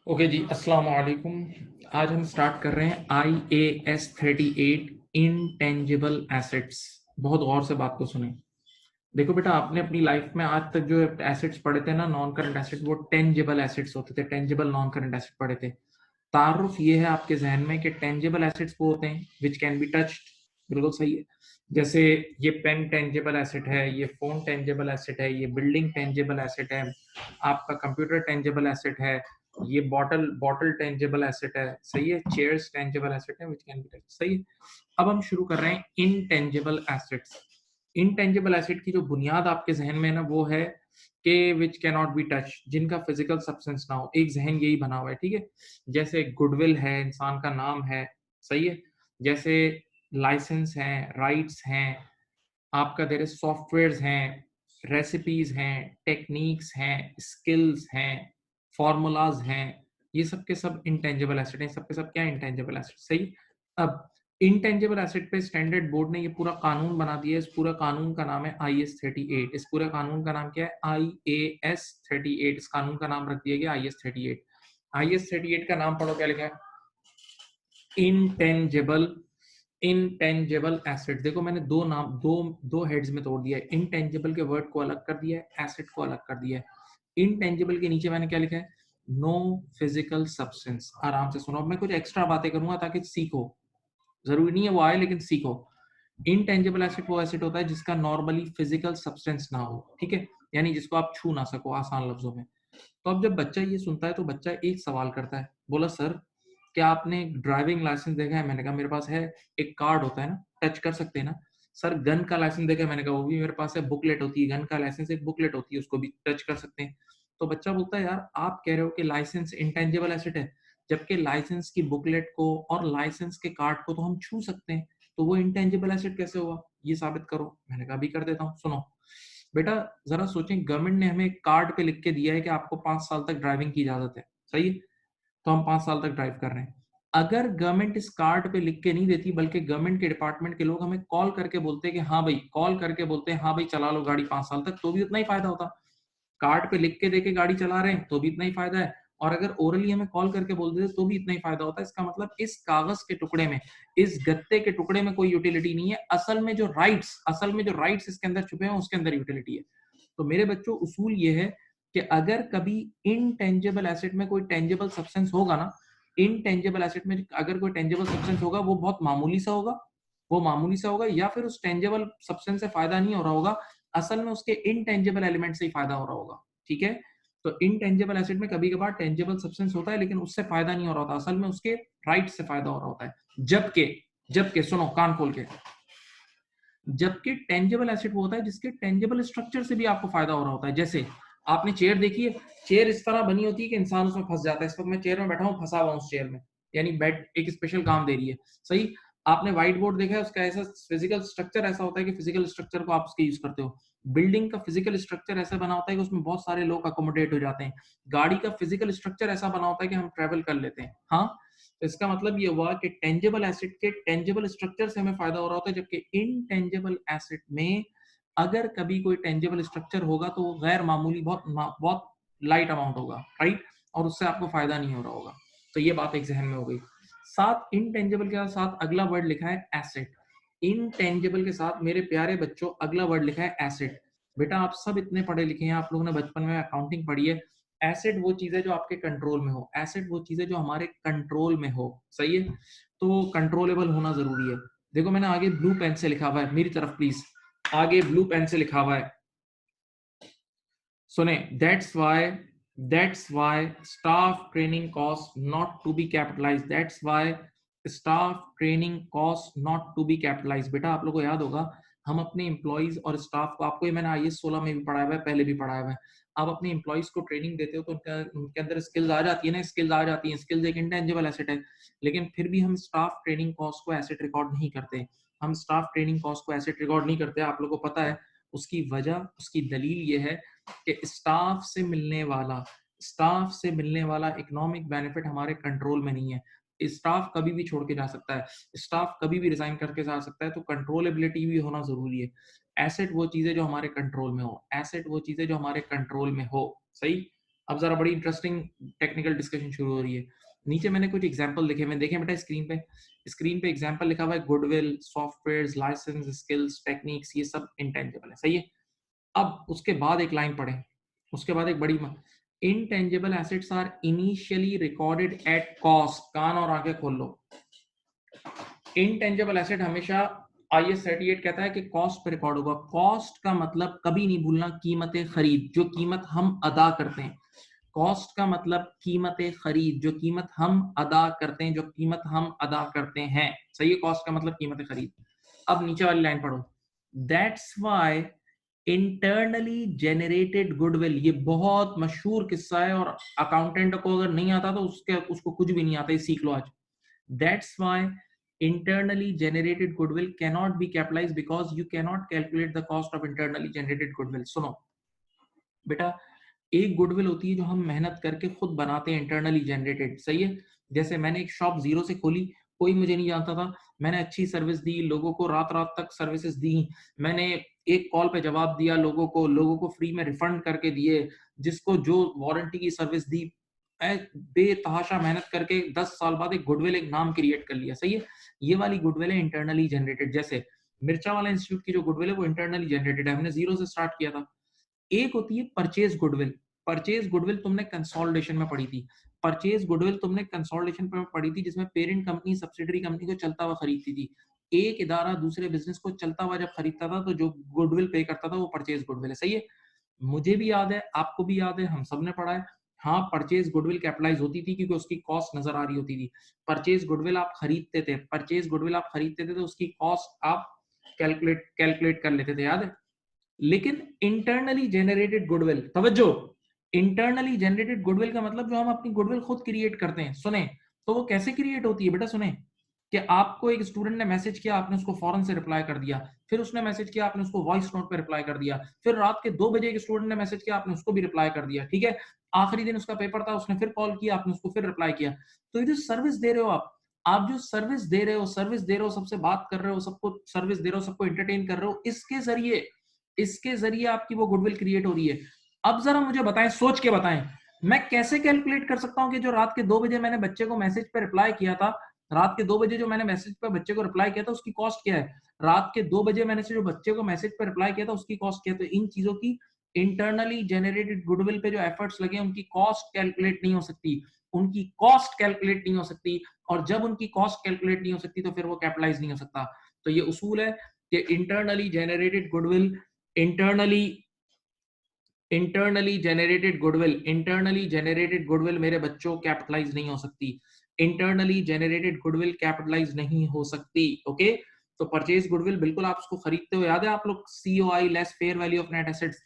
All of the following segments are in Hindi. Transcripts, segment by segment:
ओके जी, अस्सलाम वालेकुम। आज हम स्टार्ट कर रहे हैं IAS 38 इंटेंजिबल एसेट्स। बहुत गौर से बात को सुने। देखो बेटा, आपने अपनी लाइफ में आज तक जो एसेट्स पढ़े थे ना, नॉन करंट एसेट, वो टेंजिबल एसेट्स होते थे। टेंजिबल नॉन करंट एसेट पढ़े थे। तारुफ ये है आपके जहन में कि टेंजिबल एसेट्स वो होते हैं विच कैन बी टच्ड। बिल्कुल सही है। जैसे ये पेन टेंजिबल एसेट है, ये फोन टेंजिबल एसेट है, ये बिल्डिंग टेंजिबल एसेट है, आपका कंप्यूटर टेंजिबल एसेट है, ये बॉटल बॉटल टेंजिबल एसेट है। सही है। चेयर्स टेंजिबल एसेट है विच कैन बी टच्ड। सही है। अब हम शुरू कर रहे हैं इनटेंजिबल एसेट्स। इनटेंजिबल एसेट की जो बुनियाद आपके जहन में है ना, वो है कि विच कैन नॉट बी टच, जिनका फिजिकल सब्सटेंस ना हो। एक जहन यही बना हुआ है, ठीक है। जैसे गुडविल है, इंसान का नाम है। सही है। जैसे लाइसेंस हैं, राइट्स हैं, आपका देर सॉफ्टवेयर्स हैं, रेसिपीज हैं, टेक्निक्स हैं, स्किल्स हैं, फॉर्मूलाज हैं। ये सब के सब इंटेंजिबल एसेट हैं। सब के सब क्या इंटेंजिबल एसेट। सही। अब इंटेंजिबल एसेट पे स्टैंडर्ड बोर्ड ने ये पूरा कानून बना दिया है। इस पूरा कानून का नाम है IAS 38। इस पूरे कानून का नाम क्या है? IAS 38। इस कानून का नाम रख दिया गया IAS 38। IAS 38 का नाम पढ़ो, क्या लिखा है? Intangible intangible asset. देखो, मैंने दो नाम दो हेड्स में तोड़ दिया है। इनटेंजिबल के वर्ड को अलग कर दिया है, एसेट को अलग कर दिया है। इनटेंजिबल के नीचे मैंने क्या लिखा है? No physical substance. आराम से सुनो, अब मैं कुछ एक्स्ट्रा बातें करूंगा ताकि सीखो। जरूरी नहीं है वो आए, लेकिन सीखो। इनटेंजिबल एसेट वो एसेट होता है जिसका नॉर्मली फिजिकल सब्सटेंस ना हो, ठीक है। यानी जिसको आप छू ना सको, आसान लफ्जों में। तो अब जब बच्चा ये सुनता है तो बच्चा एक सवाल करता है। बोला, सर क्या आपने ड्राइविंग लाइसेंस देखा है? मैंने कहा मेरे पास है। एक कार्ड होता है ना, टच कर सकते हैं ना। सर गन का लाइसेंस देखा है? मैंने कहा वो भी मेरे पास है। बुकलेट होती है गन का लाइसेंस, एक बुकलेट होती है, उसको भी टच कर सकते हैं। तो बच्चा बोलता है, यार आप कह रहे हो कि लाइसेंस इंटेंजिबल एसेट है, जबकि लाइसेंस की बुकलेट को और लाइसेंस के कार्ड को तो हम छू सकते हैं, तो वो इंटेंजिबल एसेट कैसे हुआ? ये साबित करो। मैंने कहा अभी कर देता हूँ, सुनो। बेटा जरा सोचें, गवर्नमेंट ने हमें कार्ड पे लिख के दिया है कि आपको 5 साल तक ड्राइविंग की इजाजत है। सही है। तो हम 5 साल तक ड्राइव कर रहे हैं। अगर गवर्नमेंट इस कार्ड पे लिख के नहीं देती, बल्कि गवर्नमेंट के डिपार्टमेंट के लोग हमें कॉल करके बोलते हैं कि हाँ भाई, कॉल करके बोलते हैं हाँ भाई चला लो गाड़ी 5 साल तक, तो भी उतना ही फायदा होता। कार्ड पे लिख के देके गाड़ी चला रहे हैं तो भी इतना ही फायदा है, और अगर ओरली हमें कॉल करके बोल देते तो भी इतना ही फायदा होता है। इसका मतलब इस कागज के टुकड़े में, इस गत्ते के टुकड़े में कोई यूटिलिटी नहीं है। असल में जो राइट्स इसके अंदर छुपे हैं उसके अंदर यूटिलिटी है। तो मेरे बच्चों, उसूल ये है कि अगर कभी इनटेंजिबल एसेट में कोई टेंजिबल सब्सटेंस होगा ना, इनटेंजिबल एसेट में अगर कोई टेंजिबल सब्सटेंस होगा, वो बहुत मामूली सा होगा। वो मामूली सा होगा, या फिर उस टेंजिबल सब्सटेंस से फायदा नहीं हो रहा होगा, असल में उसके इनटेंजिबल एलिमेंट से ही फायदा हो रहा होगा। ठीक है। तो इनटेंजिबल एसेट में कभी कभार टेंजिबल सब्सटेंस होता है, लेकिन उससे फायदा नहीं हो रहा होता, असल में उसके राइट से फायदा हो रहा होता है। जबकि जबकि सुनो कान खोल के, जबकि टेंजिबल एसेट वो होता है जिसके टेंजिबल स्ट्रक्चर से भी आपको फायदा हो रहा होता है। जैसे आपने चेयर देखी है, चेयर इस तरह बनी होती है कि इंसान उसमें फंस जाता है। इस वक्त मैं चेयर में बैठा हूँ, फंसा हुआ हूँ उस चेयर में, यानी बेड एक स्पेशल काम दे रही है। सही। आपने व्हाइट बोर्ड देखा है, उसका ऐसा फिजिकल स्ट्रक्चर ऐसा होता है कि फिजिकल स्ट्रक्चर को आप उसके यूज करते हो। बिल्डिंग का फिजिकल स्ट्रक्चर ऐसा बना होता है कि उसमें बहुत सारे लोग अकोमोडेट हो जाते हैं। गाड़ी का फिजिकल स्ट्रक्चर ऐसा बना होता है कि हम ट्रेवल कर लेते हैं। हाँ, तो इसका मतलब ये हुआ कि टेंजिबल एसेट के टेंजिबल स्ट्रक्चर से हमें फायदा हो रहा होता है, जबकि इनटेंजिबल एसेट में अगर कभी कोई टेंजिबल स्ट्रक्चर होगा तो वो गैर मामूली, बहुत लाइट अमाउंट होगा, राइट, और उससे आपको फायदा नहीं हो रहा होगा। तो ये बात एक जहन में हो गई। साथ इनटेंजिबल के साथ अगला वर्ड लिखा है एसेट। इनटेंजिबल के साथ मेरे प्यारे बच्चों अगला वर्ड लिखा है एसेट। बेटा आप सब इतने पढ़े लिखे हैं, आप लोगों ने बचपन में अकाउंटिंग पढ़ी है। एसेट वो चीज है जो आपके कंट्रोल में हो। एसेट वो चीज है जो हमारे कंट्रोल में हो। सही है। तो कंट्रोलेबल होना जरूरी है। देखो मैंने आगे ब्लू पेन से लिखा हुआ है, मेरी तरफ प्लीज। आगे ब्लू पेन से लिखा हुआ है, सुने। That's why staff training cost not to be capitalize. That's why staff training cost not to be capitalize. बेटा आप लोगों को याद होगा, हम अपने एम्प्लॉइज और स्टाफ को, आपको ये मैंने IAS 16 में भी पढ़ाया हुआ है, पहले भी पढ़ाया हुआ है। आप अपने एम्प्लॉइज को ट्रेनिंग देते हो तो उनके अंदर स्किल्स आ जाती है ना, स्किल्स आ जाती हैं। स्किल्स एक इंटेंजिबल एसेट है, लेकिन फिर भी हम स्टाफ ट्रेनिंग कॉस्ट को एसेट रिकॉर्ड नहीं करते। हम स्टाफ ट्रेनिंग कॉस्ट को एसेट रिकॉर्ड नहीं करते। आप लोगों को पता है उसकी वजह, उसकी दलील ये है कि स्टाफ से मिलने वाला इकोनॉमिक बेनिफिट हमारे कंट्रोल में नहीं है। स्टाफ कभी भी छोड़ के जा सकता है, स्टाफ कभी भी रिजाइन करके जा सकता है, तो कंट्रोलेबिलिटी भी होना जरूरी है। एसेट वो चीज है जो हमारे कंट्रोल में हो। एसेट वो चीज है जो हमारे कंट्रोल में हो। सही। अब जरा बड़ी इंटरेस्टिंग टेक्निकल डिस्कशन शुरू हो रही है। नीचे मैंने कुछ एग्जांपल लिखे हुए देखें बेटा स्क्रीन पे एग्जांपल लिखा हुआ है, goodwill, softwares, license, skills, techniques, ये सब इंटेंजिबल है, सही है। अब उसके बाद एक लाइन पढ़ें, उसके बाद एक बड़ी intangible assets are initially recorded at cost. कान और आंखें खोल लो। इनटेंजिबल एसेट हमेशा IS 38 कहता है कि कॉस्ट पे रिकॉर्ड होगा। कॉस्ट का मतलब कभी नहीं भूलना कीमत खरीद, जो कीमत हम अदा करते हैं। कॉस्ट का मतलब कीमत खरीद, जो कीमत हम अदा करते हैं, जो कीमत हम अदा करते हैं, सही है। कॉस्ट का मतलब कीमत खरीद। अब नीचे वाली लाइन पढ़ो, that's why internally generated goodwill. ये बहुत मशहूर किस्सा है और अकाउंटेंट को अगर नहीं आता तो उसको कुछ भी नहीं आता, ये सीख लो आज। That's why internally generated goodwill cannot be capitalized because you cannot calculate the cost of internally generated goodwill। सुनो बेटा, एक गुडविल होती है जो हम मेहनत करके खुद बनाते हैं, इंटरनली जनरेटेड, सही है। जैसे मैंने एक शॉप जीरो से खोली, कोई मुझे नहीं जानता था, मैंने अच्छी सर्विस दी, लोगों को रात रात तक सर्विसेज दी, मैंने एक कॉल पे जवाब दिया, लोगों को फ्री में रिफंड करके दिए, जिसको जो वारंटी की सर्विस दी, बेतहाशा मेहनत करके 10 साल बाद एक गुडविल, एक नाम क्रिएट कर लिया, सही है। ये वाली गुडविल है इंटरनली जनरेटेड। जैसे मिर्चा वाला इंस्टीट्यूट की जो गुडविल है वो इंटरनली जनरेटेड है, हमने जीरो से स्टार्ट किया था। एक होती है परचेज गुडविल। परचेज गुडविल तुमने कंसोलिडेशन में पढ़ी थी। परचेज गुडविल तुमने कंसोलिडेशन में पढ़ी थी, जिसमें पेरेंट कंपनी सब्सिडरी कंपनी को चलता हुआ खरीदती थी। एक इदारा दूसरे बिजनेस को चलता हुआ जब खरीदता था तो जो गुडविल पे करता था वो परचेज गुडविल है, सही है। मुझे भी याद है, आपको भी याद है, हम सब ने पढ़ा है। हाँ, परचेज गुडविल कैपिटलाइज होती थी क्योंकि उसकी कॉस्ट नजर आ रही होती थी। परचेज गुडविल आप खरीदते थे, परचेज गुडविल आप खरीदते थे तो उसकी कॉस्ट आप कैलकुलेट कर लेते थे, याद है। लेकिन इंटरनली जेनरेटेड गुडविल, तवज्जो, इंटरनली जेनरेटेड गुडविल का मतलब जो हम अपनी गुडविल खुद क्रिएट करते हैं। सुने, तो वो कैसे क्रिएट होती है बेटा, सुने कि आपको एक स्टूडेंट ने मैसेज किया, आपने उसको फौरन से रिप्लाई कर दिया, फिर उसने मैसेज किया, आपने उसको वॉइस नोट पे रिप्लाई कर दिया, फिर रात के 2 बजे एक स्टूडेंट ने मैसेज किया, आपने उसको भी रिप्लाई कर दिया, ठीक है। आखिरी दिन उसका पेपर था, उसने फिर कॉल किया, आपने उसको फिर रिप्लाई किया। तो ये जो सर्विस दे रहे हो आप जो सर्विस दे रहे हो, सबसे बात कर रहे हो, सबको सर्विस दे रहे हो, सबको एंटरटेन कर रहे हो, इसके जरिए आपकी वो गुडविल क्रिएट हो रही है। अब जरा मुझे बताएं, सोच के बताएं, मैं कैसे कैलकुलेट कर सकता हूं कि जो रात के 2 बजे मैंने बच्चे को मैसेज पे रिप्लाई किया था, रात के 2 बजे जो मैंने मैसेज पे बच्चे को रिप्लाई किया था उसकी कॉस्ट क्या है, रात के 2 बजे मैंने जो बच्चे को मैसेज पे रिप्लाई किया था उसकी कॉस्ट क्या है। तो इन चीजों की इंटरनली जेनरेटेड गुडविल पे जो एफर्ट्स लगे उनकी कॉस्ट कैलकुलेट नहीं हो सकती, उनकी कॉस्ट कैलकुलेट नहीं हो सकती, और जब उनकी कॉस्ट कैलकुलेट नहीं हो सकती तो फिर वो कैपिटलाइज नहीं हो सकता। तो ये उसूल है कि इंटरनली इंटरनली जेनरेटेड गुडविल मेरे बच्चों कैपिटलाइज नहीं हो सकती, इंटरनली जेनरेटेड गुडविल कैपिटलाइज नहीं हो सकती, ओके। तो परचेज गुडविल बिल्कुल आप उसको खरीदते हो, याद है आप लोग COI less fair value of net assets,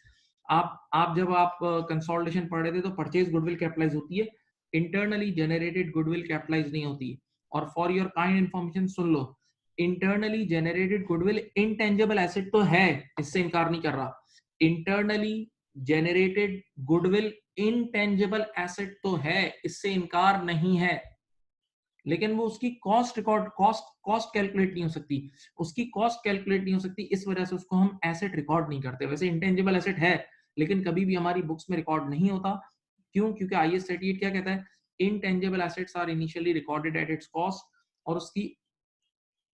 आप जब आप कंसोलिडेशन पढ़ रहे थे तो परचेज गुडविल कैपिटलाइज होती है, इंटरनली जेनरेटेड गुडविल कैपिटलाइज नहीं होती। और for your kind information soon low, internally generated goodwill intangible asset तो है, इससे इनकार नहीं कर रहा। Internally generated goodwill intangible asset तो है, इससे इनकार नहीं है, लेकिन वो उसकी कॉस्ट कैलकुलेट नहीं हो सकती, उसकी कॉस्ट कैलकुलेट नहीं हो सकती, इस वजह से उसको हम एसेट रिकॉर्ड नहीं करते। वैसे इंटेंजिबल एसेट है लेकिन कभी भी हमारी बुक्स में रिकॉर्ड नहीं होता। क्यों? क्योंकि IS 38 क्या कहता है, intangible assets are initially recorded at its cost, और उसकी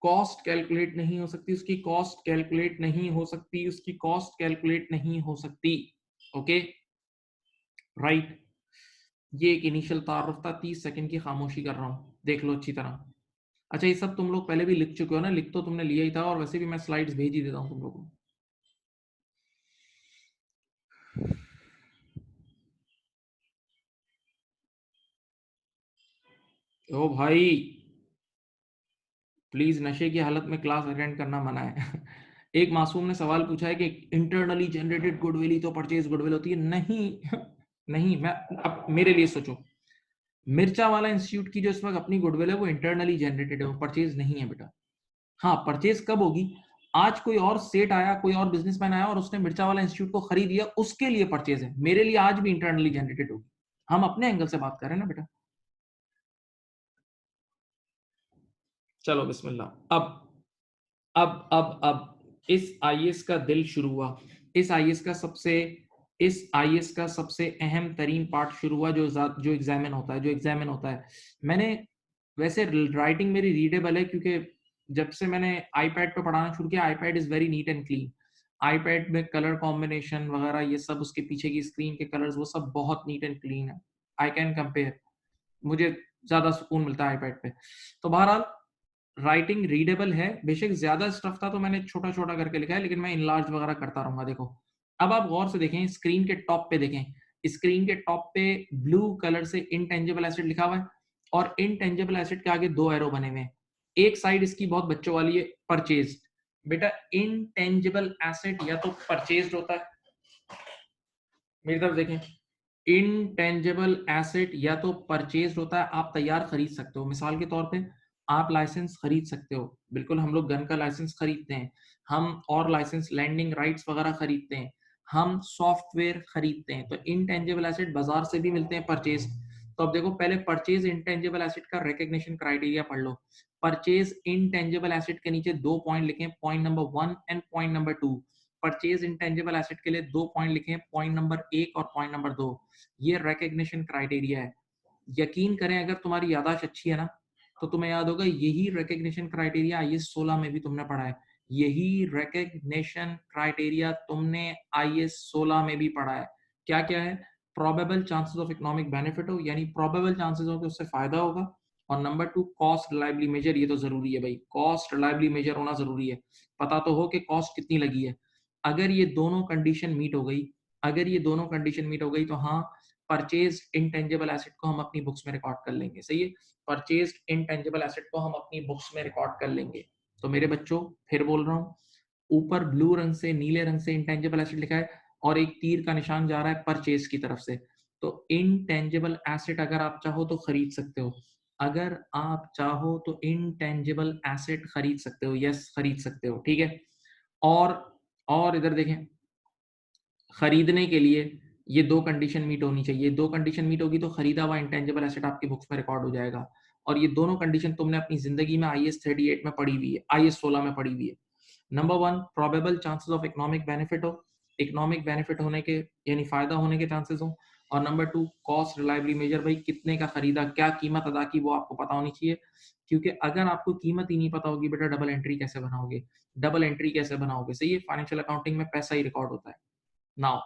कॉस्ट कैलकुलेट नहीं हो सकती, उसकी कॉस्ट कैलकुलेट नहीं हो सकती, उसकी कॉस्ट कैलकुलेट नहीं हो सकती, ओके राइट। ये एक इनिशियल तारुफ था, 30 सेकंड की खामोशी कर रहा हूं, देख लो अच्छी तरह। अच्छा, ये सब तुम लोग पहले भी लिख चुके हो ना, लिख तो तुमने लिया ही था, और वैसे भी मैं स्लाइड्स भेज ही देता हूं तुम लोगों को। ओ भाई, प्लीज नशे की हालत में क्लास अटेंड करना मना है। एक मासूम ने सवाल पूछा है कि इंटरनली जनरेटेड गुडविल ही तो परचेज गुडविल होती है। नहीं नहीं, मैं अब मेरे लिए सोचो, मिर्चा वाला इंस्टीट्यूट की जो इस वक्त अपनी गुडविल है वो इंटरनली जनरेटेड है, वो परचेज नहीं है बेटा। हाँ, परचेज कब होगी, आज कोई और सेट आया, कोई और बिजनेसमैन आया और उसने मिर्चा वाला इंस्टीट्यूट को खरीद लिया, उसके लिए परचेज है, मेरे लिए आज भी इंटरनली जनरेटेड होगी। हम अपने एंगल से बात कर रहे हैं ना बेटा। चलो बिस्मिल्लाह। अब इस IS का दिल शुरू हुआ, इस IS का सबसे इस आईएएस का सबसे अहम तरीन पार्ट शुरू हुआ जो एग्जामिन होता है। मैंने वैसे राइटिंग मेरी रीडेबल है क्योंकि जब से मैंने आईपैड पे पढ़ाना शुरू किया, iPad is very neat and clean. IPad में कलर कॉम्बिनेशन वगैरह ये सब, उसके पीछे की स्क्रीन के कलर्स वो सब बहुत नीट एंड क्लीन है। आई कैन कंपेयर, मुझे ज्यादा सुकून मिलता है आईपैड पे। तो बहरहाल राइटिंग रीडेबल है, बेशक ज्यादा स्टफ था तो मैंने छोटा छोटा करके लिखा है, लेकिन मैं इनलार्ज वगैरह करता रहूंगा। देखो अब आप गौर से देखें, स्क्रीन के टॉप पे देखें, स्क्रीन के टॉप पे ब्लू कलर से इनटेंजिबल एसेट लिखा हुआ है और इनटेंजिबल एसेट के आगे दो एरो बने हुए हैं। एक साइड इसकी बहुत बच्चों वाली है, परचेज। बेटा इनटेंजिबल एसेट या तो परचेज होता है, मेरी तरफ देखें, इनटेंजिबल एसेट या तो परचेज होता है, आप तैयार खरीद सकते हो। मिसाल के तौर पे आप लाइसेंस खरीद सकते हो, बिल्कुल हम लोग गन का लाइसेंस खरीदते हैं, हम और लाइसेंस लैंडिंग राइट्स वगैरह खरीदते हैं, हम सॉफ्टवेयर खरीदते हैं। तो इनटेंजिबल एसेट बाजार से भी मिलते हैं परचेज। तो अब देखो पहले परचेज इनटेंजिबल एसेट का रिकग्निशन क्राइटेरिया पढ़ लो। परचेज इनटेंजिबल एसेट के नीचे 2 पॉइंट लिखे, point number 1 and point number 2। Purchase intangible asset के लिए 2 पॉइंट लिखे हैं, पॉइंट नंबर 1 और पॉइंट नंबर 2। ये रिकग्निशन क्राइटेरिया है। यकीन करें अगर तुम्हारी याददाश्त अच्छी है ना, तो तुम्हें याद होगा यही रिकग्निशन क्राइटेरिया आईएएस 16 में भी तुमने पढ़ा है। यही रिकग्निशन क्राइटेरिया तुमने आईएएस 16 में भी पढ़ा है। क्या क्या है? Probable chances of economic benefit हो, यानी प्रोबेबल चांसेस हो कि उससे फायदा होगा। और नंबर 2 कॉस्ट रिलायबली मेजर, ये तो जरूरी है भाई, कॉस्ट रिलायबली मेजर होना जरूरी है। पता तो हो कि कॉस्ट कितनी लगी है। अगर ये दोनों कंडीशन मीट हो गई, अगर ये दोनों कंडीशन मीट हो गई तो हाँ, परचेज इंटेंजिबल एसेट को हम अपनी बुक्स में रिकॉर्ड कर लेंगे। सही है, परचेज इंटेंजिबल एसेट को हम अपनी बुक्स में रिकॉर्ड कर लेंगे। तो मेरे बच्चों फिर बोल रहा हूँ, ऊपर ब्लू रंग से नीले रंग से इंटेंजिबल एसेट लिखा है और एक तीर का निशान जा रहा है परचेज की तरफ से। तो इनटेंजिबल एसेट अगर आप चाहो तो खरीद सकते हो, अगर आप चाहो तो इनटेंजिबल एसेट खरीद सकते हो, यस खरीद सकते हो, ठीक है। और और इधर देखें, खरीदने के लिए ये दो कंडीशन मीट होनी चाहिए। दो कंडीशन मीट होगी तो खरीदा हुआ इंटेंजिबल एसेट आपकी बुक्स में रिकॉर्ड हो जाएगा। और ये दोनों कंडीशन तुमने अपनी जिंदगी में आईएएस 38 में पढ़ी हुई है, आईएएस 16 में पढ़ी हुई है। Number 1 probable chances of economic benefit हो, इकोनॉमिक बेनिफिट होने के यानी फायदा होने के चांसेस हो। और नंबर 2 कॉस्ट रिलायबली मेजर, भाई कितने का खरीदा, क्या कीमत अदा की, वो आपको पता होनी चाहिए। क्योंकि अगर आपको कीमत ही नहीं पता होगी बेटा, डबल एंट्री कैसे बनाओगे, डबल एंट्री कैसे बनाओगे। सही है, फाइनेंशियल अकाउंटिंग में पैसा ही रिकॉर्ड होता है। नाउ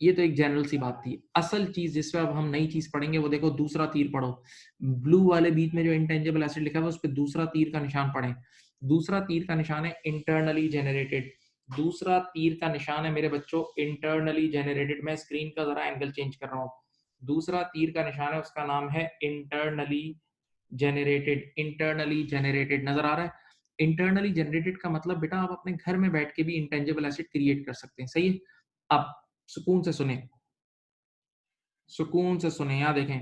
ये तो एक जनरल सी बात थी। असल चीज जिस पे अब हम नई चीज पढ़ेंगे वो देखो, दूसरा तीर पढ़ो। ब्लू वाले बीच में जो इंटेंजिबल एसेट लिखा हुआ है उस पे दूसरा तीर का निशान पढ़ें। दूसरा तीर का निशान है इंटरनली जनरेटेड। दूसरा तीर का निशान है मेरे बच्चों इंटरनली जनरेटेड। मैं स्क्रीन का जरा एंगल चेंज कर रहा हूँ। दूसरा तीर का निशान है, उसका नाम है इंटरनली जनरेटेड। इंटरनली जनरेटेड नजर आ रहा है? इंटरनली जनरेटेड का मतलब बेटा आप अपने घर में बैठ के भी इंटेंजिबल एसेट क्रिएट कर सकते हैं। सही है, अब सुकून से सुने, सुकून से सुने, यहाँ देखें।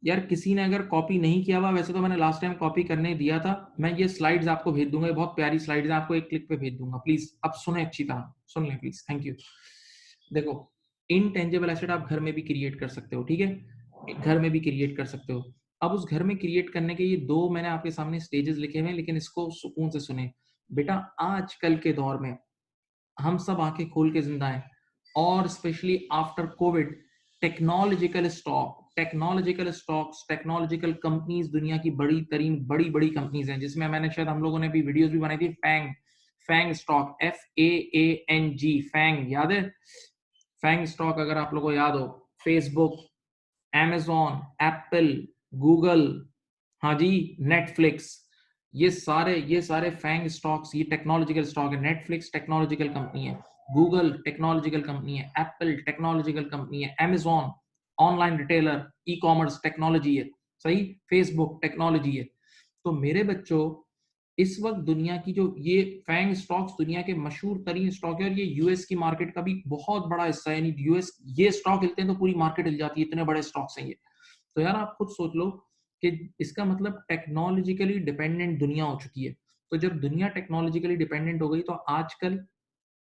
यार किसी ने अगर कॉपी नहीं किया हुआ, वैसे तो मैंने लास्ट टाइम कॉपी करने दिया था, मैं ये स्लाइड्स आपको भेज दूंगा, ये बहुत प्यारी स्लाइड्स हैं, आपको एक क्लिक पे भेज दूंगा। प्लीज अब सुने अच्छी तरह, सुन लें प्लीज, थैंक यू। देखो इनटेंजिबल एसेट आप घर में भी क्रिएट कर सकते हो, ठीक है, घर में भी क्रिएट कर सकते हो। अब उस घर में क्रिएट करने के ये दो मैंने आपके सामने स्टेजेस लिखे हुए हैं, लेकिन इसको सुकून से सुने बेटा। आजकल के दौर में हम सब आंखें खोल के जिंदा हैं, और specially after Covid technological stocks, technological companies दुनिया की बड़ी बड़ी कंपनीज हैं, जिसमें मैंने शायद हम लोगों ने भी वीडियोस भी बनाई थी। FAANG, FAANG stock, FAANG, FAANG याद है? फैंग स्टॉक अगर आप लोगों को याद हो, फेसबुक, Amazon, एप्पल, गूगल, हाँ जी, नेटफ्लिक्स, ये सारे फैंग स्टॉक्स, ये टेक्नोलॉजिकल स्टॉक है। नेटफ्लिक्स टेक्नोलॉजिकल कंपनी है, गूगल टेक्नोलॉजिकल कंपनी है, एप्पल टेक्नोलॉजिकल कंपनी है, Amazon online retailer, e commerce technology है, सही, फेसबुक टेक्नोलॉजी है। तो मेरे बच्चों इस वक्त दुनिया की जो ये फैंग स्टॉक्स दुनिया के मशहूर तरीन स्टॉक है, और ये यूएस की मार्केट का भी बहुत बड़ा हिस्सा है। यानी यूएस, ये स्टॉक हिलते हैं तो पूरी मार्केट हिल जाती है, इतने बड़े स्टॉक्स हैं ये। तो यार आप खुद सोच लो कि इसका मतलब टेक्नोलॉजिकली डिपेंडेंट दुनिया हो चुकी है। तो जब दुनिया टेक्नोलॉजिकली डिपेंडेंट हो गई तो आजकल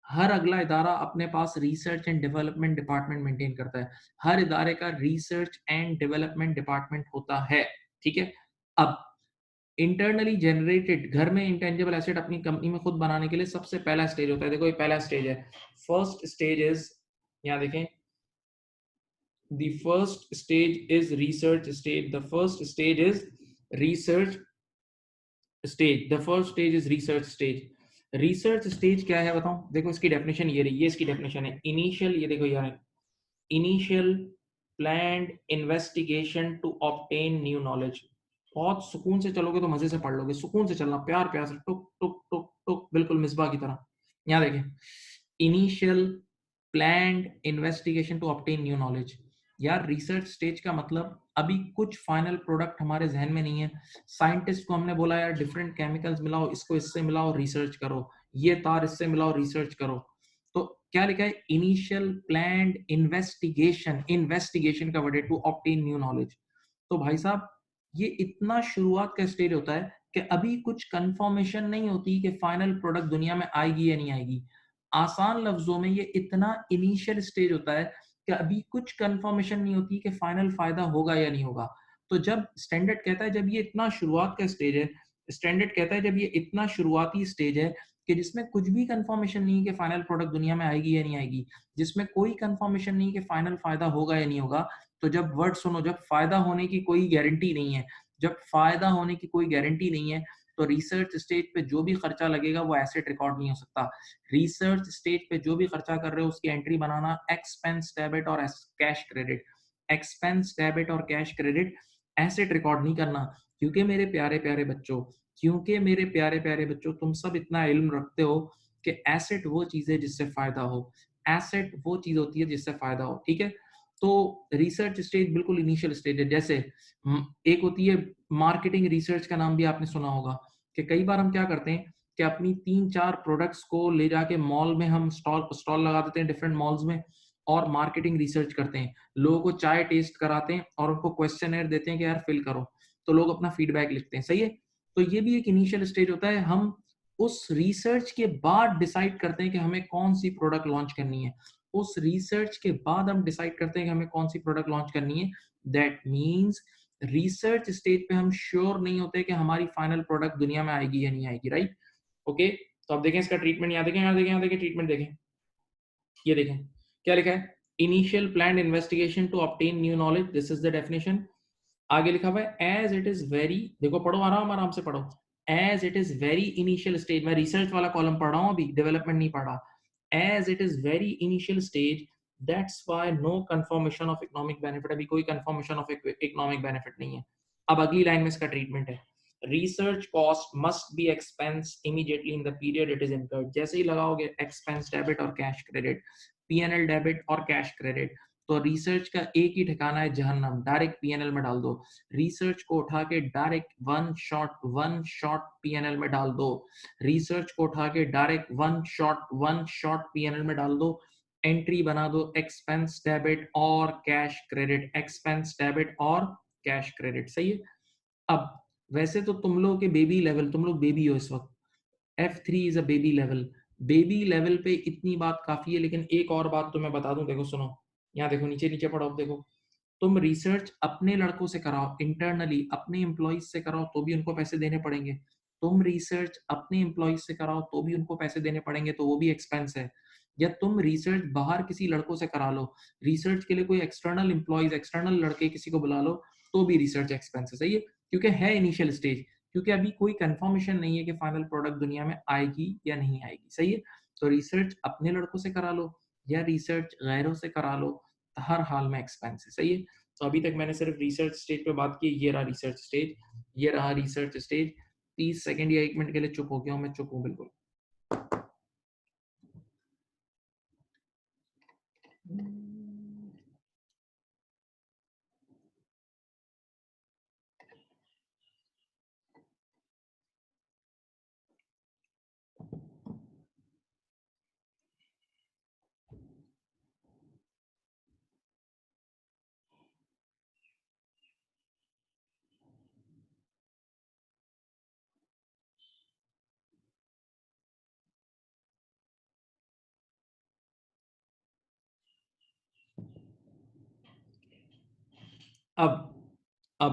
हर अगला इदारा अपने पास research and development department maintain करता है। हर इदारे का रिसर्च एंड डेवलपमेंट डिपार्टमेंट होता है, ठीक है। अब इंटरनली जनरेटेड घर में इंटेंजिबल एसेट अपनी कंपनी में खुद बनाने के लिए सबसे पहला स्टेज होता है। देखो ये पहला स्टेज है, फर्स्ट स्टेज इज यहाँ देखें, the first stage is research stage. The first stage is research stage. The first stage is research stage. Research stage क्या है बताऊं? देखो इसकी डेफिनेशन ये रही, ये इसकी डेफिनेशन है। इनिशियल, ये देखो यार, initial planned investigation to obtain new knowledge. बहुत सुकून से चलोगे तो मजे से पढ़ लोगे, सुकून से चलना, प्यार प्यार से, टुक टुक टुक टुक, बिल्कुल मिसबा की तरह। यहाँ देखें, initial planned investigation to obtain new knowledge. यार रिसर्च स्टेज का मतलब अभी कुछ फाइनल प्रोडक्ट हमारे जहन में नहीं है। साइंटिस्ट को हमने बोला यार डिफरेंट केमिकल्स मिलाओ, इसको इससे मिलाओ, रिसर्च करो, ये तार इससे मिलाओ, रिसर्च करो। तो क्या लिखा है? इनिशियल प्लान्ड इन्वेस्टिगेशन, इन्वेस्टिगेशन का वर्ड है, टू ऑब्टेन न्यू नॉलेज। तो भाई साहब ये इतना शुरुआत का स्टेज होता है कि अभी कुछ कंफर्मेशन नहीं होती कि फाइनल प्रोडक्ट दुनिया में आएगी या नहीं आएगी। आसान लफ्जों में ये इतना इनिशियल स्टेज होता है कि अभी कुछ कंफर्मेशन नहीं होती कि फाइनल फायदा होगा या नहीं होगा। तो जब स्टैंडर्ड कहता है जब ये इतना शुरुआत का स्टेज है, स्टैंडर्ड कहता है जब ये इतना शुरुआती स्टेज है कि जिसमें कुछ भी कंफर्मेशन नहीं कि फाइनल प्रोडक्ट दुनिया में आएगी या नहीं आएगी, जिसमें कोई कंफर्मेशन नहीं कि फाइनल फायदा होगा या नहीं होगा, तो जब वर्ड सुनो, जब फायदा होने की कोई गारंटी नहीं है, जब फायदा होने की कोई गारंटी नहीं है, तो रिसर्च स्टेज पे जो भी खर्चा लगेगा वो एसेट रिकॉर्ड नहीं हो सकता। रिसर्च स्टेज पे जो भी खर्चा कर रहे हो उसकी एंट्री बनाना एक्सपेंस डेबिट और कैश क्रेडिट, एक्सपेंस डेबिट और कैश क्रेडिट, एसेट रिकॉर्ड नहीं करना। क्योंकि मेरे प्यारे प्यारे बच्चों, क्योंकि मेरे प्यारे प्यारे बच्चों, तुम सब इतना इल्म रखते हो कि एसेट वो चीज है जिससे फायदा हो, एसेट वो चीज होती है जिससे फायदा हो, ठीक है। तो रिसर्च स्टेज बिल्कुल इनिशियल स्टेज है। जैसे एक होती है मार्केटिंग रिसर्च, का नाम भी आपने सुना होगा कि कई बार हम क्या करते हैं कि अपनी 3-4 प्रोडक्ट्स को ले जाके मॉल में हम स्टॉल स्टॉल लगा देते हैं डिफरेंट मॉल्स में, और मार्केटिंग रिसर्च करते हैं, लोगों को चाय टेस्ट कराते हैं और उनको क्वेश्चनर देते हैं कि यार फिल करो, तो लोग अपना फीडबैक लिखते हैं, सही है। तो ये भी एक इनिशियल स्टेज होता है। हम उस रिसर्च के बाद डिसाइड करते हैं कि हमें कौन सी प्रोडक्ट लॉन्च करनी है, उस रिसर्च के बाद हम डिसाइड करते हैं कि हमें कौन सी प्रोडक्ट लॉन्च करनी है। दैट मीन्स रिसर्च स्टेज पे हम श्योर नहीं होते कि हमारी फाइनल प्रोडक्ट दुनिया में आएगी या नहीं आएगी, राइट। ओके, तो अब देखें इसका ट्रीटमेंट, यहाँ देखें, यहाँ देखें, यहाँ देखें, ट्रीटमेंट देखें, ये देखें क्या लिखा है, initial plan investigation to obtain new knowledge, this is the definition. आगे लिखा हुआ है एज इट इज वेरी, देखो पढ़ो, आराम आराम से पढ़ो, as it is very initial stage, मैं रिसर्च वाला कॉलम पढ़ रहा हूं अभी, डेवलपमेंट नहीं पढ़ रहा। As it is very initial stage, that's why no confirmation of economic benefit, अभी कोई कंफर्मेशन ऑफ इकोनॉमिक बेनिफिट नहीं है। अब अगली लाइन में इसका ट्रीटमेंट है, research cost must be expense immediately in the period it is incurred. जैसे ही लगाओगे एक्सपेंस डेबिट और कैश क्रेडिट, पीएनएल डेबिट और कैश क्रेडिट, तो रिसर्च का एक ही ठिकाना है जहन्नम, डायरेक्ट पीएनएल में डाल दो। रिसर्च को उठा के डायरेक्ट वन शॉट पीएनएल में डाल दो। रिसर्च को उठा के डायरेक्ट वन शॉट पीएनएल में डाल दो। एंट्री बना दो एक्सपेंस डेबिट और कैश क्रेडिट, एक्सपेंस डेबिट और कैश क्रेडिट, सही है। अब वैसे तो तुम लोग के बेबी लेवल, तुम लोग बेबी हो इस वक्त, F3 is a baby level, baby level पे इतनी बात काफी है। लेकिन एक और बात तो मैं बता दूं, देखो सुनो, यहाँ देखो, नीचे नीचे पढ़ो, देखो, तुम रिसर्च अपने लड़कों से कराओ, इंटरनली अपने एम्प्लॉइज से कराओ तो भी उनको पैसे देने पड़ेंगे। तुम रिसर्च अपने एम्प्लॉइज से कराओ तो भी उनको पैसे देने पड़ेंगे, तो वो भी एक्सपेंस है। या तुम रिसर्च बाहर किसी लड़कों से करा लो, रिसर्च के लिए कोई एक्सटर्नल एम्प्लॉइज, एक्सटर्नल लड़के किसी को बुला लो, तो भी रिसर्च एक्सपेंस है, सही है। क्योंकि है इनिशियल स्टेज, क्योंकि अभी कोई कंफर्मेशन नहीं है कि फाइनल प्रोडक्ट दुनिया में आएगी या नहीं आएगी, सही है। तो रिसर्च अपने लड़कों से करा लो या रिसर्च गैरों से करा लो, हर हाल में एक्सपेंस है, सही है। तो अभी तक मैंने सिर्फ रिसर्च स्टेज पे बात की, ये रहा रिसर्च स्टेज, ये रहा रिसर्च स्टेज। 30 सेकंड या 1 मिनट के लिए चुप हो गया हूं, मैं चुप हूं बिल्कुल। अब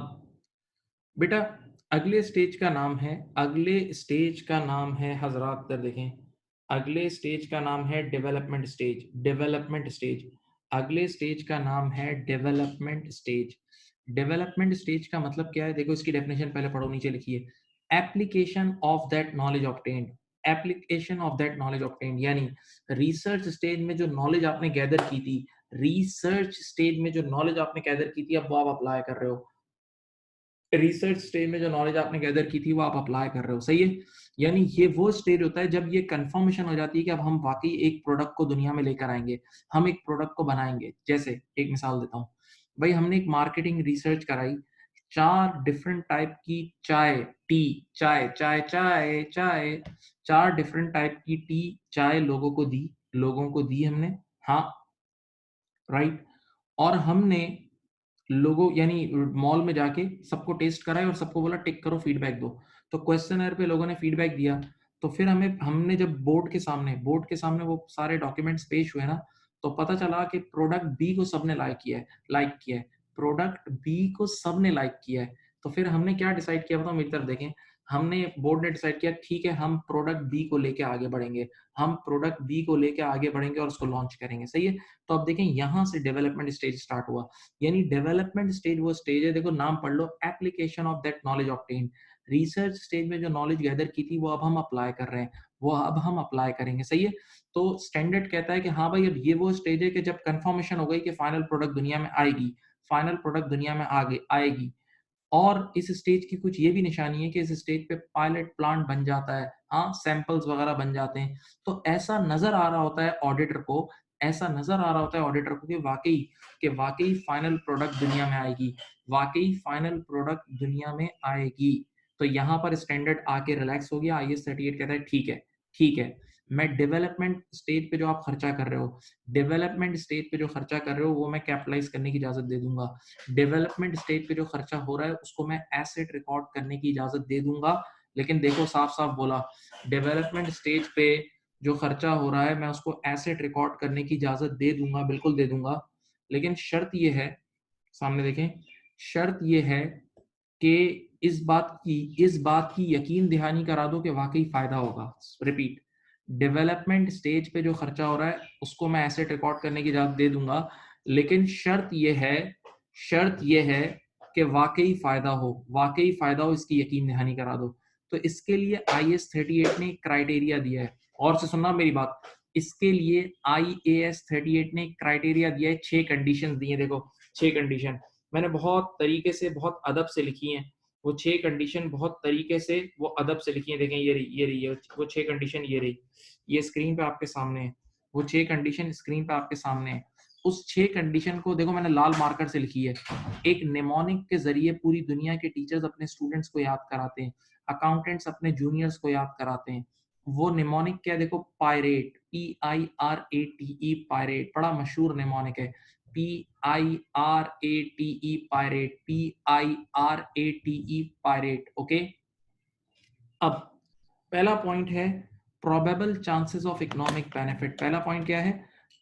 बेटा अगले स्टेज का नाम है, अगले स्टेज का नाम है हजरात, कर देखें, अगले स्टेज का नाम है डेवलपमेंट स्टेज, डेवलपमेंट स्टेज। अगले स्टेज का नाम है डेवलपमेंट स्टेज। डेवलपमेंट स्टेज का मतलब क्या है? देखो इसकी डेफिनेशन पहले पढ़ो, नीचे लिखिए। Application of that knowledge obtained. Application of that knowledge obtained यानी रिसर्च स्टेज में जो नॉलेज आपने गैदर की थी, रिसर्च स्टेज में जो नॉलेज आपने गैदर की थी, अब वो आप अप्लाई कर रहे हो। रिसर्च स्टेज में जो नॉलेज आपने गैदर की थी वो आप अप्लाई कर रहे हो, सही है। यानी ये वो स्टेज होता है जब ये कंफर्मेशन हो जाती है कि अब हम वाकई एक प्रोडक्ट को दुनिया में लेकर आएंगे, हम एक प्रोडक्ट को बनाएंगे। जैसे एक मिसाल देता हूँ, भाई हमने एक मार्केटिंग रिसर्च कराई, 4 डिफरेंट टाइप की चाय, टी, चाय चाय चाय चाय, 4 डिफरेंट टाइप की टी, चाय लोगों को दी हमने। हाँ, राइट। और हमने लोगों यानी मॉल में जाके सबको टेस्ट कराया और सबको बोला टिक करो, फीडबैक दो। तो क्वेश्चनर पे लोगों ने फीडबैक दिया। तो फिर हमने जब बोर्ड के सामने वो सारे डॉक्यूमेंट्स पेश हुए ना, तो पता चला कि प्रोडक्ट बी को सबने लाइक किया है। प्रोडक्ट बी को सबने लाइक किया है। तो फिर हमने क्या डिसाइड किया, बताओ मेरी तरफ देखें। हमने बोर्ड ने डिसाइड किया, ठीक है हम प्रोडक्ट बी को लेके आगे बढ़ेंगे। हम प्रोडक्ट बी को लेके आगे बढ़ेंगे और उसको लॉन्च करेंगे, सही है। तो अब देखें यहां से डेवलपमेंट स्टेज स्टार्ट हुआ। यानी डेवलपमेंट स्टेज वो स्टेज है, देखो नाम पढ़ लो, application of that knowledge obtained. Research stage में जो नॉलेज गैदर की थी वो अब हम अप्लाई कर रहे हैं, वो अब हम अप्लाई करेंगे, सही है। तो स्टैंडर्ड कहता है कि हाँ भाई अब ये वो स्टेज है कि जब कंफर्मेशन हो गई कि फाइनल प्रोडक्ट दुनिया में आएगी, फाइनल प्रोडक्ट दुनिया में आगे आएगी। और इस स्टेज की कुछ ये भी निशानी है कि इस स्टेज पे पायलट प्लांट बन जाता है, हाँ सैंपल्स वगैरह बन जाते हैं। तो ऐसा नजर आ रहा होता है ऑडिटर को, ऐसा नजर आ रहा होता है ऑडिटर को कि वाकई फाइनल प्रोडक्ट दुनिया में आएगी, वाकई फाइनल प्रोडक्ट दुनिया में आएगी। तो यहाँ पर स्टैंडर्ड आके रिलैक्स हो गया। IS 38 कहता है ठीक है, ठीक है, मैं डेवलपमेंट स्टेज पे जो आप खर्चा कर रहे हो, डेवलपमेंट स्टेज पे जो खर्चा कर रहे हो वो मैं कैपिटलाइज करने की इजाजत दे दूंगा। डेवलपमेंट स्टेज पे जो खर्चा हो रहा है उसको मैं एसेट रिकॉर्ड करने की इजाजत दे दूंगा। लेकिन देखो साफ साफ बोला, डेवलपमेंट स्टेज पे जो खर्चा हो रहा है मैं उसको एसेट रिकॉर्ड करने की इजाजत दे दूंगा, बिल्कुल दे दूंगा। लेकिन शर्त ये है, सामने देखें, शर्त ये है कि इस बात की यकीन दहानी करा दो कि वाकई फायदा होगा। रिपीट, डेवलपमेंट स्टेज पे जो खर्चा हो रहा है उसको मैं एसेट रिकॉर्ड करने की इजाजत दे दूंगा, लेकिन शर्त यह है कि वाकई फायदा हो, इसकी यकीन दहानी करा दो। तो इसके लिए IS 38 ने क्राइटेरिया दिया है, और से सुनना मेरी बात, इसके लिए IAS 38 ने क्राइटेरिया दिया है, 6 कंडीशन दी है। देखो 6 कंडीशन मैंने बहुत तरीके से, बहुत अदब से लिखी हैं। वो 6 कंडीशन बहुत तरीके से, वो अदब से लिखी है। देखें ये रही है वो 6 कंडीशन, ये रही, ये स्क्रीन पे आपके सामने है। वो 6 कंडीशन स्क्रीन पे आपके सामने है। उस 6 कंडीशन को देखो मैंने लाल मार्कर से लिखी है। एक निमोनिक के जरिए पूरी दुनिया के टीचर्स अपने स्टूडेंट्स को याद कराते हैं, अकाउंटेंट्स अपने जूनियर्स को याद कराते हैं। वो निमोनिक क्या है, देखो, पायरेट, PIRATE, पायरेट, बड़ा मशहूर निमोनिक है। PIRATE, pirate, PIRATE, pirate, okay. अब पहला पॉइंट है probable chances of economic benefit. पहला पॉइंट क्या है?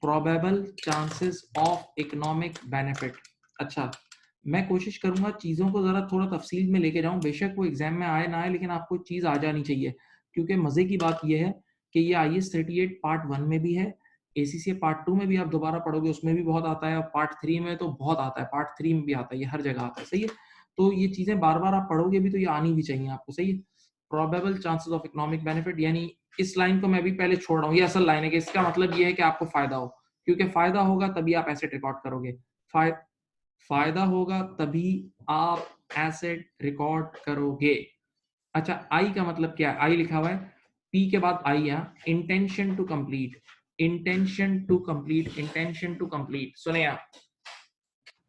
Probable chances of economic benefit. अच्छा, मैं कोशिश करूंगा चीजों को जरा थोड़ा तफसील में लेके जाऊं, बेशक वो एग्जाम में आए ना आए, लेकिन आपको चीज आ जानी चाहिए। क्योंकि मजे की बात यह है कि ये IS 38 पार्ट 1 में भी है, ACCA पार्ट 2 में भी आप दोबारा पढ़ोगे उसमें भी बहुत आता है, और पार्ट 3 में तो बहुत आता है, पार्ट 3 में भी आता है, ये हर जगह आता है, सही है। तो ये चीजें बार बार आप पढ़ोगे भी तो ये आनी भी चाहिए आपको, सही है। Probable chances of economic benefit, यानी इस लाइन को मैं भी पहले छोड़ रहा हूँ, ये असल लाइन है कि इसका मतलब ये है कि आपको फायदा हो, क्योंकि फायदा होगा तभी आप एसेट रिकॉर्ड करोगे। फाय, फायदा होगा तभी आप एसेट रिकॉर्ड करोगे। अच्छा, आई का मतलब क्या है? आई लिखा हुआ है, पी के बाद आई है, intention to complete, intention to complete, intention to complete, सुने आप,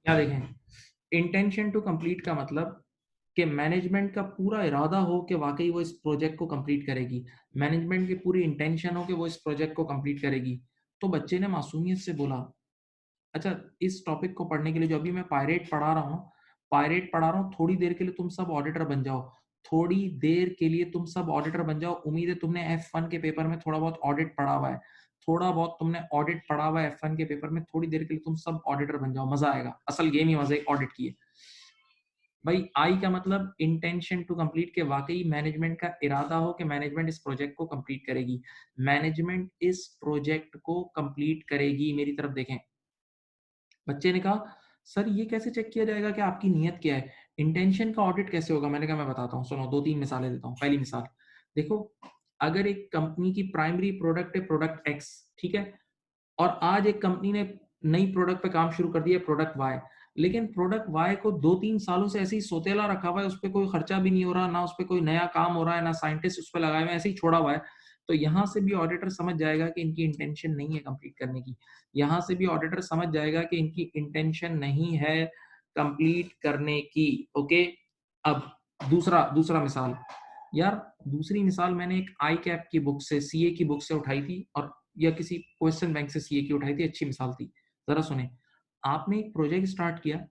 क्या देखें, इंटेंशन टू कंप्लीट का मतलब कि मैनेजमेंट का पूरा इरादा हो कि वाकई वो इस प्रोजेक्ट को कंप्लीट करेगी, मैनेजमेंट की पूरी इंटेंशन हो कि वो इस प्रोजेक्ट को कंप्लीट करेगी। तो बच्चे ने मासूमियत से बोला, अच्छा इस टॉपिक को पढ़ने के लिए जो अभी मैं पायरेट पढ़ा रहा हूँ, थोड़ी देर के लिए तुम सब ऑडिटर बन जाओ, थोड़ी देर के लिए तुम सब ऑडिटर बन जाओ। उम्मीद है तुमने F1 के पेपर में थोड़ा बहुत ऑडिट पढ़ा हुआ है, थोड़ा बहुत तुमने ऑडिट पढ़ा हुआ है F1 के पेपर में, थोड़ी देर के लिए तुम सब ऑडिटर बन जाओ, मजा आएगा, असल गेम ही मजा है ऑडिट की है। भाई आई का मतलब इंटेंशन टू कंप्लीट, के वाकई मैनेजमेंट का इरादा हो कि मैनेजमेंट इस प्रोजेक्ट को कंप्लीट करेगी, मैनेजमेंट इस प्रोजेक्ट को कंप्लीट करेगी, मेरी तरफ देखें, बच्चे ने कहा सर ये कैसे चेक किया जाएगा कि आपकी नीयत क्या है, इंटेंशन का ऑडिट कैसे होगा? मैंने कहा मैं बताता हूँ, सुनो 2-3 मिसालें देता हूँ। पहली मिसाल देखो, अगर एक कंपनी की प्राइमरी प्रोडक्ट है प्रोडक्ट एक्स, ठीक है, और आज एक कंपनी ने नई प्रोडक्ट पे काम शुरू कर दिया प्रोडक्ट वाई, लेकिन प्रोडक्ट वाई को 2-3 सालों से ऐसे ही सोतेला रखा हुआ है, उस पे कोई खर्चा भी नहीं हो रहा, ना उस पे कोई नया काम हो रहा है, ना साइंटिस्ट उस पे लगाए हुए हैं, ऐसे ही छोड़ा हुआ है। तो यहाँ से भी ऑडिटर समझ जाएगा कि इनकी इंटेंशन नहीं है कंप्लीट करने की। यहाँ से भी ऑडिटर समझ जाएगा कि इनकी इंटेंशन नहीं है कंप्लीट करने की। ओके, अब दूसरा दूसरा मिसाल, यार दूसरी मिसाल मैंने एक आई कैप की बुक से, सीए की बुक से उठाई थी, और या किसी क्वेश्चन बैंक से सीए की उठाई थी, अच्छी मिसाल थी। जरा सुने, आपने एक प्रोजेक्ट स्टार्ट किया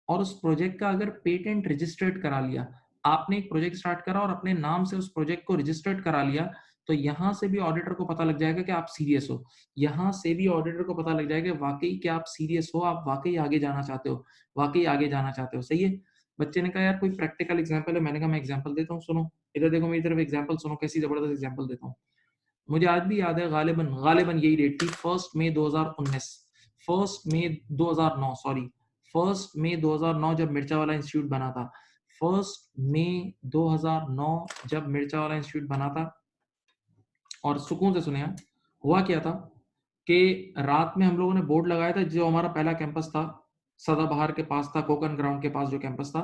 और उस प्रोजेक्ट का अगर पेटेंट रजिस्टर्ड करा लिया, आपने एक प्रोजेक्ट स्टार्ट करा और अपने नाम से उस प्रोजेक्ट को रजिस्टर्ड करा लिया, तो यहां से भी ऑडिटर को पता लग जाएगा कि आप सीरियस हो। यहां से भी ऑडिटर को पता लग जाएगा वाकई कि आप सीरियस हो, आप वाकई आगे जाना चाहते हो, वाकई आगे जाना चाहते हो। सही है। बच्चे ने कहा यार कोई प्रैक्टिकल एग्जांपल है? मैंने कहा मैं एग्जांपल देता हूँ, सुनो इधर देखो मेरी तरफ, एग्जांपल सुनो, कैसी जबरदस्त एग्जांपल देता हूँ। मुझे आज भी याद है, गालिबन गालिबन यही डेट थी, 1 मई 2019, 1 मई 2009, सॉरी 1 मई 2009 जब मिर्चा वाला इंस्टीट्यूट बना था। 1 मई 2009 जब मिर्चा वाला इंस्टीट्यूट बना था, और सुकून से सुने, हुआ क्या था कि रात में हम लोगों ने बोर्ड लगाया था, जो हमारा पहला कैंपस था सदाबहार के पास था, कोकन ग्राउंड के पास जो कैंपस था।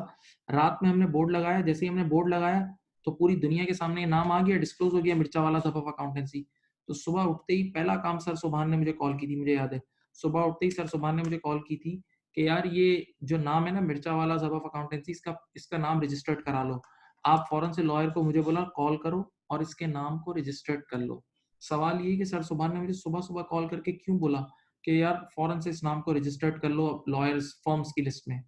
रात में हमने बोर्ड लगाया, जैसे ही हमने बोर्ड लगाया तो पूरी दुनिया के सामने नाम आ गया, डिस्क्लोज हो गया, मिर्चा वाला सब ऑफ अकाउंटेंसी। तो सुबह उठते ही पहला काम सर सुभान ने मुझे कॉल की थी, मुझे याद है, सुबह उठते ही सर सुभान ने मुझे कॉल की थी कि यार ये जो नाम है ना मिर्चा वाला सब ऑफ अकाउंटेंसी, इसका इसका नाम रजिस्टर्ड करा लो। आप फौरन से लॉयर को मुझे बोला कॉल करो और इसके नाम को रजिस्टर्ड कर लो। सवाल ये कि सर सुभान ने मुझे सुबह सुबह कॉल करके क्यों बोला कि यार फौरन से इस नाम को रजिस्टर्ड कर लो लॉयर्स फर्म्स की लिस्ट में?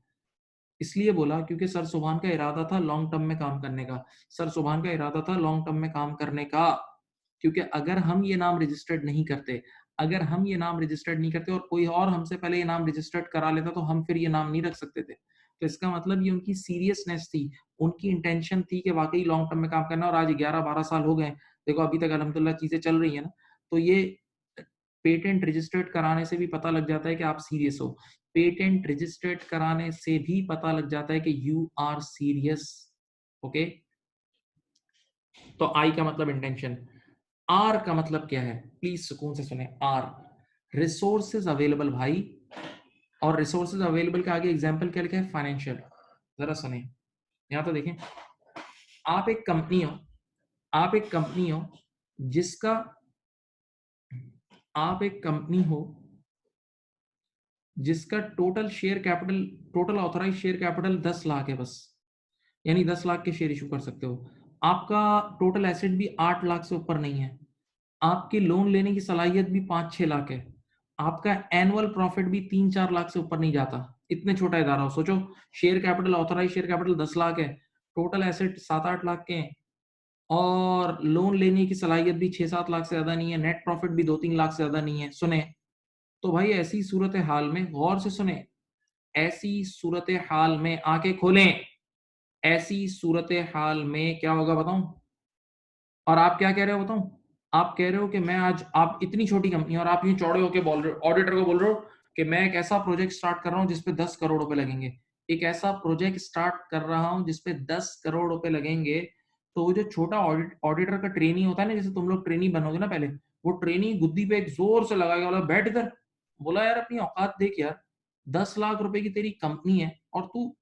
इसलिए बोला क्योंकि सर सुभान का इरादा था लॉन्ग टर्म में काम करने का। सर सुभान का इरादा था लॉन्ग टर्म में काम करने का, क्योंकि अगर हम ये नाम रजिस्टर्ड नहीं करते, अगर हम ये नाम रजिस्टर्ड नहीं करते और कोई और हमसे पहले ये नाम रजिस्टर्ड करा लेता, तो हम फिर ये नाम नहीं रख सकते थे। तो इसका मतलब ये उनकी सीरियसनेस थी, उनकी इंटेंशन थी कि वाकई लॉन्ग टर्म में काम करना। और आज 11-12 साल हो गए, देखो अभी तक अल्हम्दुलिल्लाह चीजें चल रही है ना। तो ये पेटेंट रजिस्टर्ड कराने से भी पता लग जाता है कि आप सीरियस हो। पेटेंट रजिस्टर्ड कराने से भी पता लग जाता है कि यू आर सीरियस। ओके, तो आई का मतलब इंटेंशन, आर का मतलब क्या है? प्लीज सुकून से सुने, आर रिसोर्सेज अवेलेबल भाई। और रिसोर्सेज अवेलेबल के आगे एग्जांपल क्या लिखा है? फाइनेंशियल। जरा सुने, यहां तो देखें, आप एक कंपनी हो, आप एक कंपनी हो जिसका, आप एक कंपनी हो जिसका total share capital, total authorize share capital 10 lakh है बस, यानी 10 लाख के शेयर इशू कर सकते हो। आपका टोटल एसेट भी 8 लाख से ऊपर नहीं है, आपकी लोन लेने की सलाहियत भी 5-6 लाख है, आपका एनुअल प्रॉफिट भी 3-4 लाख से ऊपर नहीं जाता। इतने छोटा इदारा हो, सोचो, share capital, authorize share capital 10 lakh है, टोटल एसेट 7-8 लाख के हैं, और लोन लेने की सलाहियत भी 6-7 लाख से ज्यादा नहीं है, नेट प्रॉफिट भी 2-3 लाख से ज्यादा नहीं है। सुने, तो भाई ऐसी सूरत हाल में गौर से सुने, ऐसी सूरत हाल में आंखें खोलें, ऐसी सूरत हाल में क्या होगा बताऊं? और आप क्या कह रहे हो बताऊं? आप कह रहे हो कि मैं आज, आप इतनी छोटी कंपनी और आप ये चौड़े होके बोल रहे हो, ऑडिटर को बोल रहे हो कि मैं एक ऐसा प्रोजेक्ट स्टार्ट कर रहा हूं जिसपे 10 करोड़ रुपए लगेंगे, एक ऐसा प्रोजेक्ट स्टार्ट कर रहा हूं जिसपे 10 करोड़ रुपए लगेंगे। तो वो जो छोटा ऑडिटर का ट्रेनी होता है ना, जैसे तुम लोग ट्रेनी बनोगे ना पहले, वो ट्रेनी गुद्दी पे एक जोर से लगाएगा, बोला बैठ इधर, बोला यार अपनी औकात देख यार, 10 लाख रुपए की तेरी कंपनी है और तू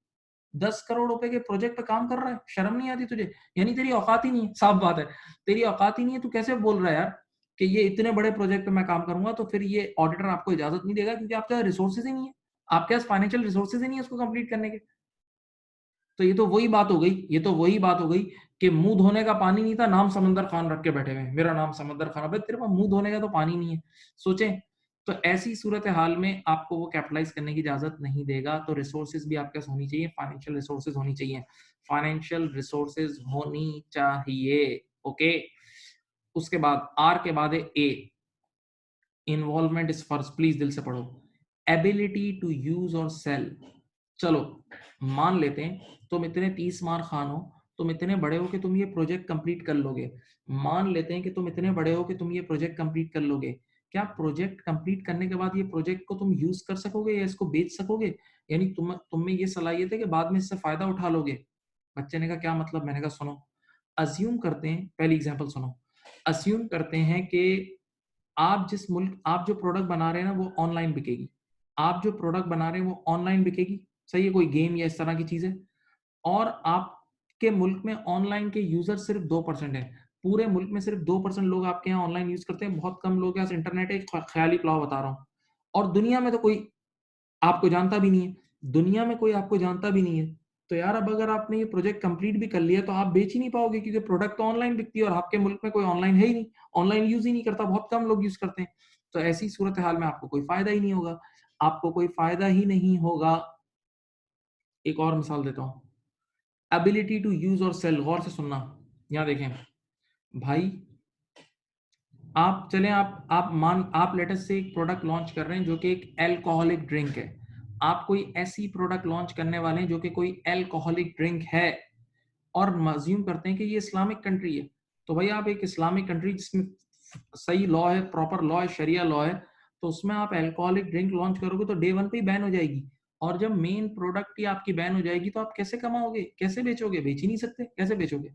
10 करोड़ रुपए के प्रोजेक्ट पे काम कर रहा है, शर्म नहीं आती तुझे? यानी तेरी औकात ही नहीं है, साफ बात है, तेरी औकात ही नहीं है। तू कैसे बोल रहा है यार कि ये इतने बड़े प्रोजेक्ट पे मैं काम करूंगा? तो फिर ये ऑडिटर आपको इजाजत नहीं देगा, क्योंकि आपके पास रिसोर्सेज ही नहीं है, आपके पास फाइनेंशियल रिसोर्सेज ही नहीं है उसको कंप्लीट करने के। तो ये तो वही बात हो गई, ये तो वही बात हो गई कि मुंह धोने का पानी नहीं था, नाम समंदर खान रख के बैठे हुए, मेरा नाम समंदर खान। अबे तेरे पास मुंह धोने का तो पानी नहीं है, सोचें। तो ऐसी सूरत हाल में आपको वो कैपिटलाइज करने की इजाजत नहीं देगा। तो रिसोर्सेज भी आपके पास होनी चाहिए, फाइनेंशियल रिसोर्सेज होनी चाहिए, फाइनेंशियल रिसोर्सेज होनी चाहिए। ओके, उसके बाद आर के बाद है ए, इन्वॉल्वमेंट इज फर्स्ट, प्लीज दिल से पढ़ो, एबिलिटी टू यूज और सेल। चलो मान लेते हैं तुम इतने 30 मार खान हो, तुम इतने बड़े हो कि तुम ये प्रोजेक्ट कंप्लीट कर लोगे, मान लेते हैं कि तुम इतने बड़े हो कि तुम ये प्रोजेक्ट कंप्लीट कर लोगे, क्या प्रोजेक्ट कंप्लीट करने के बाद ये प्रोजेक्ट को तुम यूज कर सकोगे या इसको बेच सकोगे, यानी तुम में ये सलाहियत है कि बाद में इससे फायदा उठा लोगे। बच्चे ने कहा क्या मतलब? मैंने कहा सुनो, अज्यूम करते हैं, पहली एग्जांपल सुनो, अज्यूम करते हैं कि आप जो प्रोडक्ट बना रहे हैं ना वो ऑनलाइन बिकेगी, आप जो प्रोडक्ट बना रहे हैं वो ऑनलाइन बिकेगी, सही है, कोई गेम या इस तरह की चीज है, और आपके मुल्क में ऑनलाइन के यूजर सिर्फ 2% है, पूरे मुल्क में सिर्फ 2% लोग आपके यहाँ ऑनलाइन यूज करते हैं, बहुत कम लोग हैं, इंटरनेट एक ख्याली पुलाव बता रहा हूँ, और दुनिया में तो कोई आपको जानता भी नहीं है, दुनिया में कोई आपको जानता भी नहीं है, तो यार अब अगर आपने ये प्रोजेक्ट कंप्लीट भी कर लिया तो आप बेच ही नहीं पाओगे, क्योंकि प्रोडक्ट तो ऑनलाइन बिकती है और आपके मुल्क में कोई ऑनलाइन है ही नहीं, ऑनलाइन यूज ही नहीं करता, बहुत कम लोग यूज करते हैं। तो ऐसी सूरत हाल में आपको कोई फायदा ही नहीं होगा, आपको कोई फायदा ही नहीं होगा। एक और मिसाल देता हूं, एबिलिटी टू यूज और सेल, गौर से सुनना, यहां देखें भाई, आप लेटेस्ट से एक प्रोडक्ट लॉन्च कर रहे हैं जो कि एक अल्कोहलिक ड्रिंक है, आप कोई ऐसी प्रोडक्ट लॉन्च करने वाले हैं जो कि कोई अल्कोहलिक ड्रिंक है, और मज्यूम करते हैं कि ये इस्लामिक कंट्री है, तो भाई आप एक इस्लामिक कंट्री जिसमें सही लॉ है, प्रॉपर लॉ है, शरिया लॉ है, तो उसमें आप अल्कोहलिक ड्रिंक लॉन्च करोगे तो डे वन पे ही बैन हो जाएगी, और जब मेन प्रोडक्ट ही आपकी बैन हो जाएगी तो आप कैसे कमाओगे, कैसे बेचोगे? बेच ही नहीं सकते, कैसे बेचोगे?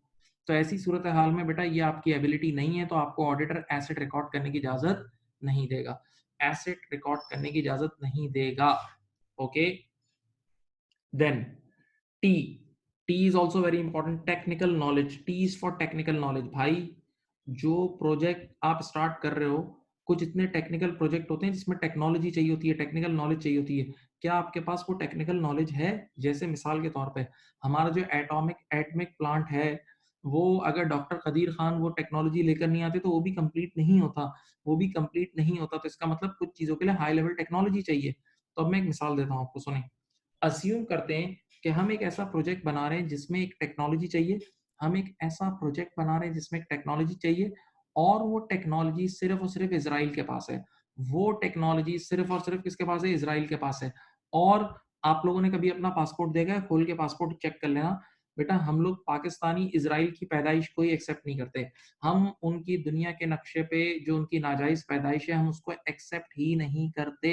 तो ऐसी सूरत हाल में बेटा ये आपकी एबिलिटी नहीं है, तो आपको ऑडिटर एसेट रिकॉर्ड करने की इजाजत नहीं देगा, एसेट रिकॉर्ड करने की इजाजत नहीं देगा। Okay, then T, T is also very important, technical knowledge, T is for technical knowledge. भाई जो प्रोजेक्ट आप स्टार्ट कर रहे हो, कुछ इतने टेक्निकल प्रोजेक्ट होते हैं जिसमें टेक्नोलॉजी चाहिए होती है, टेक्निकल नॉलेज चाहिए होती है, क्या आपके पास वो टेक्निकल नॉलेज है? जैसे मिसाल के तौर पे हमारा जो एटॉमिक प्लांट है, वो अगर डॉक्टर कदीर खान वो टेक्नोलॉजी लेकर नहीं आते तो वो भी कंप्लीट नहीं होता, वो भी कंप्लीट नहीं होता, तो इसका मतलब कुछ चीजों के लिए हाई लेवल टेक्नोलॉजी चाहिए। तो अब मैं एक मिसाल देता हूँ आपको, सुने, अस्यूम करते हैं कि हम एक ऐसा प्रोजेक्ट बना रहे हैं जिसमें एक टेक्नोलॉजी चाहिए, हम एक ऐसा प्रोजेक्ट बना रहे हैं जिसमें एक टेक्नोलॉजी चाहिए, और वो टेक्नोलॉजी सिर्फ और सिर्फ इसराइल के पास है, वो टेक्नोलॉजी सिर्फ और सिर्फ किसके पास है? इसराइल के पास है। और आप लोगों ने कभी अपना पासपोर्ट देखा है? खोल के पासपोर्ट चेक कर लेना बेटा, हम लोग पाकिस्तानी इसराइल की पैदाइश को ही एक्सेप्ट नहीं करते, हम उनकी दुनिया के नक्शे पे जो उनकी नाजायज पैदाइश है हम उसको एक्सेप्ट ही नहीं करते।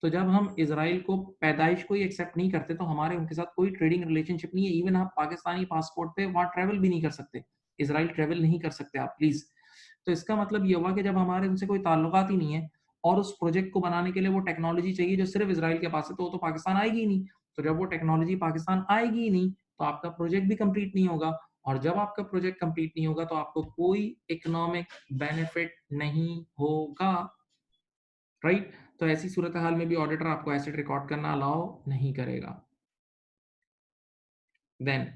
तो जब हम इसराइल को पैदाइश को ही एक्सेप्ट नहीं करते तो हमारे उनके साथ कोई ट्रेडिंग रिलेशनशिप नहीं है, इवन आप पाकिस्तानी पासपोर्ट पे वहां ट्रेवल भी नहीं कर सकते, इसराइल ट्रेवल नहीं कर सकते आप प्लीज। तो इसका मतलब ये हुआ कि जब हमारे उनसे कोई ताल्लुकात ही नहीं है और उस प्रोजेक्ट को बनाने के लिए वो टेक्नोलॉजी चाहिए जो सिर्फ इसराइल के पास है, तो वो तो पाकिस्तान आएगी ही नहीं, तो जब वो टेक्नोलॉजी पाकिस्तान आएगी ही नहीं तो आपका प्रोजेक्ट भी कंप्लीट नहीं होगा, और जब आपका प्रोजेक्ट कंप्लीट नहीं होगा तो आपको कोई इकोनॉमिक बेनिफिट नहीं होगा, राइट? तो ऐसी सूरत हाल में भी ऑडिटर आपको एसेट रिकॉर्ड करना अलाउ नहीं करेगा। देन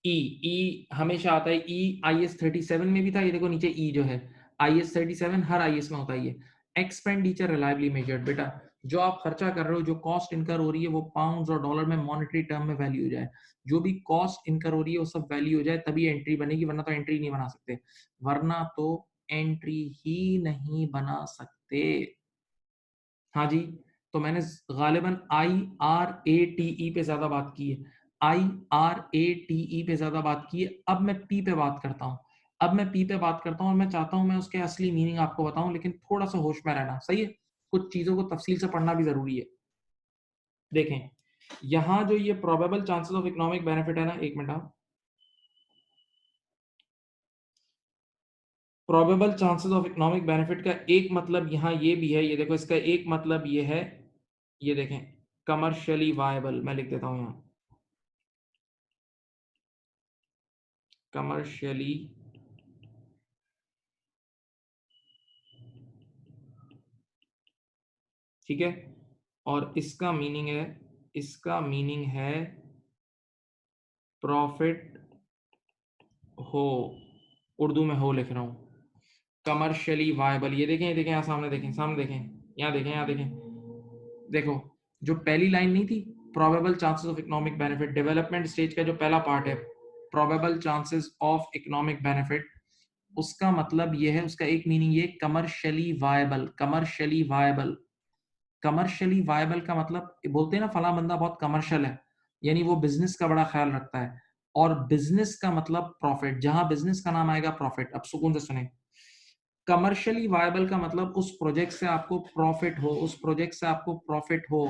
ई, ई हमेशा आता है, ई IS-37 में भी था, ये देखो नीचे ई जो है IS-37 हर IS में होता है। ये एक्सपेंडिचर रिलायबली मेजर्ड, बेटा जो आप खर्चा कर रहे हो, जो कॉस्ट इनकर हो रही है वो पाउंड्स और डॉलर में मॉनेटरी टर्म में वैल्यू हो जाए, जो भी कॉस्ट इनकर हो रही है वो सब वैल्यू हो जाए तभी एंट्री बनेगी, वरना तो एंट्री नहीं बना सकते, वरना तो एंट्री ही नहीं बना सकते। हाँ जी, तो मैंने गालिबन IRATE पे ज्यादा बात की है, IRATE पे ज्यादा बात की है, अब मैं पी पे बात करता हूँ, अब मैं पी पे बात करता हूँ और मैं चाहता हूँ मैं उसके असली मीनिंग आपको बताऊं, लेकिन थोड़ा सा होश में रहना, सही है, कुछ चीजों को तफसील से पढ़ना भी जरूरी है। देखें यहाँ जो ये probable chances of economic benefit है ना, एक मिनट आप, probable chances of economic benefit का एक मतलब यहाँ ये भी है, ये देखो इसका एक मतलब ये है, ये देखें कमर्शियली वायबल, मैं लिख देता हूँ यहाँ कमर्शियली ठीक है, और इसका मीनिंग है प्रॉफिट हो, उर्दू में हो लिख रहा हूँ, कमर्शियली वायबल, ये देखें यहाँ सामने देखें, सामने देखें, यहाँ देखें, यहाँ देखें, देखो जो पहली लाइन नहीं थी, probable chances of economic benefit, development stage का जो पहला पार्ट है probable chances of economic benefit, उसका मतलब ये है, उसका एक मीनिंग ये commercially viable, commercially viable, commercially viable का मतलब बोलते हैं ना फला बंदा बहुत कमर्शियल है, यानी वो बिजनेस का बड़ा ख्याल रखता है, और बिजनेस का मतलब प्रॉफिट, जहां बिजनेस का नाम आएगा प्रॉफिट। अब सुकून से सुने, कमर्शियली वायबल का मतलब उस प्रोजेक्ट से आपको प्रॉफिट हो, उस प्रोजेक्ट से आपको प्रॉफिट हो।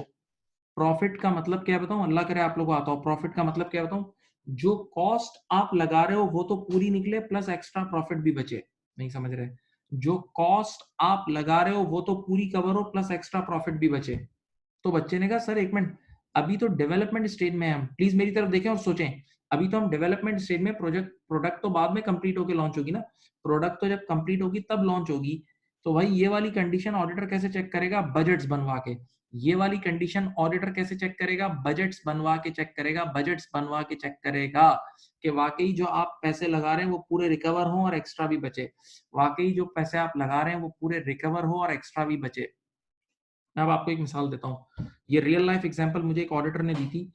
प्रॉफिट का मतलब क्या बताऊं, अल्लाह करे आप लोगों को आता हो। प्रॉफिट का मतलब क्या बताऊं, जो कॉस्ट आप लगा रहे हो वो तो पूरी निकले प्लस एक्स्ट्रा प्रॉफिट भी बचे। नहीं समझ रहे? जो कॉस्ट आप लगा रहे हो वो तो पूरी कवर हो प्लस एक्स्ट्रा प्रॉफिट भी बचे। तो बच्चे ने कहा सर एक मिनट, अभी तो डेवलपमेंट स्टेज में है हम, प्लीज मेरी तरफ देखें और सोचें। अभी तो हम डेवलपमेंट स्टेज में, प्रोडक्ट तो बाद में कंप्लीट होकर लॉन्च होगी ना। प्रोडक्ट तो जब कंप्लीट होगी तब लॉन्च होगी। तो भाई ये वाली कंडीशन ऑडिटर कैसे चेक करेगा? बजट्स बनवा के। ये वाली कंडीशन ऑडिटर कैसे चेक करेगा? बजट्स बनवा के चेक करेगा। बजट्स बनवा के चेक करेगा कि वाकई जो आप पैसे लगा रहे हैं वो पूरे रिकवर हो और एक्स्ट्रा भी बचे। वाकई जो पैसे आप लगा रहे हैं वो पूरे रिकवर हो और एक्स्ट्रा भी बचे। मैं अब आपको एक मिसाल देता हूँ। ये रियल लाइफ एग्जांपल मुझे एक ऑडिटर ने दी थी।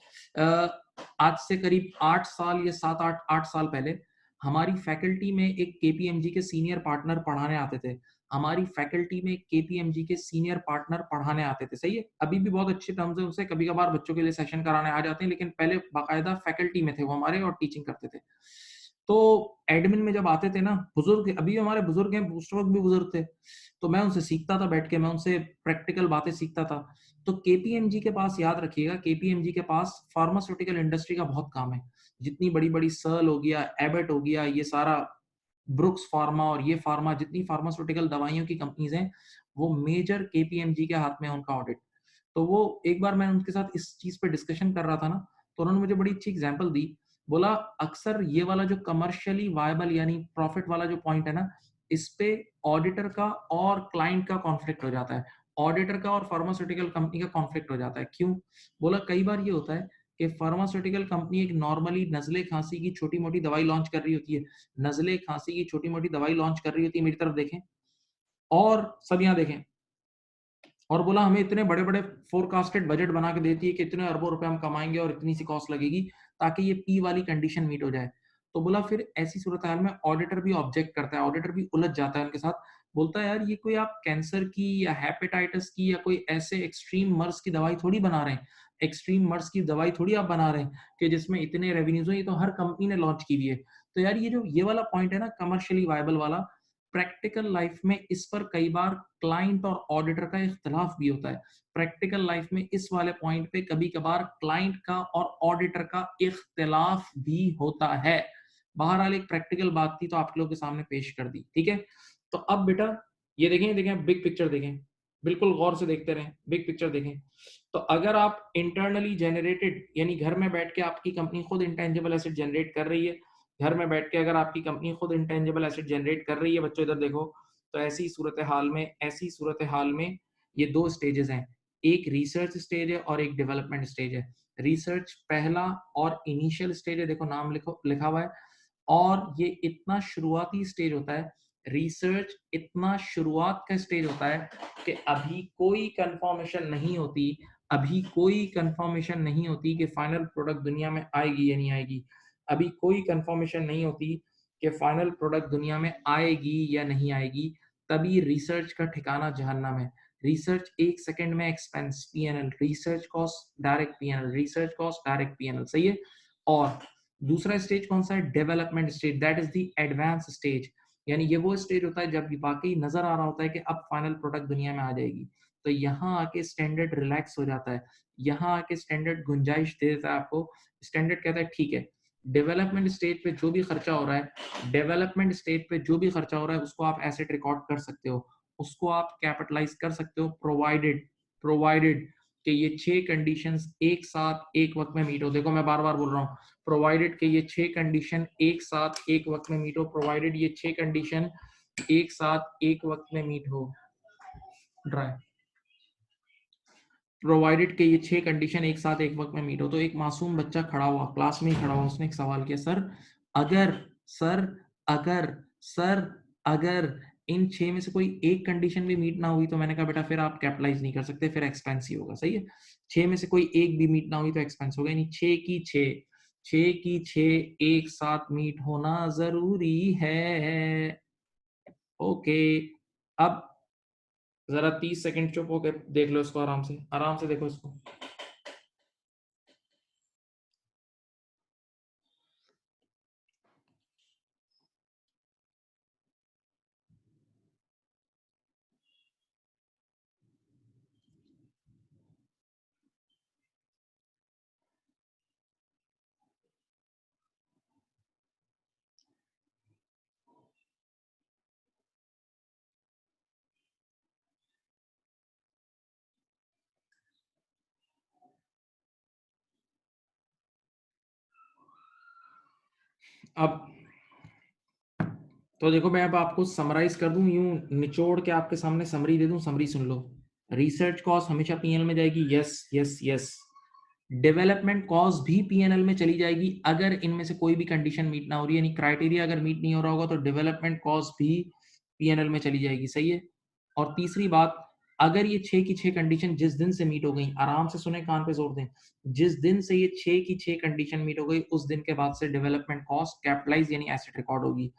आज से करीब 8 साल या 7 8 साल पहले हमारी फैकल्टी में एक केपीएमजी के सीनियर पार्टनर पढ़ाने आते थे। हमारी फैकल्टी में केपीएमजी के सीनियर पार्टनर पढ़ाने आते थे, सही है। अभी भी बहुत अच्छे टर्म्स है उनसे, कभी कभार बच्चों के लिए सेशन कराने आ जाते हैं, लेकिन पहले बाकायदा फैकल्टी में थे वो हमारे और टीचिंग करते थे। तो एडमिन में जब आते थे ना, बुजुर्ग, अभी हमारे बुजुर्ग हैं, उस वक्त भी बुजुर्ग थे, तो मैं उनसे सीखता था बैठ के, मैं उनसे प्रैक्टिकल बातें सीखता था। तो केपीएमजी के पास, याद रखिएगा, केपीएमजी के पास फार्मास्यूटिकल इंडस्ट्री का बहुत काम है। जितनी बड़ी बड़ी सर्ल हो गया, एबट हो गया, ये सारा ब्रुक्स फार्मा और ये फार्मा, जितनी फार्मास्यूटिकल दवाइयों की कंपनीज हैं, वो मेजर केपीएमजी के हाथ में है उनका ऑडिट। तो वो एक बार मैं उनके साथ इस चीज पे डिस्कशन कर रहा था ना, तो उन्होंने मुझे बड़ी अच्छी एग्जांपल दी। बोला अक्सर ये वाला जो कमर्शियली वायबल यानी प्रॉफिट वाला जो पॉइंट है ना, इस पे ऑडिटर का और क्लाइंट का कॉन्फ्लिक्ट हो जाता है। ऑडिटर का और फार्मास्यूटिकल कंपनी का कॉन्फ्लिक्ट हो जाता है। क्यों? बोला कई बार ये होता है कि फार्मास्यूटिकल कंपनी एक नॉर्मली नजले खांसी की छोटी मोटी दवाई लॉन्च कर रही होती है। नजले खांसी की छोटी मोटी दवाई लॉन्च कर रही होती है, मेरी तरफ देखें और सब यहाँ देखें, और बोला हमें इतने बड़े बड़े फोरकास्टेड बजट बना के देती है कि इतने अरबों रुपए हम कमाएंगे और इतनी सी कॉस्ट लगेगी ताकि ये पी वाली कंडीशन मीट हो जाए। तो बोला फिर ऐसी सूरत हाल में ऑडिटर भी ऑब्जेक्ट करता है, ऑडिटर भी उलझ जाता है उनके साथ। बोलता है यार ये कोई आप कैंसर की या हेपेटाइटिस की या कोई ऐसे एक्सट्रीम मर्स की दवाई थोड़ी बना रहे हैं। एक्सट्रीम मर्स की दवाई थोड़ी आप बना रहे हैं कि जिसमें इतने रेवेन्यूज हो, ये तो हर कंपनी ने लॉन्च की हुई है। तो यार ये जो ये वाला पॉइंट है ना, कमर्शियली वायबल वाला, प्रैक्टिकल लाइफ में इस पर कई बार क्लाइंट और ऑडिटर का इख्तलाफ भी होता है। प्रैक्टिकल लाइफ में इस वाले पॉइंट पे कभी कभार क्लाइंट का और ऑडिटर का इख्तलाफ भी होता है। बहरहाल एक प्रैक्टिकल बात थी तो आप लोगों के सामने पेश कर दी, ठीक है। तो अब बेटा ये देखें, देखें बिग पिक्चर देखें, बिल्कुल गौर से देखते रहें, बिग पिक्चर देखें। तो अगर आप इंटरनली जनरेटेड यानी घर में बैठ के आपकी कंपनी खुद इंटेंजिबल एसेट जनरेट कर रही है, घर में बैठ के अगर आपकी कंपनी खुद इंटेंजिबल एसेट जनरेट कर रही है, बच्चों इधर देखो, तो ऐसी सूरत हाल में ये दो स्टेजेस हैं। एक रिसर्च स्टेज है और एक डेवलपमेंट स्टेज है। रिसर्च पहला और इनिशियल स्टेज है, देखो नाम लिखो लिखा हुआ है। और ये इतना शुरुआती स्टेज होता है, रिसर्च इतना शुरुआत का स्टेज होता है कि अभी कोई कंफर्मेशन नहीं होती, अभी कोई कंफर्मेशन नहीं होती कि फाइनल प्रोडक्ट दुनिया में आएगी या नहीं आएगी। अभी कोई कंफर्मेशन नहीं होती कि फाइनल प्रोडक्ट दुनिया में आएगी या नहीं आएगी। तभी रिसर्च का ठिकाना जहन्नम है। रिसर्च एक सेकंड में expense PNL, research cost direct PNL, research cost direct PNL, सही है। और दूसरा स्टेज कौन सा है? Development stage, that is the advance stage. यानी ये वो स्टेज होता है जब वाकई नजर आ रहा होता है कि अब फाइनल प्रोडक्ट दुनिया में आ जाएगी। तो यहाँ आके स्टैंडर्ड रिलैक्स हो जाता है, यहाँ आके स्टैंडर्ड गुंजाइश दे देता है आपको। स्टैंडर्ड कहता है ठीक है, डेवलपमेंट स्टेज पे जो भी खर्चा हो रहा है, डेवलपमेंट स्टेज पे जो भी खर्चा हो रहा है उसको आप एसेट रिकॉर्ड कर सकते हो, उसको आप कैपिटलाइज कर सकते हो, प्रोवाइडेड प्रोवाइडेड कि ये 6 कंडीशंस एक साथ एक वक्त में मीट हो। देखो मैं बार बार बोल रहा हूँ, प्रोवाइडेड के ये 6 कंडीशन एक साथ एक वक्त में मीट हो, प्रोवाइडेड ये 6 कंडीशन एक साथ एक वक्त में मीट हो। ड्राई, प्रोवाइडेड के ये 6 कंडीशन एक साथ एक वक्त में मीट हो। तो एक मासूम बच्चा खड़ा हुआ, क्लास में ही खड़ा हुआ, उसने एक सवाल किया, सर अगर सर अगर सर अगर इन 6 में से कोई एक कंडीशन भी मीट ना हुई, तो मैंने कहा बेटा फिर आप कैपिटलाइज नहीं कर सकते, फिर एक्सपेंस ही होगा, सही है। 6 में से कोई एक भी मीट ना हुई तो एक्सपेंस होगा, यानी 6 की 6 एक साथ मीट होना जरूरी है। ओके, अब जरा 30 सेकंड चुप होकर देख लो इसको, आराम से देखो इसको। अब तो देखो मैं अब आपको समराइज कर दूं, यूं निचोड़ के आपके सामने समरी दे दूं, समरी सुन लो। रिसर्च कॉस्ट हमेशा पीएनएल में जाएगी, yes yes yes. Development cost भी पीएनएल में चली जाएगी अगर इनमें से कोई भी कंडीशन मीट ना हो रही है, यानी क्राइटेरिया अगर मीट नहीं हो रहा होगा तो डेवलपमेंट कॉस्ट भी पीएनएल में चली जाएगी, सही है। और तीसरी बात, अगर ये 6 की 6 कंडीशन जिस दिन से मीट हो गई, आराम से सुने, कान पे जोर दें, जिस दिन से ये 6 की 6 कंडीशन मीट हो गई उस दिन के बाद से डेवलपमेंट कॉस्ट कैपिटलाइज यानी एसेट रिकॉर्ड होगी।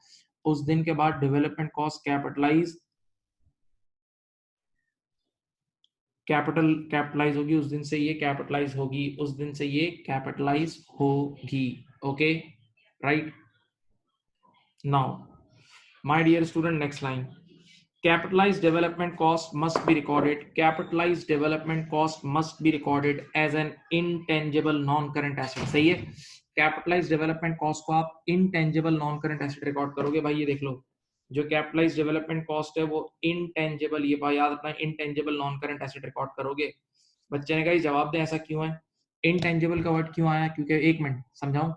उस दिन के बाद डेवलपमेंट कॉस्ट कैपिटलाइज होगी, उस दिन से ये कैपिटलाइज होगी, उस दिन से ये कैपिटलाइज होगी। Okay, right. Now my dear student, next line, capitalized development cost must be recorded, capitalized development cost must be recorded as an intangible non current asset, सही है। कैपिटलाइज डेवलपमेंट कॉस्ट को आप intangible non current asset record करोगे। भाई ये देख लो, जो कैपिटलाइज डेवलपमेंट कॉस्ट है वो इनटेंजिबल, ये भाई याद रखना, intangible non current asset record करोगे। बच्चे ने कहा जवाब दें ऐसा क्यों है, इनटेंजिबल का वर्ड क्यों आया, क्योंकि एक मिनट समझाऊं,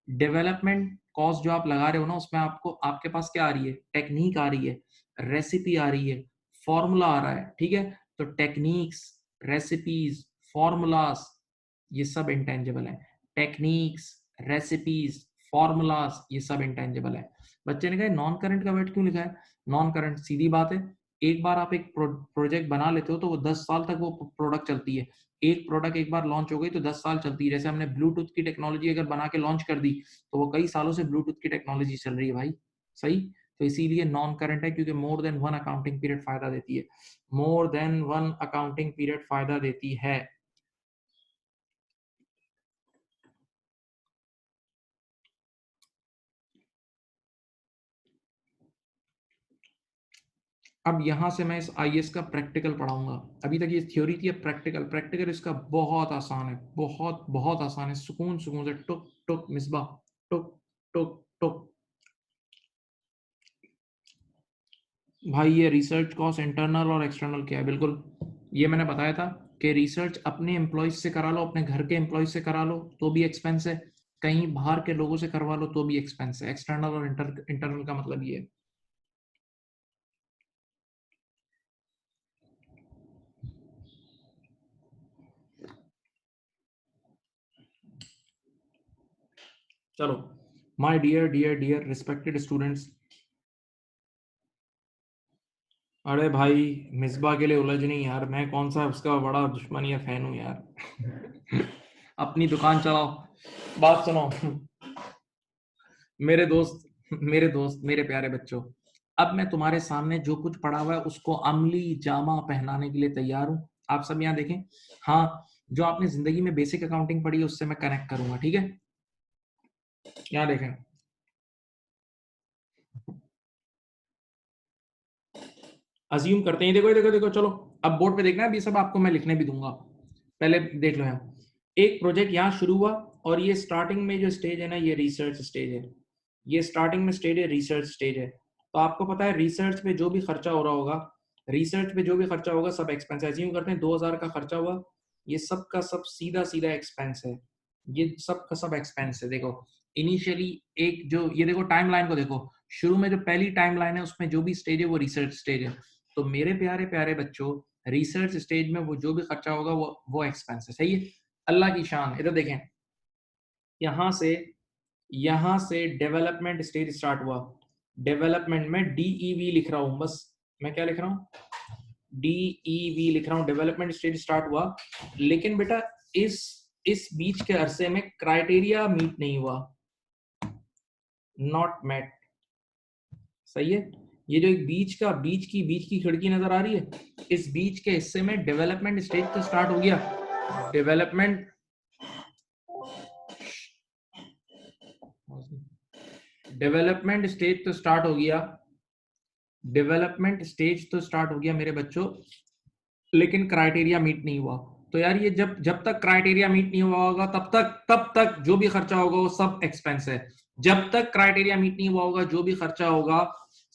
डेवलपमेंट कॉस्ट जो आप लगा रहे हो ना उसमें आपको आपके पास क्या आ रही है, टेक्निक आ रही है, रेसिपी आ रही है, फॉर्मूला आ रहा है, ठीक है। तो टेक्निक्स, रेसिपीज, फॉर्मूलाज, ये सब इंटेंजिबल है। टेक्निक्स, रेसिपीज, फॉर्मूलाज, ये सब इंटेंजिबल है। बच्चे ने कहा नॉन करंट का वर्ड क्यों लिखा है, नॉन करंट सीधी बात है, एक बार आप एक प्रोजेक्ट बना लेते हो तो वो 10 साल तक वो प्रोडक्ट चलती है। एक प्रोडक्ट एक बार लॉन्च हो गई तो 10 साल चलती है। जैसे हमने ब्लूटूथ की टेक्नोलॉजी अगर बना के लॉन्च कर दी तो वो कई सालों से ब्लूटूथ की टेक्नोलॉजी चल रही है भाई, सही। तो इसीलिए नॉन करंट है, क्योंकि more than one accounting period फायदा देती है, more than one accounting period फायदा देती है। अब यहां से मैं इस आईएएस का प्रैक्टिकल पढ़ाऊंगा। अभी तक ये थ्योरी थी, अब प्रैक्टिकल। प्रैक्टिकल इसका बहुत आसान है, बहुत बहुत आसान है, सुकून सुकून से टुक टुक मिसबा, टुक टुक टुक। भाई ये रिसर्च कॉस्ट इंटरनल और एक्सटर्नल क्या है, बिल्कुल ये मैंने बताया था कि रिसर्च अपने एम्प्लॉयज से करा लो, अपने घर के एम्प्लॉयज से करा लो तो भी एक्सपेंस है, कहीं बाहर के लोगों से करवा लो तो भी एक्सपेंस है। एक्सटर्नल और इंटरनल का मतलब ये है। चलो my dear dear dear respected students, अरे भाई मिसबा के लिए उलझ नहीं यार, मैं कौन सा उसका बड़ा दुश्मन या फैन हूँ यार। अपनी दुकान चलाओ। बात सुनो मेरे दोस्त मेरे प्यारे बच्चों, अब मैं तुम्हारे सामने जो कुछ पढ़ा हुआ है उसको अमली जामा पहनाने के लिए तैयार हूं। आप सब यहाँ देखें, हाँ, जो आपने जिंदगी में बेसिक अकाउंटिंग पढ़ी है उससे मैं कनेक्ट करूंगा, ठीक है। यहाँ देखें, अज्यूम करते हैं, देखो देखो देखो, चलो अब बोर्ड पे देखना है, अभी सब आपको मैं लिखने भी दूंगा, पहले देख लो यहाँ। एक प्रोजेक्ट यहाँ शुरू हुआ और ये स्टार्टिंग में जो स्टेज है ना, ये रिसर्च स्टेज है, ये स्टार्टिंग में स्टेज है, रिसर्च स्टेज है। तो आपको पता है रिसर्च पे जो भी खर्चा हो रहा होगा, रिसर्च पे जो भी खर्चा होगा सब एक्सपेंस है। अज्यूम करते हैं 2000 का खर्चा हुआ, ये सब का सब सीधा सीधा एक्सपेंस है, ये सब का सब एक्सपेंस है। देखो इनिशियली एक जो ये देखो टाइमलाइन को देखो, शुरू में जो पहली टाइमलाइन है उसमें जो भी स्टेज है वो रिसर्च स्टेज है। तो मेरे प्यारे प्यारे बच्चों, रिसर्च स्टेज में वो जो भी खर्चा होगा वो एक्सपेंस है, सही है। अल्लाह की शान, इधर देखें, यहां से डेवलपमेंट स्टेज स्टार्ट हुआ, डेवलपमेंट में डीईवी लिख रहा हूं, बस मैं क्या लिख रहा हूं, डीईवी लिख रहा हूं, डेवलपमेंट स्टेज स्टार्ट हुआ। लेकिन बेटा इस बीच के अरसे में क्राइटेरिया मीट नहीं हुआ, नॉट मेट, सही है। ये जो एक बीच की खिड़की नजर आ रही है, इस बीच के हिस्से में डेवलपमेंट स्टेज तो स्टार्ट हो गया, डेवलपमेंट डेवलपमेंट स्टेज तो स्टार्ट हो गया, डेवलपमेंट स्टेज तो स्टार्ट हो गया मेरे बच्चों, लेकिन क्राइटेरिया मीट नहीं हुआ। तो यार ये जब जब तक क्राइटेरिया मीट नहीं हुआ होगा तब तक जो भी खर्चा होगा वो सब एक्सपेंस है। जब तक क्राइटेरिया मीट नहीं हुआ होगा जो भी खर्चा होगा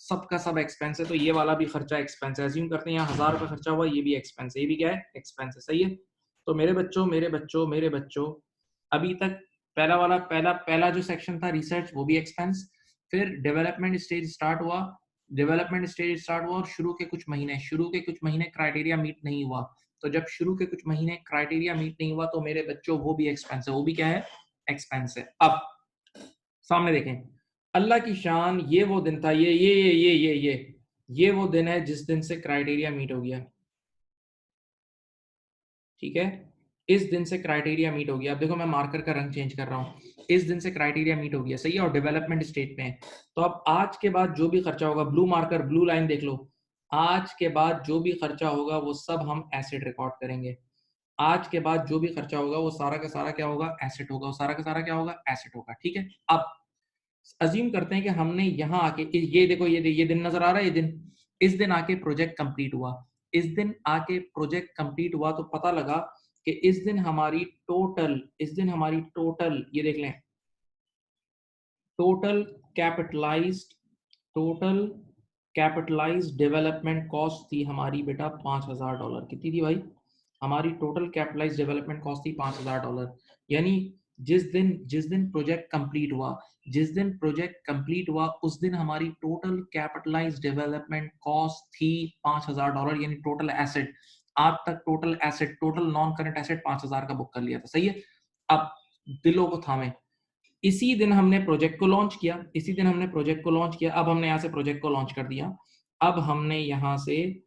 सबका सब एक्सपेंस है। तो ये वाला भी खर्चा एक्सपेंस है। अज्यूम करते हैं यहाँ 1000 का खर्चा हुआ, ये भी एक्सपेंस है, ये भी क्या है, एक्सपेंस है, सही है। तो मेरे बच्चों अभी तक पहला जो सेक्शन था रिसर्च, वो भी एक्सपेंस। फिर डेवलपमेंट स्टेज स्टार्ट हुआ, और शुरू के कुछ महीने क्राइटेरिया मीट नहीं हुआ। तो जब शुरू के कुछ महीने क्राइटेरिया मीट नहीं हुआ तो मेरे बच्चों वो भी एक्सपेंस है, वो भी क्या है, एक्सपेंस है। अब सामने देखें, अल्लाह की शान, ये वो दिन था, ये वो दिन है जिस दिन से क्राइटेरिया मीट हो गया। ठीक है, इस दिन से क्राइटेरिया मीट हो गया। अब देखो मैं मार्कर का रंग चेंज कर रहा हूँ, इस दिन से क्राइटेरिया मीट हो गया, सही है, और डेवलपमेंट स्टेज में है। तो अब आज के बाद जो भी खर्चा होगा, ब्लू मार्कर, ब्लू लाइन देख लो, आज के बाद जो भी खर्चा होगा वो सब हम एसेट रिकॉर्ड करेंगे। आज के बाद जो भी खर्चा होगा वो सारा का सारा क्या होगा, एसेट होगा, वो सारा का सारा क्या होगा, एसेट होगा। ठीक है, अब अज्यूम करते हैं कि हमने यहाँ आके, ये देखो, ये दिन नजर आ रहा है, ये दिन, इस दिन आके प्रोजेक्ट कंप्लीट हुआ, इस दिन आके प्रोजेक्ट कंप्लीट हुआ, तो पता लगा कि इस दिन हमारी टोटल ये देख लें, टोटल कैपिटलाइज्ड डेवलपमेंट कॉस्ट थी हमारी बेटा $5000। कितनी थी भाई, हमारी टोटल कैपिटलाइज्ड डेवलपमेंट कॉस्ट थी $5000। यानी जिस दिन प्रोजेक्ट कंप्लीट हुआ, उस दिन हमारी टोटल कैपिटलाइज्ड डेवलपमेंट कॉस्ट थी $5000। यानी टोटल एसेट, आज तक टोटल नॉन करंट एसेट 5000 का बुक कर लिया था, सही है। अब दिलों को थामे, इसी दिन हमने प्रोजेक्ट को लॉन्च किया, अब हमने यहाँ से प्रोजेक्ट को लॉन्च कर दिया, अब हमने यहाँ से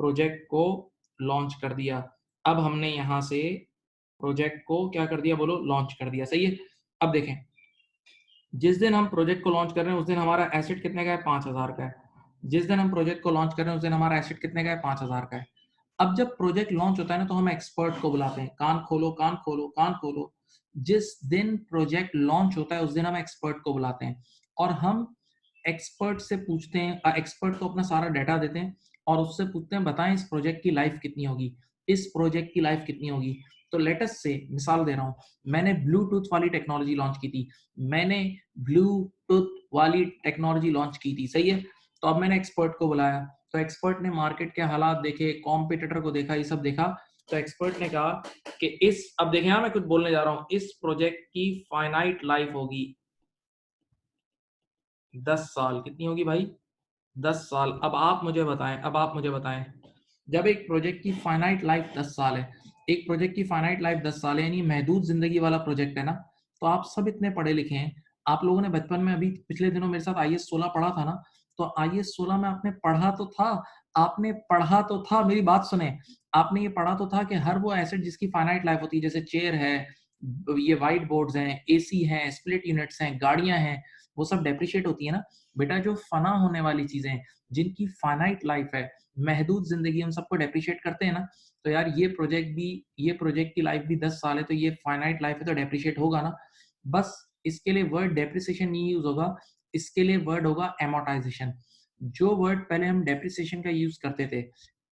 प्रोजेक्ट को लॉन्च कर दिया, अब हमने यहाँ से प्रोजेक्ट को क्या कर दिया, बोलो, लॉन्च कर दिया, सही है। अब देखें, जिस दिन हम प्रोजेक्ट को लॉन्च कर रहे हैं उस दिन हमारा एसेट कितने का है, 5000 का है। जिस दिन हम प्रोजेक्ट को लॉन्च कर रहे हैं उस दिन हमारा एसेट कितने का है, 5000 का है। अब जब प्रोजेक्ट लॉन्च होता है ना तो हम एक्सपर्ट को बुलाते हैं, कान खोलो कान खोलो कान खोलो, जिस दिन प्रोजेक्ट लॉन्च होता है उस दिन हम एक्सपर्ट को बुलाते हैं और हम एक्सपर्ट से पूछते हैं, एक्सपर्ट को अपना सारा डाटा देते हैं और उससे पूछते हैं बताएं इस प्रोजेक्ट की लाइफ कितनी होगी, तो लेटेस्ट से मिसाल दे रहा हूं, मैंने ब्लूटूथ वाली टेक्नोलॉजी लॉन्च की थी, सही है। तो अब मैंने एक्सपर्ट को बुलाया, तो एक्सपर्ट ने मार्केट के हालात देखे, कॉम्पिटिटर को देखा, ये सब देखा, तो एक्सपर्ट ने कहा कि अब देखें, मैं कुछ बोलने जा रहा हूं, इस प्रोजेक्ट की फाइनाइट लाइफ होगी 10 साल। कितनी होगी भाई, 10 साल। अब आप मुझे बताएं, जब एक प्रोजेक्ट की फाइनाइट लाइफ 10 साल है, यानी महदूद जिंदगी वाला प्रोजेक्ट है ना, तो आप सब इतने पढ़े लिखे हैं, आप लोगों ने बचपन में, अभी पिछले दिनों मेरे साथ IAS 16 पढ़ा था ना, तो IAS 16 में आपने पढ़ा तो था, मेरी बात सुने, आपने ये पढ़ा तो था कि हर वो एसेट जिसकी फाइनाइट लाइफ होती है, जैसे चेयर है, ये व्हाइट बोर्ड्स हैं, AC हैं, स्प्लिट यूनिट्स हैं, गाड़ियां हैं, वो सब डेप्रिशिएट होती है ना बेटा। जो फना होने वाली चीजें हैं, जिनकी फाइनाइट लाइफ है, महदूद जिंदगी, हम सबको डेप्रिशिएट करते हैं ना, तो यार ये प्रोजेक्ट की लाइफ भी 10 साल है, तो ये फाइनाइट लाइफ है तो डेप्रिशिएट होगा ना। बस इसके लिए वर्ड डेप्रिसिएशन नहीं यूज होगा, इसके लिए वर्ड होगा एमोटाइजेशन। जो वर्ड पहले हम डेप्रिसिएशन का यूज करते थे,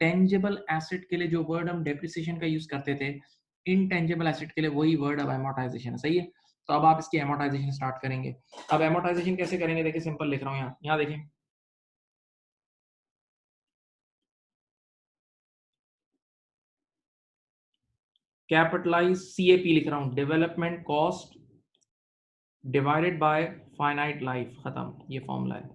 टेंजिबल एसेट के लिए जो वर्ड हम डेप्रिसिएशन का यूज करते थे, इनटेंजिबल एसेट के लिए वही वर्ड अब एमोटाइजेशन है, सही है। तो अब आप इसकी एमोटाइजेशन स्टार्ट करेंगे। अब एमोटाइजेशन कैसे करेंगे, देखिए सिंपल लिख रहा हूँ, यहाँ देखें, कैपिटलाइज CAP लिख रहा हूँ, development cost divided by finite life, खत्म, ये फॉर्मूला है।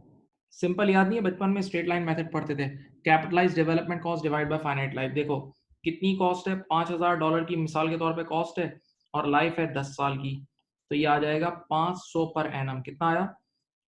सिंपल याद नहीं है, बचपन में स्ट्रेट लाइन मेथड पढ़ते थे, capitalize development cost divide by finite life. देखो कितनी कॉस्ट है, $5000 की मिसाल के तौर पे कॉस्ट है, और लाइफ है 10 साल की, तो ये आ जाएगा 500 पर एनम। कितना आया,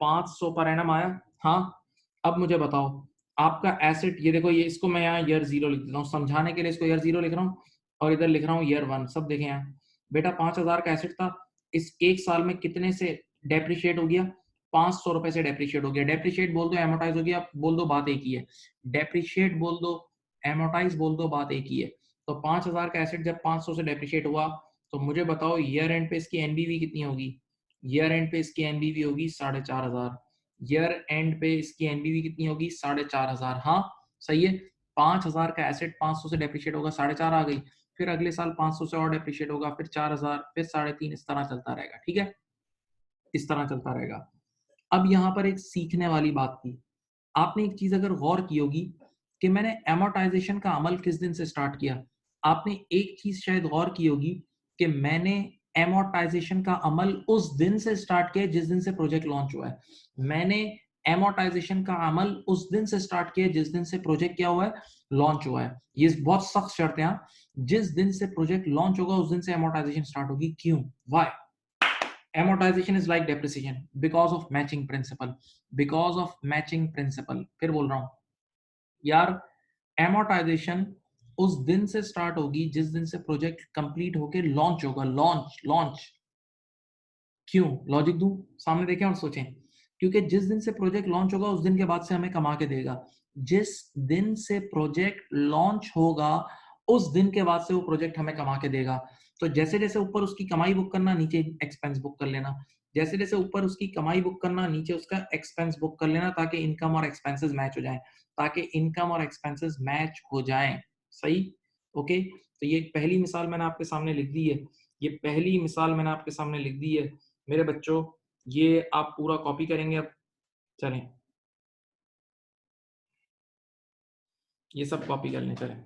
500 पर एनम आया। हाँ, अब मुझे बताओ, आपका एसेट, ये देखो, ये इसको मैं यहाँ ईयर 0 लिख देता हूँ, समझाने के लिए इसको ईयर 0 लिख रहा हूँ, और इधर लिख रहा हूँ ईयर 1। सब देखें यहाँ, बेटा 5000 का एसेट था, इस एक साल में कितने से डेप्रिशिएट हो गया, 500 रुपए से डेप्रिशिएट हो गया। डेप्रिशिएट बोल दो, एमोटाइज हो गया बोल दो, बात एक ही है। डेप्रिशिएट बोल दो, एमोटाइज बोल दो, बात एक ही है। तो 5000 का एसेट जब 500 से डेप्रिशिएट हुआ, तो मुझे बताओ ईयर एंड पे इसकी एनबीवी कितनी होगी, ईयर एंड पे इसकी एनबीवी होगी 4500। ईयर एंड पे इसकी एनबीवी कितनी होगी, 4500। हाँ सही है, 5000 का एसेट 500 से डेप्रिशिएट होगा, 4.5 आ गई, फिर अगले साल 500 से और डेप्रिशिएट होगा, फिर 4000, फिर 3.5, इस तरह चलता रहेगा। ठीक है, इस तरह चलता रहेगा। अब यहाँ पर एक सीखने वाली बात थी, आपने एक चीज अगर गौर की होगी कि मैंने एमोटाइजेशन का अमल किस दिन से स्टार्ट किया, आपने एक चीज शायद गौर की होगी कि मैंने एमोर्टाइजेशन का अमल उस दिन से स्टार्ट किया जिस दिन से प्रोजेक्ट लॉन्च हुआ है। मैंने एमोर्टाइजेशन का अमल उस दिन से स्टार्ट किया जिस दिन से प्रोजेक्ट क्या हुआ है, लॉन्च हुआ है। ये बहुत सख्त शर्त है। जिस दिन से प्रोजेक्ट लॉन्च होगा उस दिन से एमोर्टाइजेशन स्टार्ट होगी। क्यों? Why? amortization is like depreciation because of matching principle, because of matching principle। फिर बोल रहा हूं यार, amortization उस दिन से स्टार्ट होगी जिस दिन से प्रोजेक्ट कंप्लीट होके लॉन्च होगा। लॉन्च लॉन्च क्यों? लॉजिक दूं, सामने देखें और सोचें। क्योंकि जिस दिन से प्रोजेक्ट लॉन्च होगा उस दिन के बाद से हमें कमा के देगा। जिस दिन से प्रोजेक्ट लॉन्च होगा उस दिन के बाद से वो प्रोजेक्ट हमें कमा के देगा। तो जैसे जैसे ऊपर उसकी कमाई बुक करना, नीचे एक्सपेंस बुक कर लेना। जैसे जैसे ऊपर उसकी कमाई बुक करना, नीचे उसका एक्सपेंस बुक कर लेना, ताकि इनकम और एक्सपेंसेस मैच हो जाएं। ताकि इनकम और एक्सपेंसेस मैच हो जाएं। सही? ओके। तो ये पहली मिसाल मैंने आपके सामने लिख दी है। ये पहली मिसाल मैंने आपके सामने लिख दी है मेरे बच्चों। ये आप पूरा कॉपी करेंगे। अब चलें, ये सब कॉपी कर लें। चलें,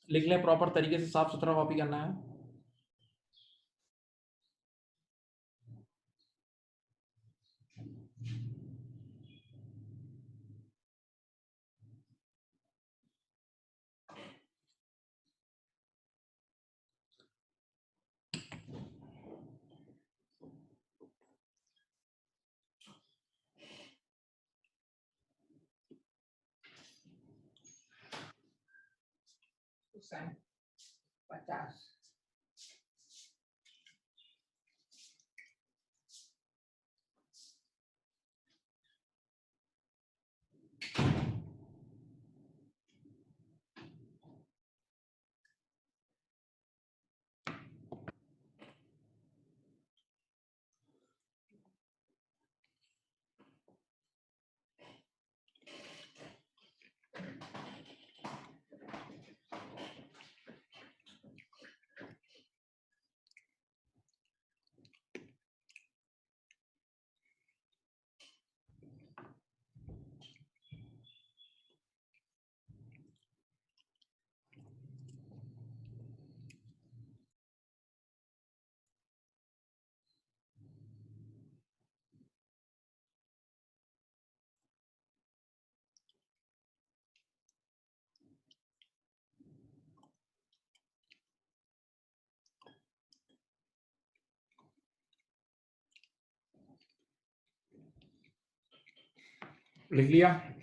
लिख लें। प्रॉपर तरीके से साफ सुथरा कॉपी करना है। लिख लिया?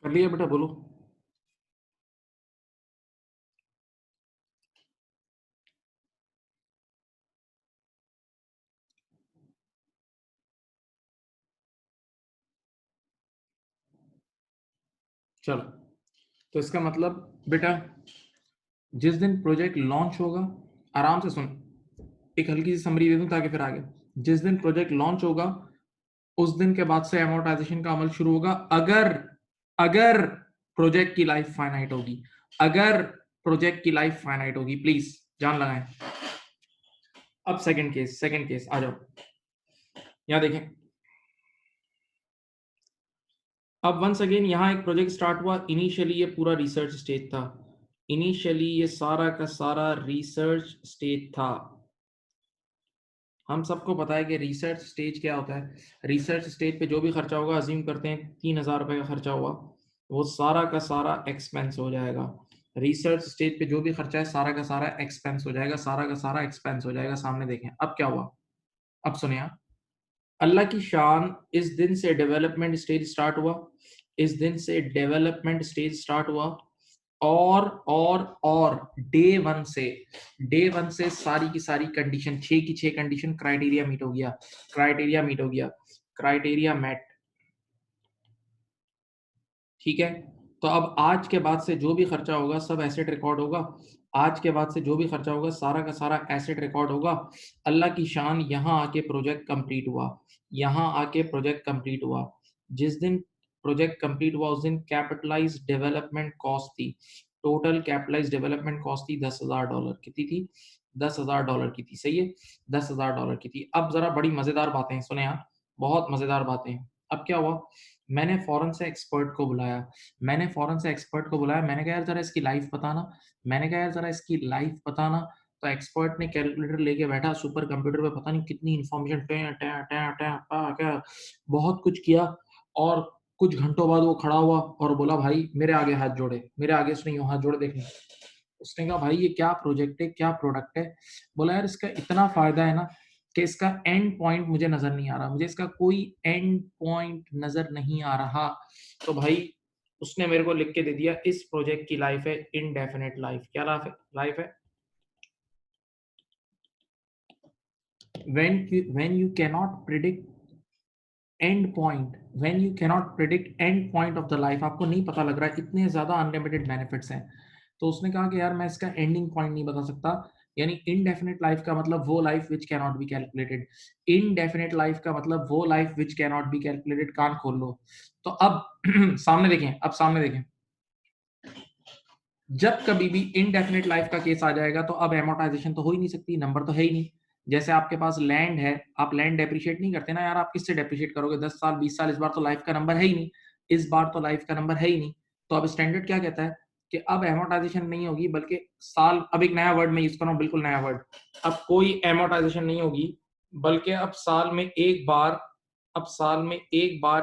कर लिया बेटा, बोलो। चलो, तो इसका मतलब बेटा, जिस दिन प्रोजेक्ट लॉन्च होगा, आराम से सुन, एक हल्की सी समरी दे दूं ताकि फिर आगे। जिस दिन प्रोजेक्ट लॉन्च होगा उस दिन के बाद से एमोर्टाइजेशन का अमल शुरू होगा, अगर अगर प्रोजेक्ट की लाइफ फाइनाइट होगी। अगर प्रोजेक्ट की लाइफ फाइनाइट होगी, प्लीज जान लगाएं। अब सेकंड केस आ जाओ, यहां देखें। अब वंस अगेन यहाँ एक प्रोजेक्ट स्टार्ट हुआ। इनिशियली ये पूरा रिसर्च स्टेज था। इनिशियली ये सारा का सारा रिसर्च स्टेज था। हम सबको पता है कि रिसर्च स्टेज क्या होता है। रिसर्च स्टेज पे जो भी खर्चा होगा, अज्यूम करते हैं 3,000 रुपए का खर्चा हुआ, वो सारा का सारा एक्सपेंस हो जाएगा। रिसर्च स्टेज पे जो भी खर्चा है सारा का सारा एक्सपेंस हो जाएगा, सारा का सारा एक्सपेंस हो जाएगा। सामने देखें अब क्या हुआ। अब सुनिए, अल्लाह की शान, इस दिन से डेवलपमेंट स्टेज स्टार्ट हुआ। इस दिन से डेवलपमेंट स्टेज स्टार्ट हुआ। और डे वन से सारी की सारी कंडीशन, 6 की 6 कंडीशन, क्राइटेरिया मीट हो गया। क्राइटेरिया मीट हो गया। Criteria met. ठीक है। तो अब आज के बाद से जो भी खर्चा होगा सब एसेट रिकॉर्ड होगा। आज के बाद से जो भी खर्चा होगा सारा का सारा एसेट रिकॉर्ड होगा। अल्लाह की शान, यहाँ आके प्रोजेक्ट कंप्लीट हुआ। यहाँ आके प्रोजेक्ट कंप्लीट हुआ। जिस दिन प्रोजेक्ट कंप्लीट हुआ उस दिन कैपिटलाइज डेवलपमेंट कॉस्ट थी, टोटल कैपिटलाइज डेवलपमेंट कॉस्ट थी $10,000। कितनी थी? $10,000 की थी। सही है, $10,000 की थी। अब जरा बड़ी मजेदार बातें सुने यहाँ, बहुत मजेदार बातें। अब क्या हुआ, मैंने फौरन से एक्सपर्ट को बुलाया। मैंने कहा यार जरा इसकी लाइफ बताना। तो एक्सपर्ट ने कैलकुलेटर लेके बैठा, सुपर कंप्यूटर पे पता नहीं कितनी information time time time time पा क्या बहुत कुछ किया। और कुछ घंटों बाद वो खड़ा हुआ और बोला, भाई मेरे आगे हाथ जोड़े, मेरे आगे से नहीं, हाथ जोड़े देखने। उसने कहा, भाई ये क्या प्रोजेक्ट है, क्या प्रोडक्ट है? बोला, यार इसका इतना फायदा है ना कि इसका एंड पॉइंट मुझे नजर नहीं आ रहा, मुझे इसका कोई एंड पॉइंट नजर नहीं आ रहा। तो भाई उसने मेरे को लिख के दे दिया, इस प्रोजेक्ट की लाइफ है इनडेफिनेट लाइफ। क्या लाइफ है? when you cannot predict and point of the life, आपको नहीं पता लग रहा है, इतने ज्यादा अनलिमिटेड बेनिफिट्स हैं। तो उसने कहा कि यार मैं इसका एंडिंग पॉइंट नहीं बता सकता। यानी इनडेफिनेट लाइफ का मतलब वो life which can not be calculated. Indefinite life का मतलब वो life which can not be calculated. कान खोल लो। तो अब सामने देखें। जब कभी भी इनडेफिनेट लाइफ का केस आ जाएगा तो अब एमोर्टाइजेशन तो हो ही नहीं सकती, नंबर तो है ही नहीं। जैसे आपके पास लैंड है, आप लैंड डेप्रिशिएट नहीं करते ना यार, आप किससे डेप्रिशिएट करोगे? 10 साल 20 साल, इस बार तो लाइफ का नंबर है ही नहीं। इस बार तो लाइफ का नंबर है ही नहीं। तो अब स्टैंडर्ड क्या कहता है कि अब एमोर्टाइजेशन नहीं होगी, बल्कि साल, अब एक नया वर्ड मैं यूज कर रहा हूँ, बिल्कुल नया वर्ड। अब कोई एमोर्टाइजेशन नहीं होगी, बल्कि अब साल में एक बार,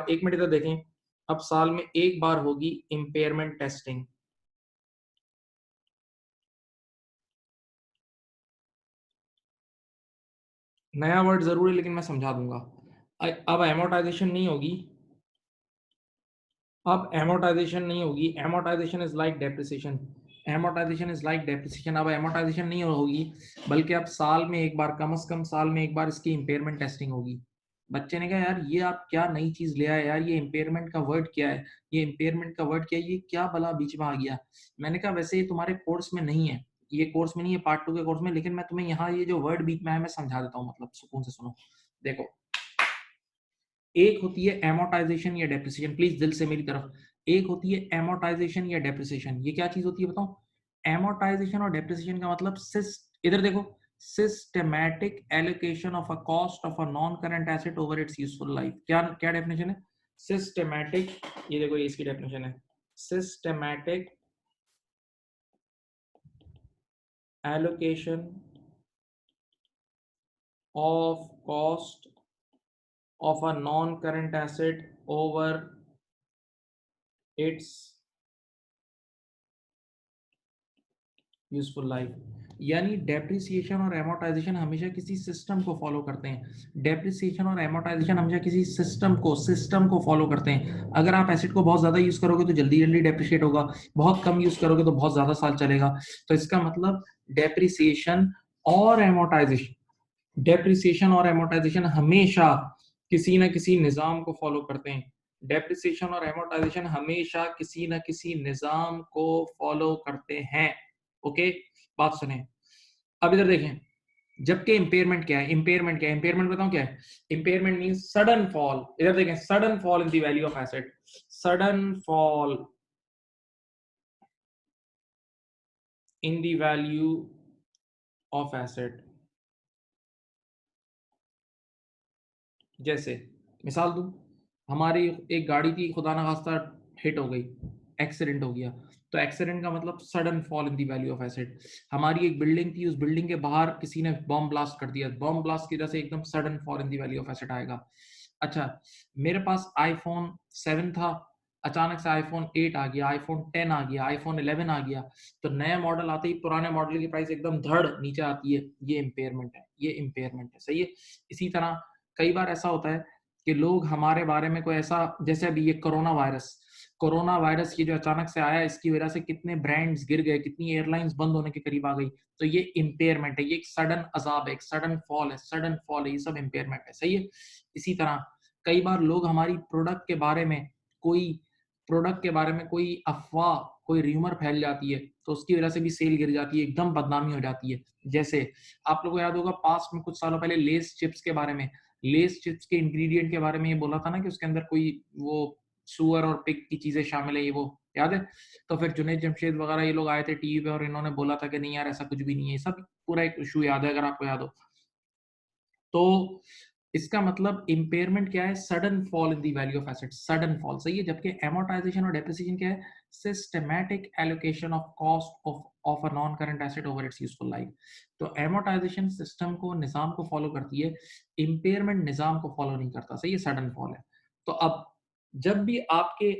एक मिनट इधर देखें, अब साल में एक बार होगी इंपेयरमेंट टेस्टिंग। नया वर्ड जरूर है लेकिन मैं समझा दूंगा। अब एमोर्टाइजेशन नहीं होगी। अब एमोर्टाइजेशन नहीं होगी। Amortisation is like depreciation. अब एमोर्टाइजेशन नहीं होगी, बल्कि अब साल में एक बार, कम से कम साल में एक बार इसकी इंपेयरमेंट टेस्टिंग होगी। बच्चे ने कहा, यार ये आप क्या नई चीज ले आए यार, ये इंपेयरमेंट का वर्ड क्या है? ये क्या भला बीच में आ गया? मैंने कहा, वैसे ये तुम्हारे कोर्स में नहीं है, ये कोर्स में नहीं है, पार्ट 2 के कोर्स में, लेकिन मैं तुम्हें यहाँ ये जो वर्ड बीच में है मैं समझा देता हूँ, मतलब सुकून से सुनो। देखो, एक होती है एमोर्टाइजेशन या डेप्रिसिएशन, प्लीज दिल से मेरी तरफ। एक होती है एमोर्टाइजेशन या डेप्रिसिएशन, ये क्या चीज होती है बताओ? एमोर्टाइजेशन और डेप्रिसिएशन का मतलब इधर देखो, systematic allocation of a cost of a non current asset over it's useful life. क्या क्या डेफिनेशन है? सिस्टमैटिक, ये देखो ये इसकी डेफिनेशन है, systematic allocation of cost of a non-current asset over its useful life। यानी डेप्रिसिएशन और एमोर्टाइजेशन हमेशा किसी सिस्टम को फॉलो करते हैं। डेप्रिसिएशन और एमोर्टाइजेशन हमेशा किसी सिस्टम को फॉलो करते हैं। अगर आप एसिड को बहुत ज्यादा यूज करोगे तो जल्दी जल्दी डेप्रिशिएट होगा, बहुत कम यूज करोगे तो बहुत ज्यादा साल चलेगा। तो इसका मतलब डेप्रिसिएशन और एमोर्टाइजेशन हमेशा किसी ना किसी निजाम को फॉलो करते हैं। डेप्रिसिएशन और एमोर्टाइजेशन हमेशा किसी ना किसी निजाम को फॉलो करते हैं। ओके, बात सुने। अब इधर देखें, जबकि इंपेयरमेंट क्या है? इंपेयरमेंट बताऊं क्या है? Impairment means sudden fall. इधर देखें, sudden fall in the value of asset, sudden fall in the value of asset. जैसे मिसाल दूं, हमारी एक गाड़ी थी, खुदा ना खास्ता हिट हो गई, एक्सीडेंट हो गया, तो एक्सीडेंट का मतलब sudden fall in the value of asset. हमारी एक बिल्डिंग थी, उस बिल्डिंग के बाहर किसी ने बॉम्ब ब्लास्ट कर दिया, बॉम्ब ब्लास्ट की वजह से एकदम sudden fall in the value of asset आएगा। अच्छा, मेरे पास आईफोन 7 था, अचानक से आईफोन 8 आ गया, आईफोन 10 आ गया, आईफोन 11 आ गया, तो नया मॉडल आते ही पुराने मॉडल की प्राइस एकदम धड़ नीचे आती है। ये इम्पेयरमेंट है, ये इम्पेयरमेंट है, सही है। इसी तरह कई बार ऐसा होता है कि लोग हमारे बारे में कोई ऐसा, जैसे अभी ये कोरोना वायरस ये जो अचानक से आया, इसकी वजह से कितने ब्रांड्स गिर गए, कितनी एयरलाइंस बंद होने के करीब आ गई। तो ये इम्पेयरमेंट है, ये एक सडन अजाब है, एक सडन फॉल है, ये सब इम्पेयरमेंट है, सही है। इसी तरह कई बार लोग हमारी कोई प्रोडक्ट के बारे में कोई अफवाह, कोई र्यूमर फैल जाती है, तो उसकी वजह से भी सेल गिर जाती है, एकदम बदनामी हो जाती है। जैसे आप लोगों को याद होगा, पास में कुछ सालों पहले लेस चिप्स के बारे में, लेस चिप्स के इंग्रेडिएंट के बारे में ये बोला था ना कि उसके अंदर कोई वो सुअर और पिग की चीजें शामिल है, ये वो याद है। तो फिर जुनैद जमशेद वगैरह ये लोग आए थे टीवी पे और इन्होंने बोला था कि नहीं यार ऐसा कुछ भी नहीं है, सब पूरा एक इशू याद है अगर आपको याद हो। तो इसका मतलब इम्पेयरमेंट क्या है? Sudden fall in the value of asset, sudden fall, सही है। जबकि एमोर्टाइजेशन और डेप्रिसिएशन क्या है? Systematic allocation of cost of a non current asset over it's useful life. तो एमोर्टाइजेशन सिस्टम को, निजाम को फॉलो करती है, इम्पेयरमेंट निजाम को फॉलो नहीं करता, सही है, सडन फॉल है। तो अब जब भी आपके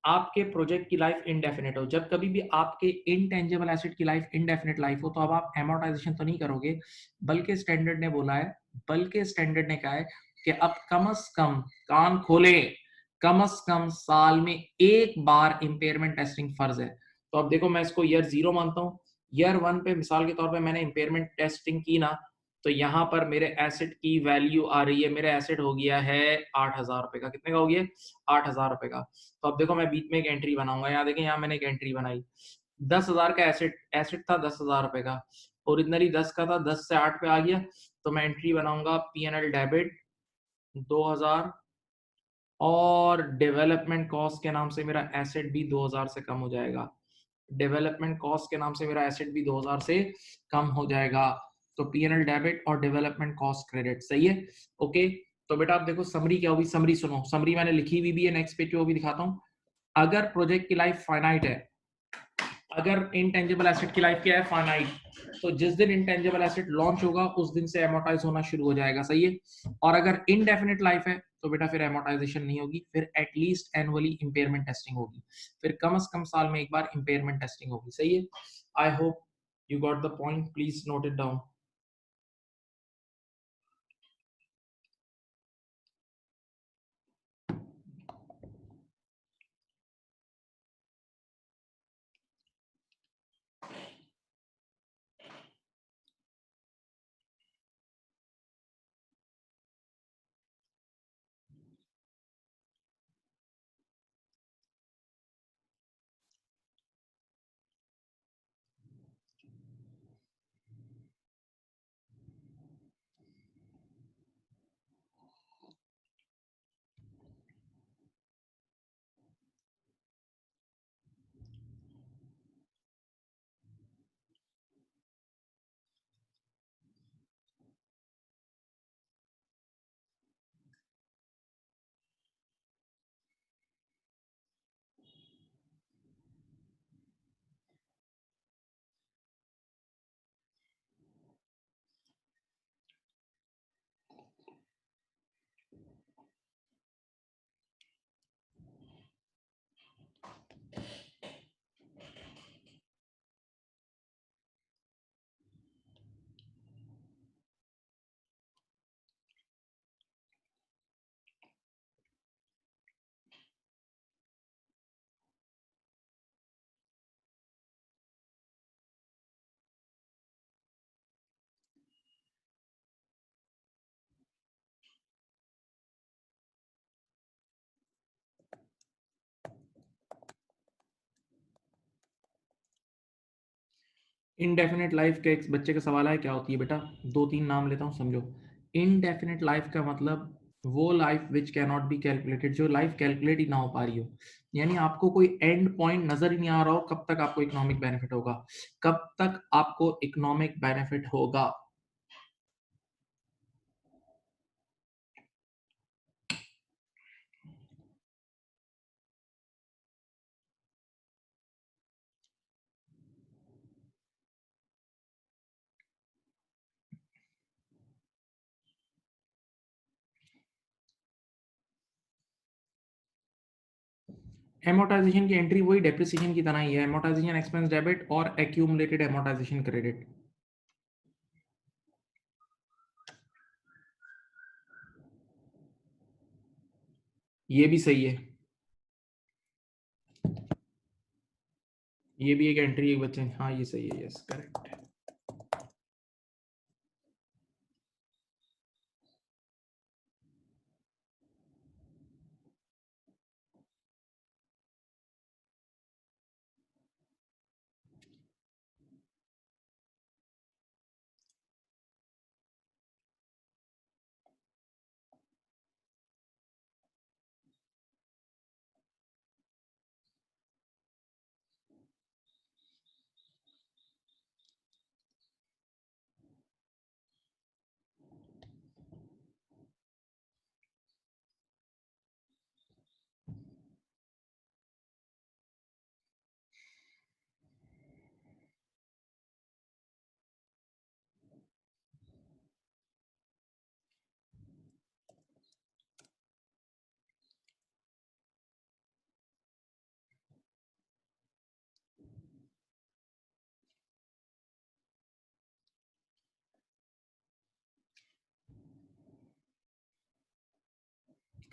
आपके प्रोजेक्ट की लाइफ इनडेफिनेट हो, जब कभी भी आपके इनटेंजिबल एसेट की लाइफ इनडेफिनेट लाइफ हो, तो अब आप एमोर्टाइजेशन तो नहीं करोगे, बल्कि स्टैंडर्ड ने बोला है, बल्कि स्टैंडर्ड ने कहा है कि अब कम से कम, कान खोले, कम से कम साल में एक बार इंपेयरमेंट टेस्टिंग फर्ज है। तो अब देखो, मैं इसको ईयर 0 मानता हूँ। ईयर 1 पे मिसाल के तौर पे मैंने इंपेयरमेंट टेस्टिंग की ना, तो यहाँ पर मेरे एसेट की वैल्यू आ रही है, मेरा एसेट हो गया है 8,000 रुपए का। कितने का हो गया? 8,000 रुपए का। तो अब देखो, मैं बीच में एक एंट्री बनाऊंगा, यहाँ देखें, यहाँ मैंने एक एंट्री बनाई, 10,000 का एसेट एसेट था, 10,000 रुपए का, ओरिजिनली 10 का था, 10 से 8 पे आ गया। तो मैं एंट्री बनाऊंगा P&L डेबिट 2,000, और डेवलपमेंट कॉस्ट के नाम से मेरा एसेट भी 2,000 से कम हो जाएगा। डेवलपमेंट कॉस्ट के नाम से मेरा एसेट भी 2,000 से कम हो जाएगा। तो P&L डेबिट और डेवलपमेंट कॉस्ट क्रेडिट, सही है। ओके, तो बेटा आप देखो समरी क्या होगी, समरी सुनो, समरी मैंने लिखी हुई भी है, नेक्स्ट पेज पे वो भी दिखाता हूँ। अगर प्रोजेक्ट की लाइफ फाइनाइट है, अगर इनटेंजिबल एसेट की लाइफ क्या है? फाइनाइट, तो जिस दिन इनटेंजिबल एसेट लॉन्च होगा उस दिन से एमोर्टाइज होना शुरू हो जाएगा, सही है। और अगर इनडेफिनेट लाइफ है तो बेटा फिर एमोर्टाइजेशन नहीं होगी, फिर एटलीस्ट एनुअली इंपेयरमेंट टेस्टिंग होगी, फिर कम से कम साल में एक बार इंपेयरमेंट टेस्टिंग होगी, सही है। I hope you got the point, please note it down. Indefinite life का एक बच्चे का सवाल है, क्या होती है बेटा? 2-3 नाम लेता हूँ, समझो। इनडेफिनेट लाइफ का मतलब वो life which can not be calculated, जो लाइफ कैलकुलेट ही ना हो पा रही हो। यानी आपको कोई एंड पॉइंट नज़र ही नहीं आ रहा हो, कब तक आपको इकोनॉमिक बेनिफिट होगा? कब तक आपको इकोनॉमिक बेनिफिट होगा? एमोर्टाइजेशन की एंट्री वही डेप्रिसिएशन की तरह ही है। एमोर्टाइजेशन एक्सपेंस डेबिट और एक्यूमुलेटेड एमोर्टाइजेशन क्रेडिट। ये भी सही है। ये भी एक एंट्री एक बच्चे, हाँ ये सही है, यस करेक्ट।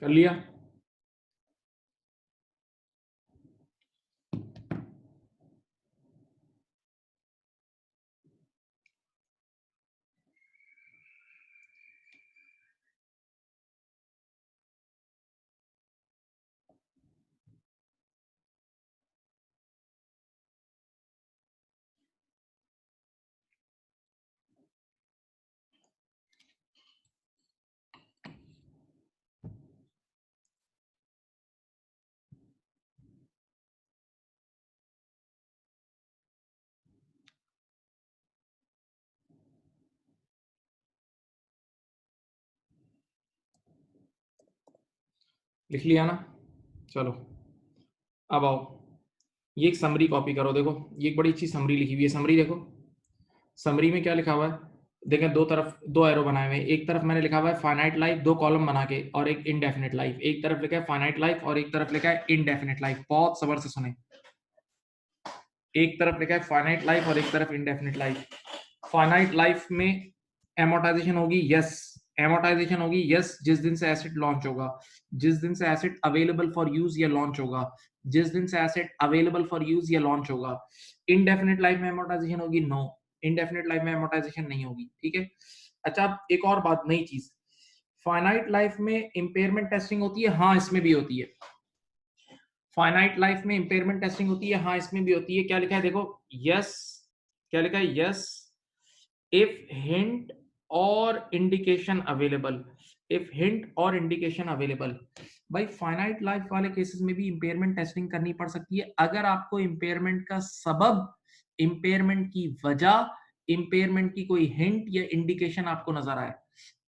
कर लिया। लिख लिया ना? चलो अब आओ, ये एक समरी कॉपी करो। देखो ये एक बड़ी अच्छी समरी लिखी हुई है। समरी देखो, समरी में क्या लिखा हुआ है? देखें, दो तरफ दो एरो बनाए हुए हैं। एक तरफ मैंने लिखा हुआ है फाइनाइट लाइफ, दो कॉलम बना के, और एक इनडेफिनेट लाइफ। एक तरफ लिखा है फाइनाइट लाइफ और एक तरफ लिखा है इनडेफिनेट लाइफ। बहुत सबर से सुने। एक तरफ लिखा है फाइनाइट लाइफ और एक तरफ इनडेफिनेट लाइफ। फाइनाइट लाइफ में एमोर्टाइजेशन होगी, यस। एमोर्टाइजेशन होगी, यस, जिस दिन से एसेट लॉन्च होगा, जिस दिन से एसेट अवेलेबल फॉर यूज या लॉन्च होगा, जिस दिन से एसेट अवेलेबल फॉर यूज या लॉन्च होगा। इनडेफिनेट लाइफ में एमोर्टाइजेशन होगी, नो। इनडेफिनेट लाइफ में एमोर्टाइजेशन नहीं होगी, ठीक है। अच्छा, अब एक और बात, नई चीज, फाइनाइट लाइफ में इंपेयरमेंट टेस्टिंग होती है, हाँ इसमें भी होती है। फाइनाइट लाइफ में इंपेयरमेंट टेस्टिंग होती है, हाँ इसमें भी होती है। क्या लिखा है देखो, यस, क्या लिखा है, yes if hint or indication available, if hint और indication available। भाई फाइनाइट लाइफ वाले केसेस में भी इंपेयरमेंट टेस्टिंग करनी पड़ सकती है, अगर आपको इंपेयरमेंट का सबब, इंपेयरमेंट की वजह, इंपेयरमेंट की कोई हिंट या इंडिकेशन आपको नजर आए।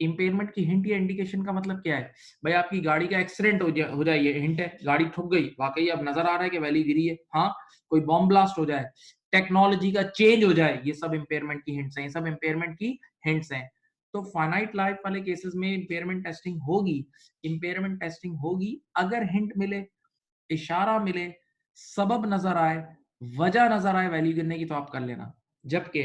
इंपेयरमेंट की हिंट या इंडिकेशन का मतलब क्या है? भाई आपकी गाड़ी का एक्सीडेंट हो जाए, ये हिंट है। गाड़ी ठुक गई, वाकई अब नजर आ रहा है कि वैली गिरी है। हाँ, कोई बॉम्ब ब्लास्ट हो जाए, टेक्नोलॉजी का चेंज हो जाए, ये सब इंपेयरमेंट की हिंट्स हैं, ये सब इंपेयरमेंट की हिंट्स हैं। तो फाइनाइट लाइफ वाले केसेस में इंपेयरमेंट टेस्टिंग होगी। इंपेयरमेंट टेस्टिंग होगी अगर हिंट मिले, इशारा मिले, सबब नजर आए, वजह नजर आए वैल्यू गिरने की, तो आप कर लेना। जबकि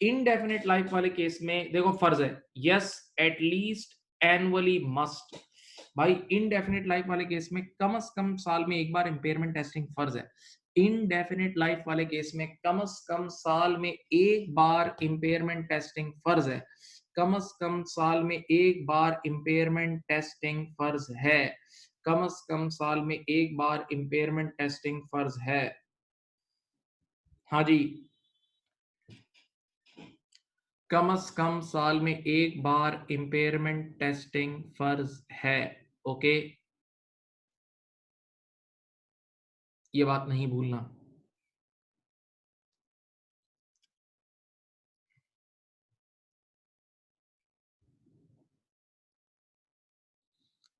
इनडेफिनेट लाइफ वाले केस में देखो फर्ज है, यस एटलीस्ट एनुअली मस्ट। भाई इनडेफिनेट लाइफ वाले केस में कम से कम साल में एक बार इंपेयरमेंट टेस्टिंग फर्ज है। इनडेफिनेट लाइफ वाले केस में कम से कम साल में एक बार इंपेयरमेंट टेस्टिंग फर्ज है। कम से कम साल में एक बार इंपेयरमेंट टेस्टिंग फर्ज है। कम से कम साल में एक बार इंपेयरमेंट टेस्टिंग फर्ज है। हाँ जी, कम से कम साल में एक बार इम्पेयरमेंट टेस्टिंग फर्ज है। ओके, ये बात नहीं भूलना।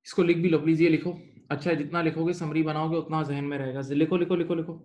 इसको लिख भी लो प्लीज, ये लिखो। अच्छा है, जितना लिखोगे समरी बनाओगे उतना जहन में रहेगा। लिखो लिखो लिखो लिखो।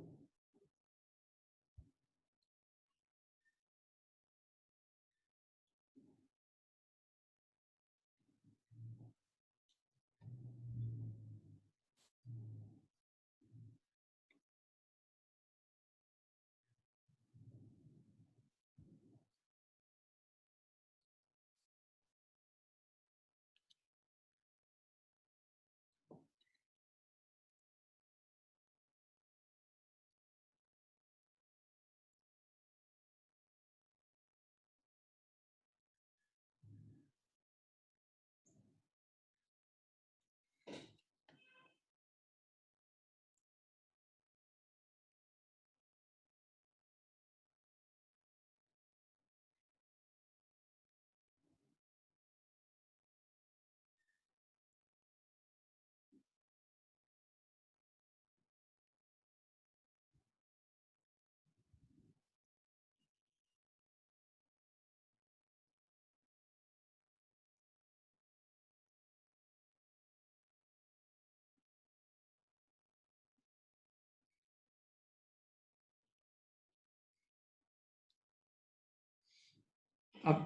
अब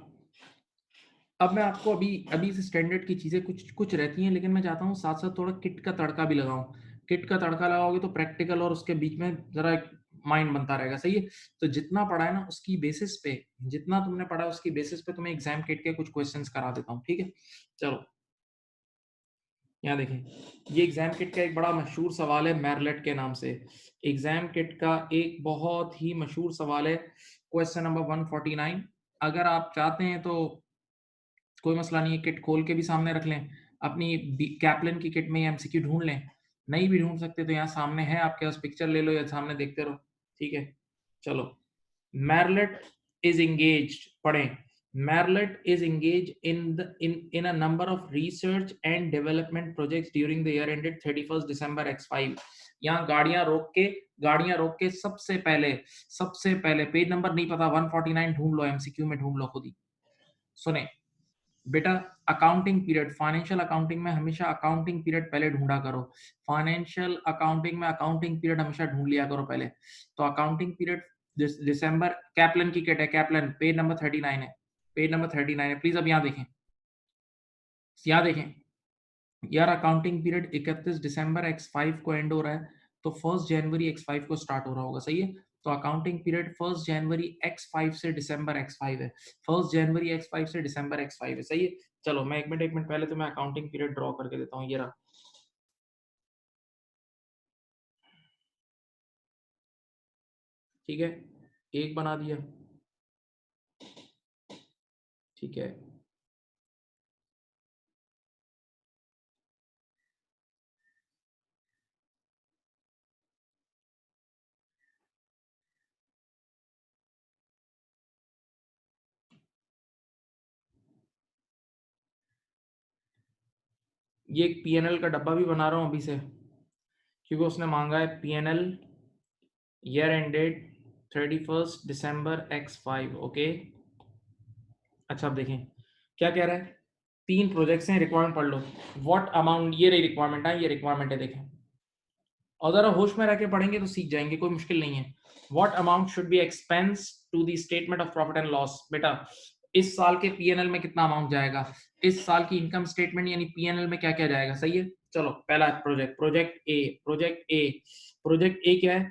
अब मैं आपको अभी अभी से स्टैंडर्ड की चीज़ें कुछ कुछ रहती हैं, लेकिन मैं चाहता हूँ साथ साथ थोड़ा किट का तड़का भी लगाऊं। किट का तड़का लगाओगे तो प्रैक्टिकल और उसके बीच में जरा एक माइंड बनता रहेगा। सही है, तो जितना पढ़ा है ना उसकी बेसिस पे, जितना तुमने पढ़ा है उसकी बेसिस पे तुम्हें एग्जाम किट के कुछ क्वेश्चंस करा देता हूँ। ठीक है, चलो यहाँ देखें। ये एग्जाम किट का एक बड़ा मशहूर सवाल है मैरलेट के नाम से। एग्जाम किट का एक बहुत ही मशहूर सवाल है, क्वेश्चन नंबर 149। अगर आप चाहते हैं तो कोई मसला नहीं है, किट खोल के भी सामने रख लें, अपनी कैप्लन की किट में एमसीक्यू ढूंढ लें। नहीं भी ढूंढ सकते तो यहाँ सामने है आपके पास, पिक्चर ले लो या सामने देखते रहो। ठीक है, चलो। मैरलेट is engaged, पढ़ें। मैरलेट is engaged in a number of research and development projects during the year ended 31st December X5। यहाँ गाड़ियां रोक के सबसे पहले पेज नंबर नहीं पता 149 ढूंढ लो, एमसीक्यू में ढूंढ लो खुद ही। सुने बेटा, अकाउंटिंग पीरियड, फाइनेंशियल अकाउंटिंग में हमेशा अकाउंटिंग पीरियड पहले ढूंढा करो। फाइनेंशियल अकाउंटिंग में अकाउंटिंग पीरियड हमेशा ढूंढ लिया करो पहले। तो अकाउंटिंग पीरियड दिसंबर, कैप्लन की किट है, कैप्लन पेज नंबर 39 है, पेज नंबर 39 है प्लीज। अब यहाँ देखें यार, अकाउंटिंग पीरियड 31 दिसंबर X5 को एंड हो रहा है, तो 1 जनवरी X5 को स्टार्ट हो रहा होगा। सही है, तो अकाउंटिंग पीरियड 1 जनवरी X5 से दिसंबर X5 है। 1 जनवरी X5 से दिसंबर X5 है। सही है, चलो मैं एक मिनट पहले तो मैं अकाउंटिंग पीरियड ड्रॉ करके देता हूँ। ये रहा, ठीक है, एक बना दिया। ठीक है, ये एक पीएनएल का डब्बा भी बना रहा हूँ अभी से, क्योंकि उसने मांगा है पीएनएल ईयर एंडेड 31 दिसंबर X5। ओके, अच्छा अब देखें क्या कह रहा है। 3 प्रोजेक्ट्स हैं, रिक्वायरमेंट पढ़ लो। व्हाट अमाउंट, ये रही रिक्वायरमेंट है, ये रिक्वायरमेंट है देखें, और जरा होश में रह के पढ़ेंगे तो सीख जाएंगे, कोई मुश्किल नहीं है। What amount should be expense to the statement of profit and loss. बेटा, इस साल के पीएनएल में कितना अमाउंट जाएगा, इस साल की इनकम स्टेटमेंट यानी पीएनएल में क्या क्या जाएगा। सही है, चलो पहला प्रोजेक्ट, प्रोजेक्ट ए क्या है।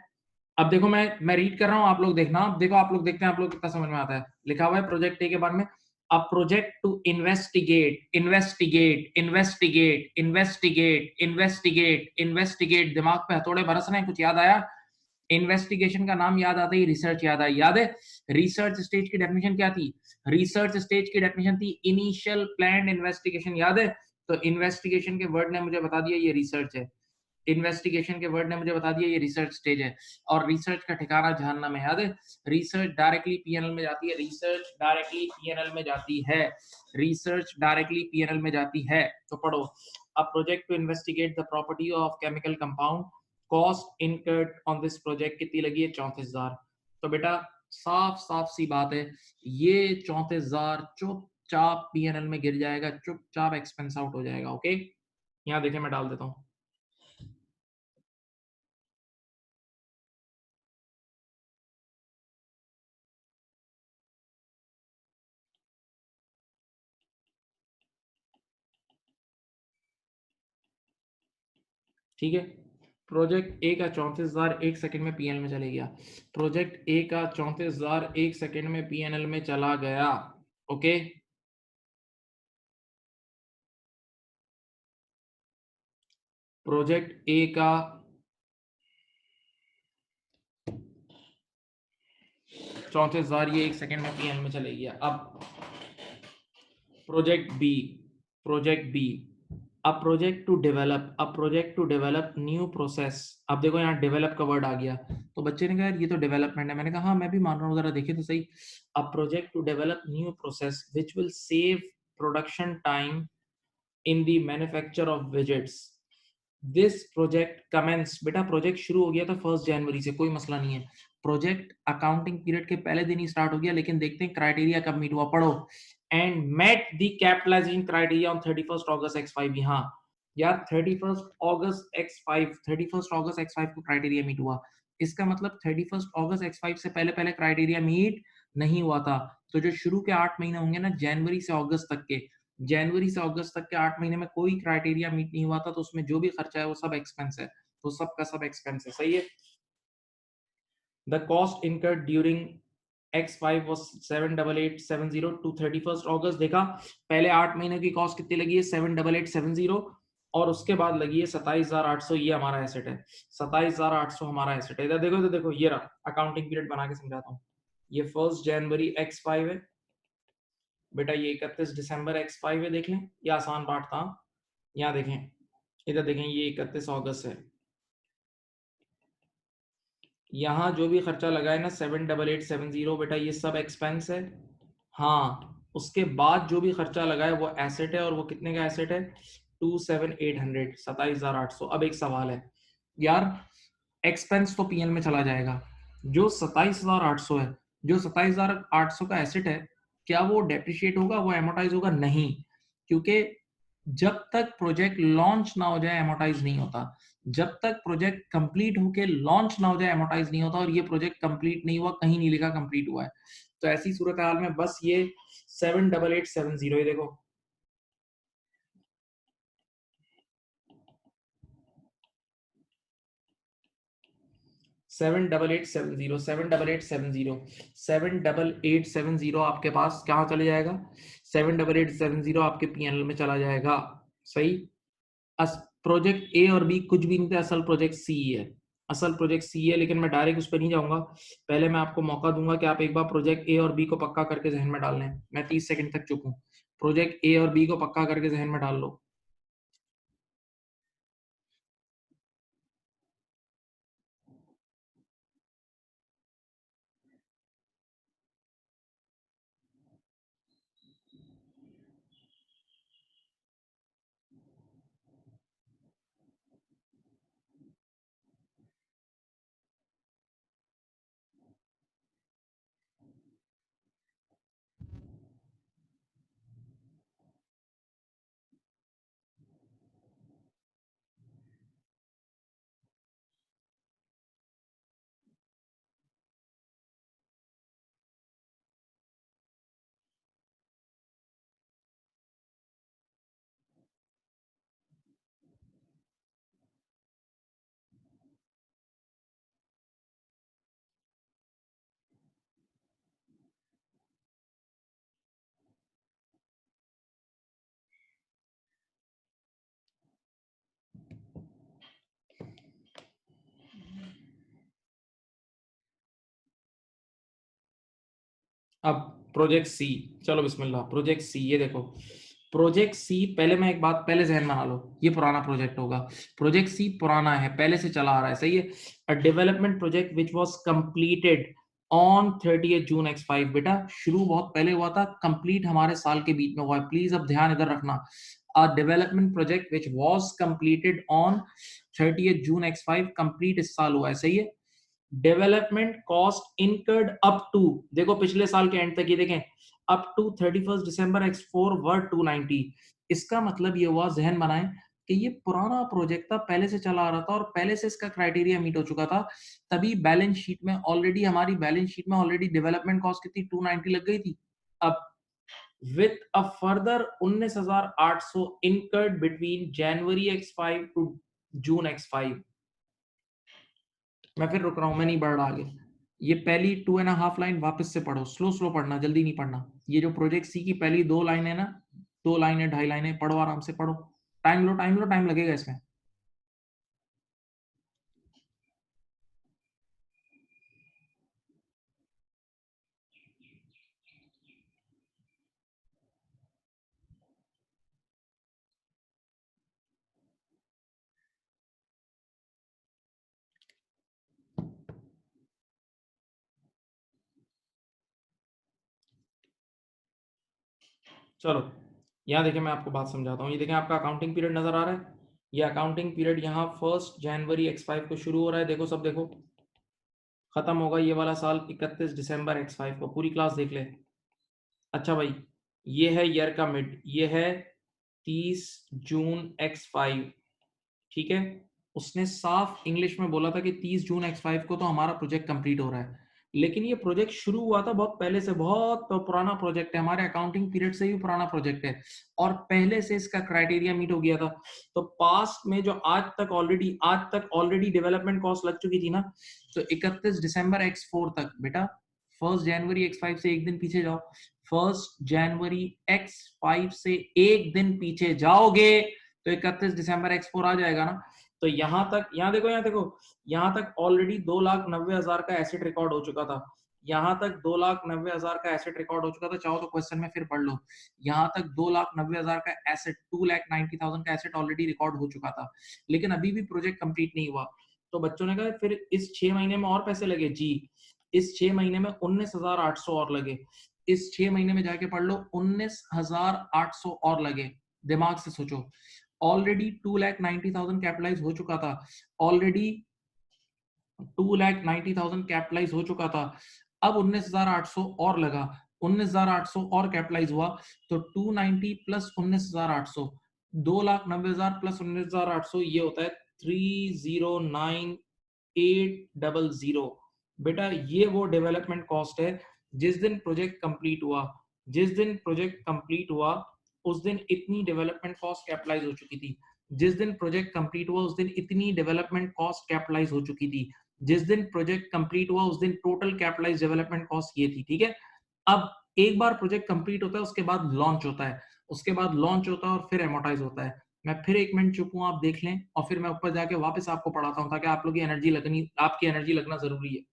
अब देखो मैं रीड कर रहा हूँ, आप लोग देखना, देखो आप लोग देखते हैं, आप लोग कितना समझ में आता है। लिखा हुआ है प्रोजेक्ट ए के बारे में, अ प्रोजेक्ट टू इन्वेस्टिगेट। दिमाग पे हथौड़े बरस रहे हैं, कुछ याद आया। इन्वेस्टिगेशन का नाम याद आता ही रिसर्च याद आई, याद है। रिसर्च स्टेज की डेफिनेशन क्या थी, रिसर्च स्टेज की डेफिनेशन थी इनिशियल प्लान्ड इन्वेस्टिगेशन, याद है। तो इन्वेस्टिगेशन के वर्ड ने मुझे बता दिया ये रिसर्च है। इन्वेस्टिगेशन के वर्ड ने मुझे बता दिया ये रिसर्च स्टेज है, और रिसर्च का ठिकाना जहन्नम में, याद है? रिसर्च डायरेक्टली पीएनएल में जाती है, रिसर्च डायरेक्टली पीएनएल में जाती है, रिसर्च डायरेक्टली पीएनएल में जाती है। तो पढ़ो, a project to investigate the property of chemical compound, cost incurred on this project कितनी लगी है? 34,000। तो बेटा साफ साफ सी बात है, ये 34,000 चुपचाप पीएनएल में गिर जाएगा, चुपचाप एक्सपेंस आउट हो जाएगा। ओके, यहाँ देखिए मैं डाल देता हूँ। ठीक है, प्रोजेक्ट ए का 34,000 एक सेकंड में पीएनएल में चले गया। प्रोजेक्ट ए का 34,000 एक सेकंड में पीएनएल में चला गया। ओके, प्रोजेक्ट ए का 34,000 ये एक सेकंड में पीएनएल में चले गया। अब project B, project B, a project to develop new process. अब देखो यहाँ डेवलप का वर्ड आ गया, तो बच्चे ने कहा यार ये तो डेवलपमेंट है। मैंने कहा हाँ मैं भी मान रहा हूँ, जरा देखे तो सही। A project to develop new process which will save production time in the manufacture of widgets, this project commence. बेटा प्रोजेक्ट शुरू हो गया था 1 जनवरी से, कोई मसला नहीं है। प्रोजेक्ट अकाउंटिंग पीरियड के पहले दिन ही स्टार्ट हो गया, लेकिन देखते हैं क्राइटेरिया कब मीट हुआ। पढ़ो, and met the capitalization criteria on 31 August x5। यहाँ यार 31 अगस्त x5, 31 अगस्त x5 को क्राइटेरिया मीट हुआ। इसका मतलब 31 अगस्त x5 से पहले पहले क्राइटेरिया मीट नहीं हुआ था। तो जो शुरू के 8 महीने होंगे ना, जनवरी से अगस्त तक के, जनवरी से अगस्त तक के 8 महीने में कोई क्राइटेरिया मीट नहीं हुआ था, तो उसमें जो भी खर्चा है वो सब एक्सपेंस है, तो सब का सब एक्सपेंस है। सही है। The cost incurred during X5 was 78870 to 31 August. देखा, पहले 8 महीने की कॉस्ट कितनी लगी है? 78870, और उसके बाद लगी है 27,800। ये हमारा एसेट है, 27,800 हमारा एसेट है। इधर देखो, तो देखो ये रहा, अकाउंटिंग पीरियड बना के समझाता हूँ। ये 1 जनवरी X5 है बेटा, ये 31 दिसंबर X5 है। देख लें, ये आसान पार्ट था। यहाँ देखें, इधर देखें, ये 31 अगस्त है। यहाँ जो भी खर्चा लगा है ना 78870 बेटा, ये सब एक्सपेंस है। हाँ, उसके बाद जो भी खर्चा लगा है वो एसेट है, और वो कितने का एसेट है? 27,800, 27,800। अब एक सवाल है यार, एक्सपेंस तो पीएल में चला जाएगा, जो 27,800 है, जो 27,800 का एसेट है, क्या वो डेप्रिशिएट होगा, वो एमोटाइज होगा? नहीं, क्योंकि जब तक प्रोजेक्ट लॉन्च ना हो जाए एमोटाइज नहीं होता। जब तक प्रोजेक्ट कंप्लीट होके लॉन्च ना हो जाए एमोटाइज नहीं होता, और ये प्रोजेक्ट कंप्लीट नहीं हुआ, कहीं नहीं लिखा कंप्लीट हुआ है। तो ऐसी सूरत हाल में बस ये 78870, ये देखो 78870, 78870, 78870 आपके पास कहाँ चले जाएगा? 78870 आपके पीएनएल में चला जाएगा। सही। प्रोजेक्ट ए और बी कुछ भी नहीं थे, असल प्रोजेक्ट सी है, असल प्रोजेक्ट सी है। लेकिन मैं डायरेक्ट उस पर नहीं जाऊंगा, पहले मैं आपको मौका दूंगा कि आप एक बार प्रोजेक्ट ए और बी को पक्का करके जहन में डाल लें। मैं 30 सेकंड तक चुप हूँ, प्रोजेक्ट ए और बी को पक्का करके जहन में डाल लो। अब प्रोजेक्ट सी, चलो बिस्मिल्लाह, प्रोजेक्ट सी, ये देखो प्रोजेक्ट सी, पहले मैं एक बात पहले जहन बना लो, ये पुराना प्रोजेक्ट होगा, प्रोजेक्ट सी पुराना है, पहले से चला आ रहा है, सही है। अ development project which was completed on 30 June x5, बेटा शुरू बहुत पहले हुआ था, कंप्लीट हमारे साल के बीच में हुआ है, प्लीज अब ध्यान इधर रखना। A development project which was completed on 30 June x5, complete इस साल हुआ है, सही है। Development cost incurred up to, देखो पिछले साल के एंड तक ये देखें, अप टू 31 दिसंबर x4 वर 290। इसका मतलब ये हुआ, जहन बनाएं कि ये पुराना प्रोजेक्ट था, पहले से चला आ रहा था और पहले से इसका क्राइटेरिया मीट हो चुका था, तभी बैलेंस शीट में ऑलरेडी, हमारी बैलेंस शीट में ऑलरेडी डेवलपमेंट कॉस्ट कितनी 290 लग गई थी। अब with a further 19,800 incurred between January x5 to June x5। मैं फिर रुक रहा हूं, मैं नहीं बढ़ रहा आगे। ये पहली 2.5 लाइन वापस से पढ़ो, स्लो स्लो पढ़ना, जल्दी नहीं पढ़ना। ये जो प्रोजेक्ट सी की पहली 2 लाइन है ना, 2 लाइनें 2.5 लाइनें, पढ़ो आराम से पढ़ो, टाइम लो टाइम लो, टाइम लगेगा इसमें। चलो यहाँ देखिए, मैं आपको बात समझाता हूँ। ये देखें, आपका अकाउंटिंग पीरियड नजर आ रहा है, ये अकाउंटिंग पीरियड यहाँ 1 जनवरी x5 को शुरू हो रहा है, देखो सब देखो, खत्म होगा ये वाला साल 31 दिसंबर x5 को, पूरी क्लास देख ले। अच्छा भाई, ये है ईयर का मिड, ये है 30 जून x5, ठीक है। उसने साफ इंग्लिश में बोला था कि 30 जून x5 को तो हमारा प्रोजेक्ट कंप्लीट हो रहा है, लेकिन ये प्रोजेक्ट शुरू हुआ था बहुत पहले से, बहुत पुराना प्रोजेक्ट है, हमारे अकाउंटिंग पीरियड से ही पुराना प्रोजेक्ट है, और पहले से इसका क्राइटेरिया मीट हो गया था। तो पास्ट में जो आज तक ऑलरेडी डेवलपमेंट कॉस्ट लग चुकी थी ना, तो 31 दिसंबर x4 तक, बेटा 1 जनवरी x5 से एक दिन पीछे जाओ, 1 जनवरी x5 से एक दिन पीछे जाओगे तो 31 दिसंबर x4 आ जाएगा ना। तो यहां तक, यहाँ देखो, यहां तक ऑलरेडी 2,90,000 का एसेट रिकॉर्ड हो चुका था, यहां तक 2,90,000 का एसेट रिकॉर्ड हो चुका था, चाहो तो क्वेश्चन में फिर पढ़ लो, यहां तक 2,90,000 का एसेट, 2,90,000 का एसेट ऑलरेडी रिकॉर्ड हो चुका था, लेकिन अभी भी प्रोजेक्ट कंप्लीट नहीं हुआ। तो बच्चों ने कहा फिर इस 6 महीने में और पैसे लगे जी, इस 6 महीने में 19,800 और लगे, इस 6 महीने में जाके पढ़ लो, 19,800 और लगे। दिमाग से सोचो, ऑलरेडी 2,90,000 कैपिटलाइज हो चुका था, ऑलरेडी 2,90,000 कैपिटलाइज हो चुका था, अब 19,800 और लगा, 19,800 और कैपिटलाइज हुआ, तो 290 प्लस 19,800, 2,90,000 प्लस 19,800, ये होता है 309,800। बेटा ये वो डेवलपमेंट कॉस्ट है, जिस दिन प्रोजेक्ट कंप्लीट हुआ, जिस दिन प्रोजेक्ट कंप्लीट हुआ उस दिन इतनी डेवलपमेंट कॉस्ट कैपिटलाइज हो चुकी थी, जिस दिन प्रोजेक्ट कंप्लीट हुआ उस दिन इतनी डेवलपमेंट कॉस्ट कैपिटलाइज हो चुकी थी, जिस दिन प्रोजेक्ट कंप्लीट हुआ उस दिन टोटल कैपिटलाइज डेवलपमेंट कॉस्ट ये थी, ठीक है। अब एक बार प्रोजेक्ट कंप्लीट होता है उसके बाद लॉन्च होता है, उसके बाद लॉन्च होता है और फिर एमोटाइज होता है। मैं फिर 1 मिनट चुप हूं, आप देख लें, और फिर मैं ऊपर जाके वापस आपको पढ़ाता हूं, ताकि आप लोग की एनर्जी लगनी, आपकी एनर्जी लगना जरूरी है।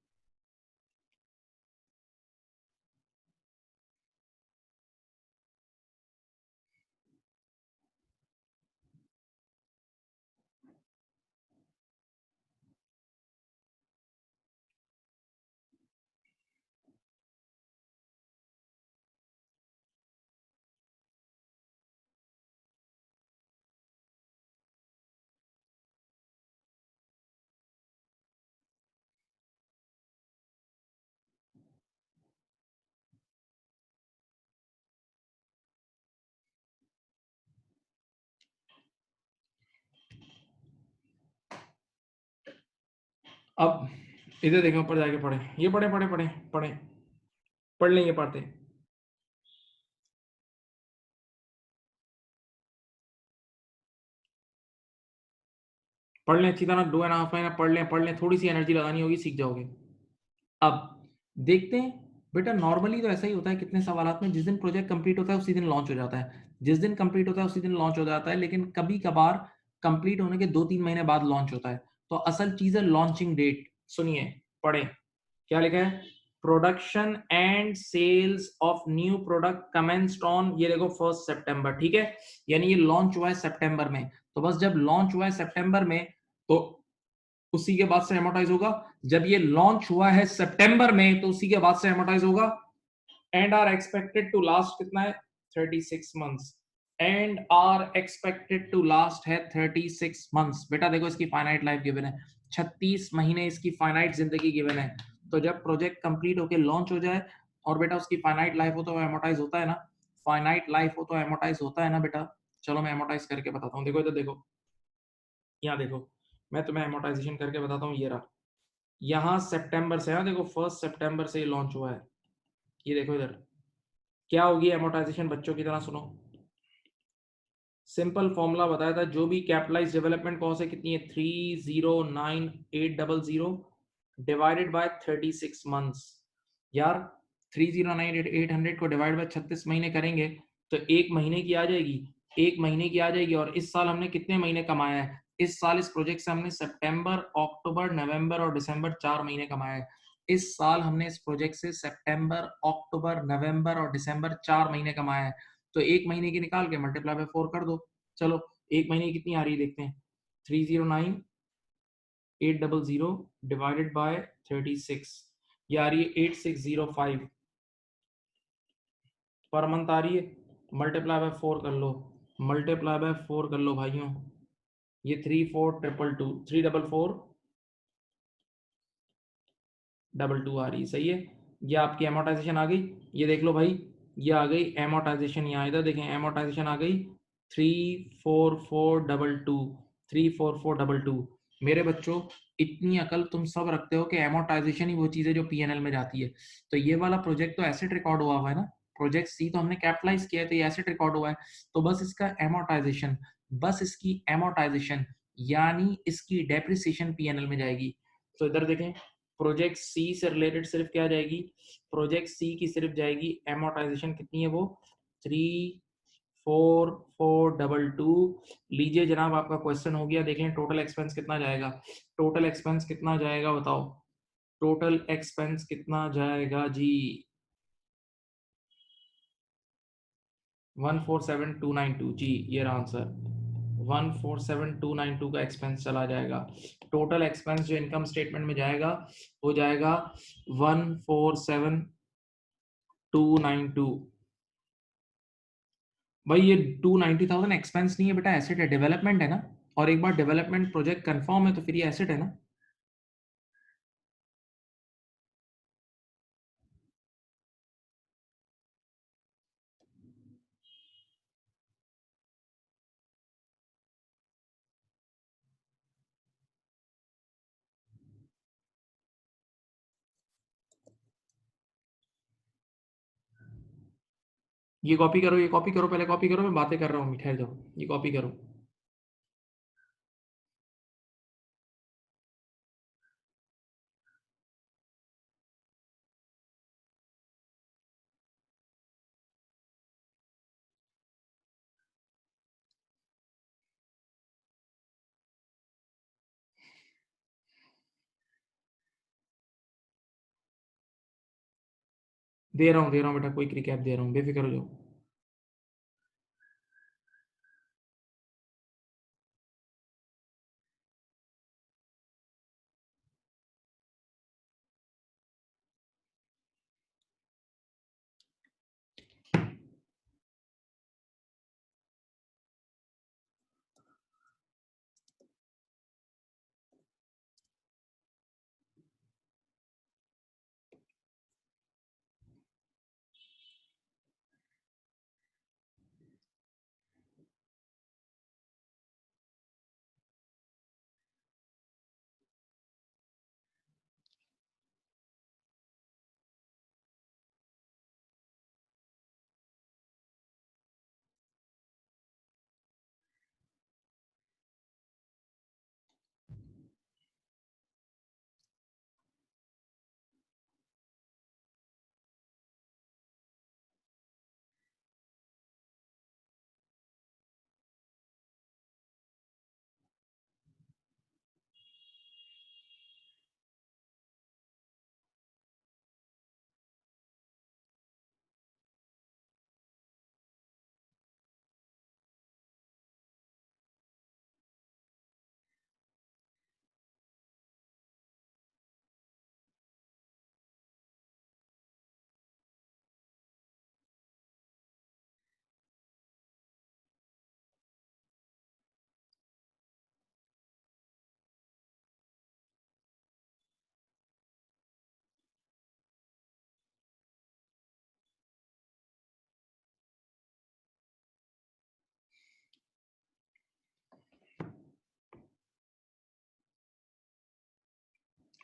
अब इधर देखें, ऊपर जाके पढ़े, ये पढ़े पढ़े पढ़े पढ़े, पढ़ लेंगे, पढ़ते पढ़ लें अच्छी तरह, 2.5 महीना पढ़ लें, थोड़ी सी एनर्जी लगानी होगी, सीख जाओगे। अब देखते हैं, बेटा नॉर्मली तो ऐसा ही होता है कितने सवालात में, जिस दिन प्रोजेक्ट कंप्लीट होता है उसी दिन लॉन्च हो जाता है, जिस दिन कंप्लीट होता है उसी दिन लॉन्च हो जाता है, लेकिन कभी कभार कंप्लीट होने के 2-3 महीने बाद लॉन्च होता है। तो असल चीज है लॉन्चिंग डेट, सुनिए, पढ़े क्या लिखा है, production and sales of new product commenced on, ये देखो 1 सितंबर, ठीक है, यानी ये लॉन्च हुआ है सितंबर में, तो बस जब लॉन्च हुआ है सितंबर में तो उसी के बाद से एमोटाइज होगा। जब ये लॉन्च हुआ है सितंबर में तो उसी के बाद से एमोटाइज होगा। And are expected to last कितना है 36 months, and are expected to last है 36 मंथ्स। बेटा देखो इसकी फाइनाइट लाइफ गिवन है, 36 महीने इसकी फाइनाइट जिंदगी गिवन है। तो जब प्रोजेक्ट कंप्लीट होके लॉन्च हो जाए और बेटा उसकी फाइनाइट लाइफ हो तो वो एमोटाइज होता है ना, फाइनाइट लाइफ हो तो एमोटाइज होता है ना बेटा। चलो मैं एमोटाइज करके बताता हूँ, देखो इधर देखो, यहाँ देखो, मैं तुम्हें एमोटाइजेशन करके बताता हूँ। ये रहा, यहाँ सितंबर से, हाँ देखो 1 सितंबर से ये लॉन्च हुआ है। ये देखो इधर क्या होगी एमोटाइजेशन, बच्चों की तरह सुनो। सिंपल फॉर्मूला बताया था, जो भी कैपिटलाइज डेवलपमेंट कॉस्ट है कितनी है 309800 डिवाइडेड बाय 36 मंथ्स। यार 309800 को डिवाइड बाय 36 महीने करेंगे तो एक महीने की आ जाएगी, एक महीने की आ जाएगी। और इस साल हमने कितने महीने कमाया है, इस साल इस प्रोजेक्ट से हमने सितंबर, अक्टूबर, नवंबर और दिसंबर 4 महीने कमाया है। इस साल हमने इस प्रोजेक्ट से सितंबर, अक्टूबर, नवंबर और दिसंबर 4 महीने कमाया है। तो एक महीने की निकाल के मल्टीप्लाई बाय 4 कर दो। चलो एक महीने की कितनी आ रही है देखते हैं, 309800 डिवाइडेड बाय 36, ये आ रही है 8605 पर मंथ आ रही है। मल्टीप्लाई बाय 4 कर लो, मल्टीप्लाई बाय 4 कर लो भाइयों, ये 34222 34422 आ रही है, सही है। ये आपकी एमोटाइजेशन आ गई, ये देख लो भाई, ये आ गई एमोटाइजेशन। यहाँ इधर देखें एमोटाइजेशन आ गई 34422, 34422। मेरे बच्चों इतनी अकल तुम सब रखते हो कि एमोटाइजेशन ही वो चीज है जो पीएनएल में जाती है। तो ये वाला प्रोजेक्ट तो एसेट रिकॉर्ड हुआ हुआ है ना, प्रोजेक्ट सी तो हमने कैपिटलाइज किया है तो ये एसेट रिकॉर्ड हुआ है, तो बस इसका एमोटाइजेशन, बस इसकी एमोटाइजेशन यानी इसकी डेप्रिसिएशन पीएनएल में जाएगी। तो इधर देखें, प्रोजेक्ट सी से रिलेटेड सिर्फ क्या जाएगी, प्रोजेक्ट सी की सिर्फ जाएगी एमोटाइजेशन, कितनी है वो 34422। लीजिए जनाब आपका क्वेश्चन हो गया, देख लें टोटल एक्सपेंस कितना जाएगा, टोटल एक्सपेंस कितना जाएगा बताओ, टोटल एक्सपेंस कितना जाएगा जी, 147292 जी, ये रहा आंसर, 147292 का एक्सपेंस चला जाएगा। टोटल एक्सपेंस जो इनकम स्टेटमेंट में जाएगा वो जाएगा 147292। भाई ये 290,000 एक्सपेंस नहीं है बेटा, एसेट है, डेवलपमेंट है ना। और एक बार डेवलपमेंट प्रोजेक्ट कंफर्म है तो फिर ये एसेट है ना। ये कॉपी करो, ये कॉपी करो, पहले कॉपी करो, मैं बातें कर रहा हूँ, ठहर जाओ, ये कॉपी करो। दे रहा हूँ बेटा, कोई रिकैप दे रहा हूँ, बेफिक्र हो जाओ।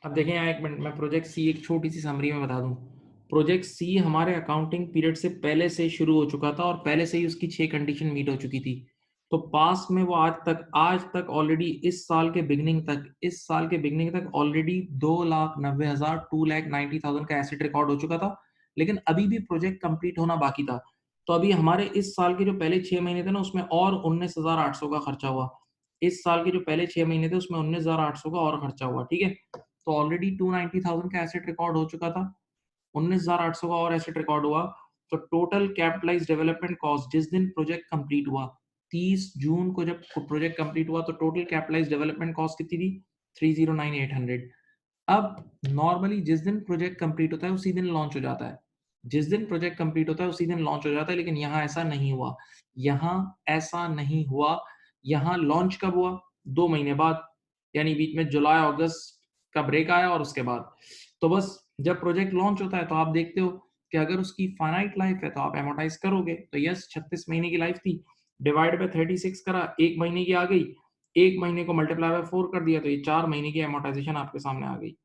अब देखें यहाँ एक मिनट, मैं प्रोजेक्ट सी एक छोटी सी समरी में बता दूं। प्रोजेक्ट सी हमारे अकाउंटिंग पीरियड से पहले से शुरू हो चुका था और पहले से ही उसकी 6 कंडीशन मीट हो चुकी थी। तो पास में वो आज तक ऑलरेडी इस साल के बिगनिंग तक ऑलरेडी 2,90,000 2,90,000 का एसेट रिकॉर्ड हो चुका था। लेकिन अभी भी प्रोजेक्ट कंप्लीट होना बाकी था। तो अभी हमारे इस साल के जो पहले 6 महीने थे ना, उसमें और 19,800 का खर्चा हुआ। इस साल के जो पहले 6 महीने थे उसमें 19,800 का और खर्चा हुआ, ठीक है? तो ऑलरेडी 290,000 का एसेट रिकॉर्ड हो चुका था। 19,800 का और एसेट रिकॉर्ड हुआ। तो टोटल कैपिटलाइज्ड डेवलपमेंट कॉस्ट जिस दिन प्रोजेक्ट कंप्लीट हुआ, 30 जून को जब प्रोजेक्ट कंप्लीट हुआ, तो टोटल कैपिटलाइज्ड डेवलपमेंट कॉस्ट कितनी थी? 309,800। अब नॉर्मली जिस दिन प्रोजेक्ट कंप्लीट होता है उसी दिन लॉन्च हो जाता है। जिस दिन प्रोजेक्ट कंप्लीट होता है उसी दिन लॉन्च हो जाता है, लेकिन यहाँ ऐसा नहीं हुआ। यहाँ ऐसा नहीं हुआ। यहाँ लॉन्च कब हुआ? 2 महीने बाद, यानी बीच में जुलाई अगस्त का ब्रेक आया और उसके बाद। तो बस जब प्रोजेक्ट लॉन्च होता है तो आप देखते हो कि अगर उसकी फाइनाइट लाइफ है तो आप एमोर्टाइज करोगे। तो यस, 36 महीने की लाइफ थी, डिवाइड बाय 36 करा, 1 महीने की आ गई। 1 महीने को मल्टीप्लाई बाय 4 कर दिया, तो ये 4 महीने की एमोर्टाइजेशन आपके सामने आ गई।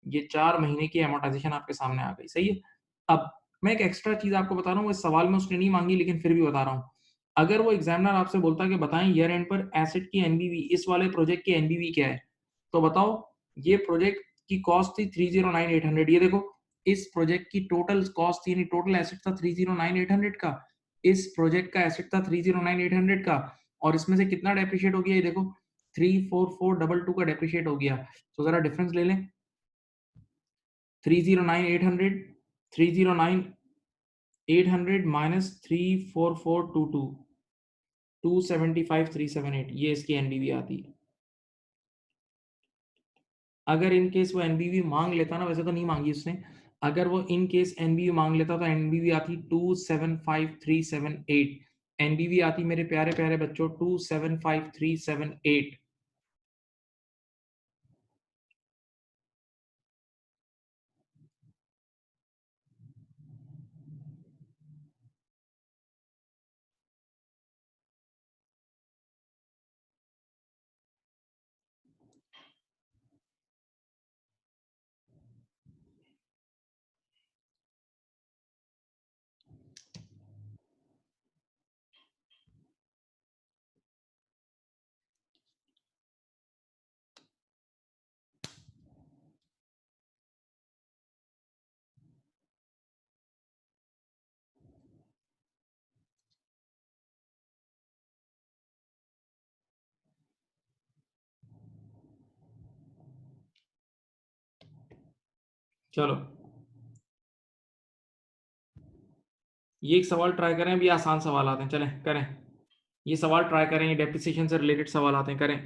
ये 4 महीने की एमोर्टाइजेशन आपके सामने आ गई, सही है? अब मैं एक एक्स्ट्रा चीज़ आपको बता रहा हूँ, इस सवाल में उसने नहीं माँगी लेकिन फिर भी बता रहा हूँ। अगर वो एग्ज़ामिनर आपसे बोलता है कि बताएँ ईयर एंड पर एसेट की एनबीवी, इस वाले प्रोजेक्ट की एनबीवी क्या है? तो बताओ, ये प्रोजेक्ट की कॉस्ट थी 309,800, ये देखो, इस प्रोजेक्ट की टोटल कॉस्ट थी, यानी टोटल एसेट था 309,800 का। इस प्रोजेक्ट का एसेट था 309,800 का, और इसमें से कितना डेप्रिशिएट हो गया ये देखो, 34422 का डेप्रिशिएट हो गया। तो ज़रा डिफरेंस ले लें। 309,800, 309,800 माइनस 34422, 275,378, ये इसकी एनबीवी आती है। अगर इन केस वो एनबीवी मांग लेता ना, वैसे तो नहीं मांगी उसने, अगर वो इन केस एनबीवी मांग लेता तो एनबीवी आती 275,378। एनबीवी आती मेरे प्यारे प्यारे बच्चों 275,378। चलो, ये एक सवाल ट्राई करें, अभी आसान सवाल आते हैं, चलें करें। ये सवाल ट्राई करें, ये डेप्रिसिएशन से रिलेटेड सवाल आते हैं, करें।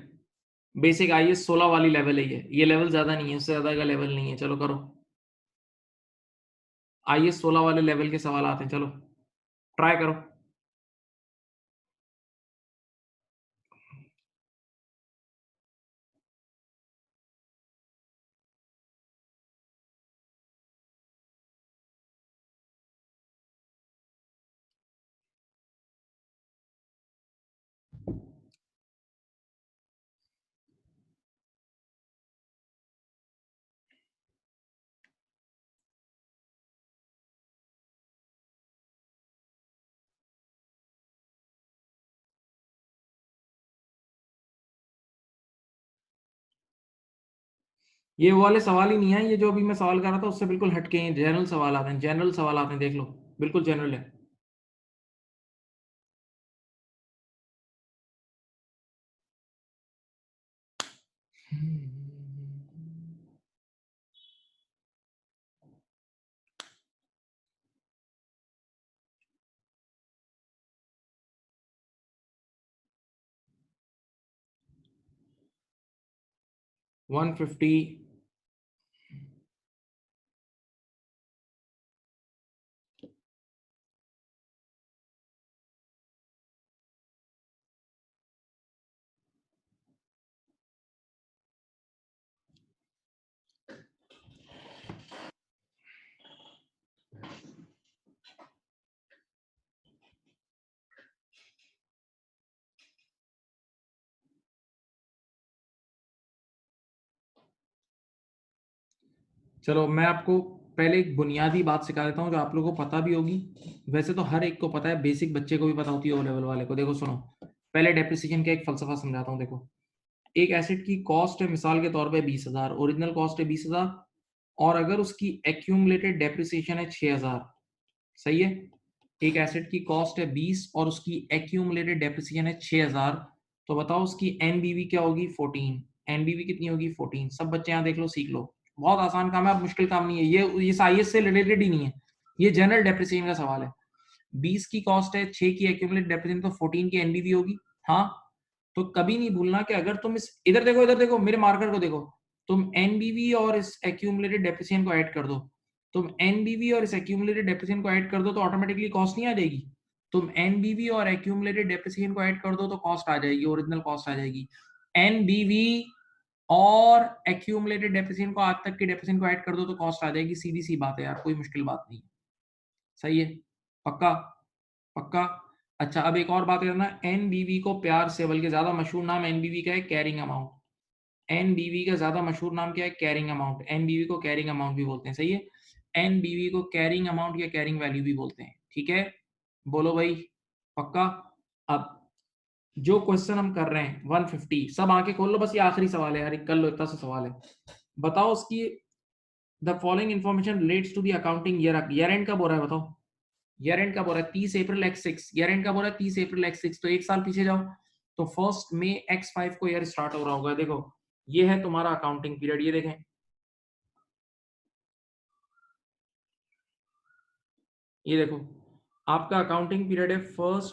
बेसिक आईएएस 16 वाली लेवल है ये लेवल ज्यादा नहीं है, उससे ज्यादा का लेवल नहीं है। चलो करो, आईएएस 16 वाले लेवल के सवाल आते हैं, चलो ट्राई करो। ये वो वाले सवाल ही नहीं है, ये जो अभी मैं सवाल कर रहा था उससे बिल्कुल हटके हैं, जनरल सवाल आते हैं, जनरल सवाल आते हैं, देख लो, बिल्कुल जनरल है। One fifty. चलो मैं आपको पहले एक बुनियादी बात सिखा देता हूँ जो आप लोगों को पता भी होगी, वैसे तो हर एक को पता है, बेसिक बच्चे को भी पता होती है, ओ लेवल वाले को। देखो सुनो, पहले डेप्रिसिएशन का एक फलसफा समझाता हूँ। देखो, एक एसेट की कॉस्ट है मिसाल के तौर पे 20,000, ओरिजिनल कॉस्ट है 20,000, और अगर उसकी एक्यूमुलेटेड डेप्रिसिएशन है 6,000, सही है। एक एसेट की कॉस्ट है 20 और उसकी एक्यूमुलेटेड डेप्रिसिएशन है 6,000, तो बताओ उसकी एनबीवी क्या होगी? 14। एनबीवी कितनी होगी? 14। सब बच्चे यहाँ देख लो, सीख लो, बहुत आसान काम है, अब मुश्किल काम नहीं है ये आईएएस से रिलेटेड ही नहीं है, ये जनरल डेप्रिसिएशन का सवाल है। 20 की कॉस्ट है, 6 की एक्यूमुलेटेड डेप्रिसिएशन, तो 14 की एनबीवी होगी। हाँ, तो कभी नहीं भूलना कि अगर तुम इस इधर देखो मेरे मार्कर को देखो, तुम एनबीवी और इस एक्यूमुलेटेड डेप्रिसिएशन को ऐड कर दो, तुम एनबीवी और इस एक्यूमुलेटेड डेप्रिसिएशन को ऐड कर दो तो ऑटोमेटिकली कॉस्ट नहीं आ जाएगी? तुम एनबीवी और एक्यूमुलेटेड डेप्रिसिएशन को ऐड कर दो तो कॉस्ट आ जाएगी, ओरिजिनल कॉस्ट आ जाएगी। एनबीवी और एक्यूमुलेटेड डेप्रिसिएशन को, आज तक की डेप्रिसिएशन को ऐड कर दो तो कॉस्ट आ जाएगी, सीधी सी बात है यार, कोई मुश्किल बात नहीं है। सही है? पक्का? पक्का? अच्छा, अब एक और बात करना, एनबीवी को प्यार से, बल्कि ज्यादा मशहूर नाम एनबीवी का है कैरिंग अमाउंट। एनबीवी का ज्यादा मशहूर नाम क्या है? Carrying amount. एनबीवी को कैरिंग अमाउंट भी बोलते हैं, सही है। एनबीवी को कैरिंग अमाउंट या कैरिंग वैल्यू भी बोलते हैं, ठीक है? बोलो भाई, पक्का? अब जो क्वेश्चन हम कर रहे हैं 150, सब आंखें खोल लो, बस ये आखिरी सवाल है यार, कर लो, इतना सा सवाल है। बताओ उसकी, the following information relates to the accounting year. Year end कब हो रहा है बताओ? ईयर एंड कब हो रहा है? 30 अप्रैल x6। ईयर एंड कब हो रहा है? 30 अप्रैल x6, तो एक साल पीछे जाओ, तो 1 मई x5 को ईयर स्टार्ट हो रहा होगा। देखो, ये है तुम्हारा अकाउंटिंग पीरियड, ये देखें, ये देखो, आपका अकाउंटिंग पीरियड है 1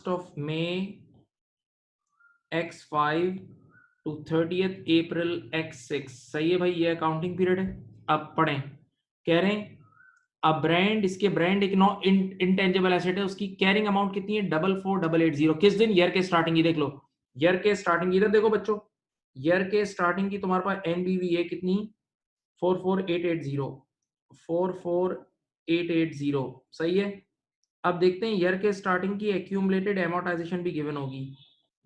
x5 टू 30 अप्रैल x6, सही है भाई, ये अकाउंटिंग पीरियड है। अब पढ़ें, कह रहे हैं अ ब्रांड, इसके ब्रांड एक नॉन इंटेंजिबल एसेट है, उसकी कैरिंग अमाउंट कितनी है? 44,880। किस दिन? ईयर के स्टार्टिंग, ये देख लो, ईयर के स्टार्टिंग, इधर देखो बच्चों, ईयर के स्टार्टिंग की तुम्हारे पास एनबीवी है कितनी? 44,880, 44,880, सही है। अब देखते हैं, ईयर के स्टार्टिंग की एक्यूमुलेटेड एमोर्टाइजेशन भी गिवन होगी,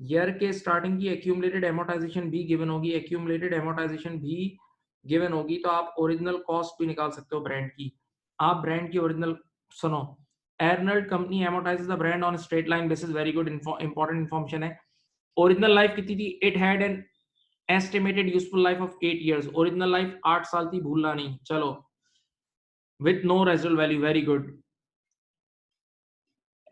ईयर के स्टार्टिंग की एक्यूमुलेटेड एमोर्टाइजेशन भी गिवन होगी, एक्यूमुलेटेड एमोर्टाइजेशन भी गिवन होगी, तो आप ओरिजिनल कॉस्ट भी निकाल सकते हो ब्रांड की। आप ब्रांड की ओरिजिनल, सुनो, Arnold company amortises the brand on straight line basis, very good, important information है। ओरिजिनल लाइफ कितनी थी? It had an estimated useful life of 8 years, original life 8 साल थी, भूलना नहीं। चलो, with no residual value, very good.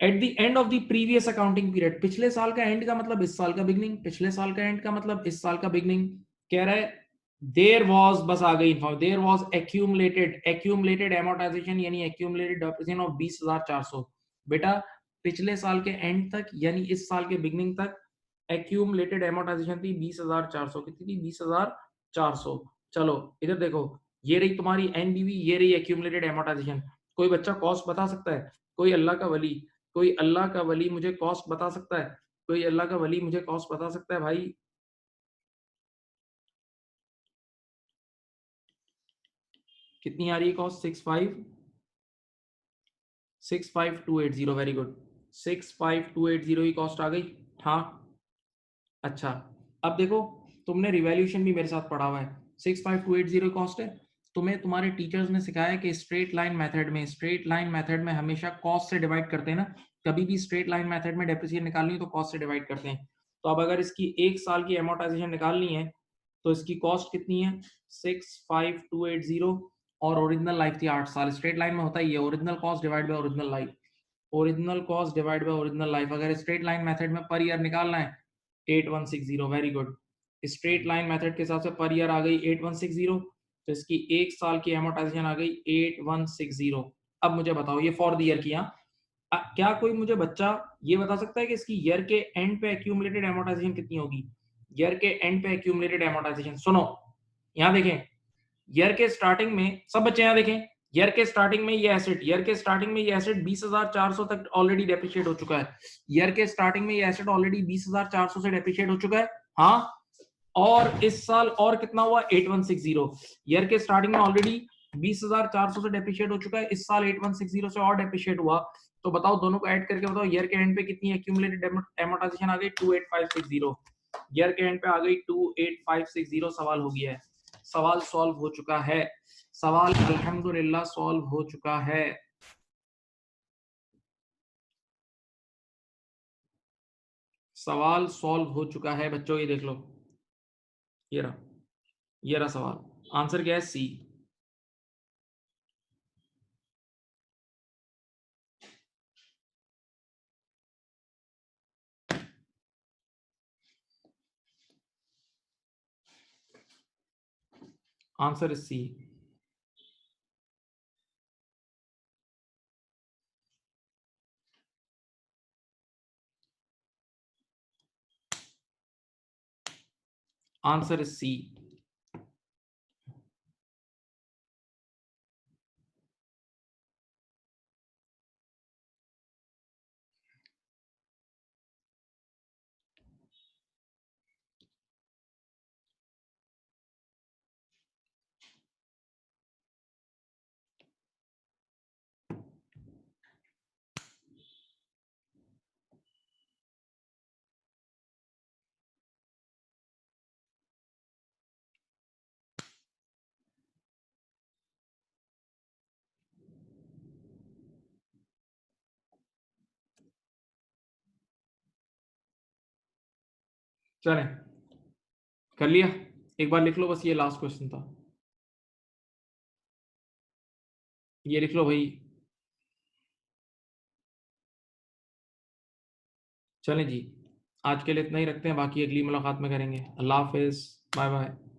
At the end of the previous accounting period, पिछले साल का एंड का मतलब इस साल का बिगनिंग, पिछले साल का एंड का मतलब इस साल का बिगनिंग। कह रहा है देयर वाज, बस आ गई inform, there was accumulated amortisation यानी एक्यूमुलेटेड डेप्रिसिएशन ऑफ 20,400। बेटा, पिछले साल के एंड तक यानी इस साल के बिगनिंग तक एक्यूमुलेटेड एमोर्टाइजेशन थी 20,400, कितनी थी? 20,400। चलो इधर देखो, ये रही तुम्हारी एनबीवी, ये रही एक्यूमुलेटेड एमोर्टाइजेशन। कोई बच्चा कॉस्ट बता सकता है? कोई अल्लाह का वली, कोई अल्लाह का वली मुझे कॉस्ट बता सकता है? कोई अल्लाह का वली मुझे कॉस्ट बता सकता है भाई? कितनी आ रही है कॉस्ट? 65280, वेरी गुड, 65280 की कॉस्ट आ गई। हाँ, अच्छा, अब देखो, तुमने रिवैल्यूएशन भी मेरे साथ पढ़ा हुआ है, 65280 कॉस्ट है। तुम्हें तुम्हारे टीचर्स ने सिखाया कि स्ट्रेट लाइन मेथड में, स्ट्रेट लाइन मेथड में हमेशा कॉस्ट से डिवाइड करते हैं ना, कभी भी स्ट्रेट लाइन मेथड में डेप्रिसिएशन निकालनी है तो कॉस्ट से डिवाइड करते हैं। तो अब अगर इसकी एक साल की एमोर्टाइजेशन निकालनी है तो इसकी कॉस्ट कितनी है? 65280, और ओरिजिनल लाइफ थी 8 साल। स्ट्रेट लाइन में होता ही है, original cost divide bye original life, original cost divide bye original life. अगर स्ट्रेट लाइन मेथड में पर ईयर निकालना है 8160, very good. Straight line method के हिसाब से पर ईयर आ गई 8160, तो इसकी एक साल की एमोर्टाइजेशन आ गई 8160। अब मुझे बताओ, ये फॉर द ईयर की, हाँ, क्या कोई मुझे बच्चा ये बता सकता है कि इसकी ईयर के एंड पे एक्यूमुलेटेड एमोर्टाइजेशन कितनी होगी? ईयर के एंड पे एक्यूमुलेटेड एमोर्टाइजेशन, सुनो, यहां देखें, ईयर के स्टार्टिंग में, सब बच्चे यहां देखें, ईयर के स्टार्टिंग में ये एसेट, ईयर के स्टार्टिंग में ये एसेट 20,400 तक ऑलरेडी डेप्रिशिएट हो चुका है। ईयर के स्टार्टिंग में ये एसेट ऑलरेडी 20,400 से डेप्रिशिएट हो चुका है। हाँ, और इस साल और कितना हुआ? 8160। ईयर के स्टार्टिंग में ऑलरेडी 20,400 से डेप्रिशिएट हो चुका है, इस साल 8160 से और डेप्रिशिएट हुआ। तो बताओ, दोनों को ऐड करके बताओ, ईयर के एंड पे कितनी एक्यूमुलेटेड एमोर्टाइजेशन आ गई? 28560। ईयर के एंड पे आ गई 28560। सवाल हो गया है, सवाल सॉल्व हो चुका है, सवाल अल्हम्दुलिल्लाह सॉल्व हो चुका है। सवाल सॉल्व हो चुका है बच्चों, ये देख लो, ये रहा, ये रहा सवाल। आंसर क्या है? C. Answer is C. Answer is C. चलें, कर लिया? एक बार लिख लो बस, ये लास्ट क्वेश्चन था, ये लिख लो भाई। चलें जी, आज के लिए इतना ही रखते हैं, बाकी अगली मुलाकात में करेंगे। अल्लाह हाफिज़, बाय बाय।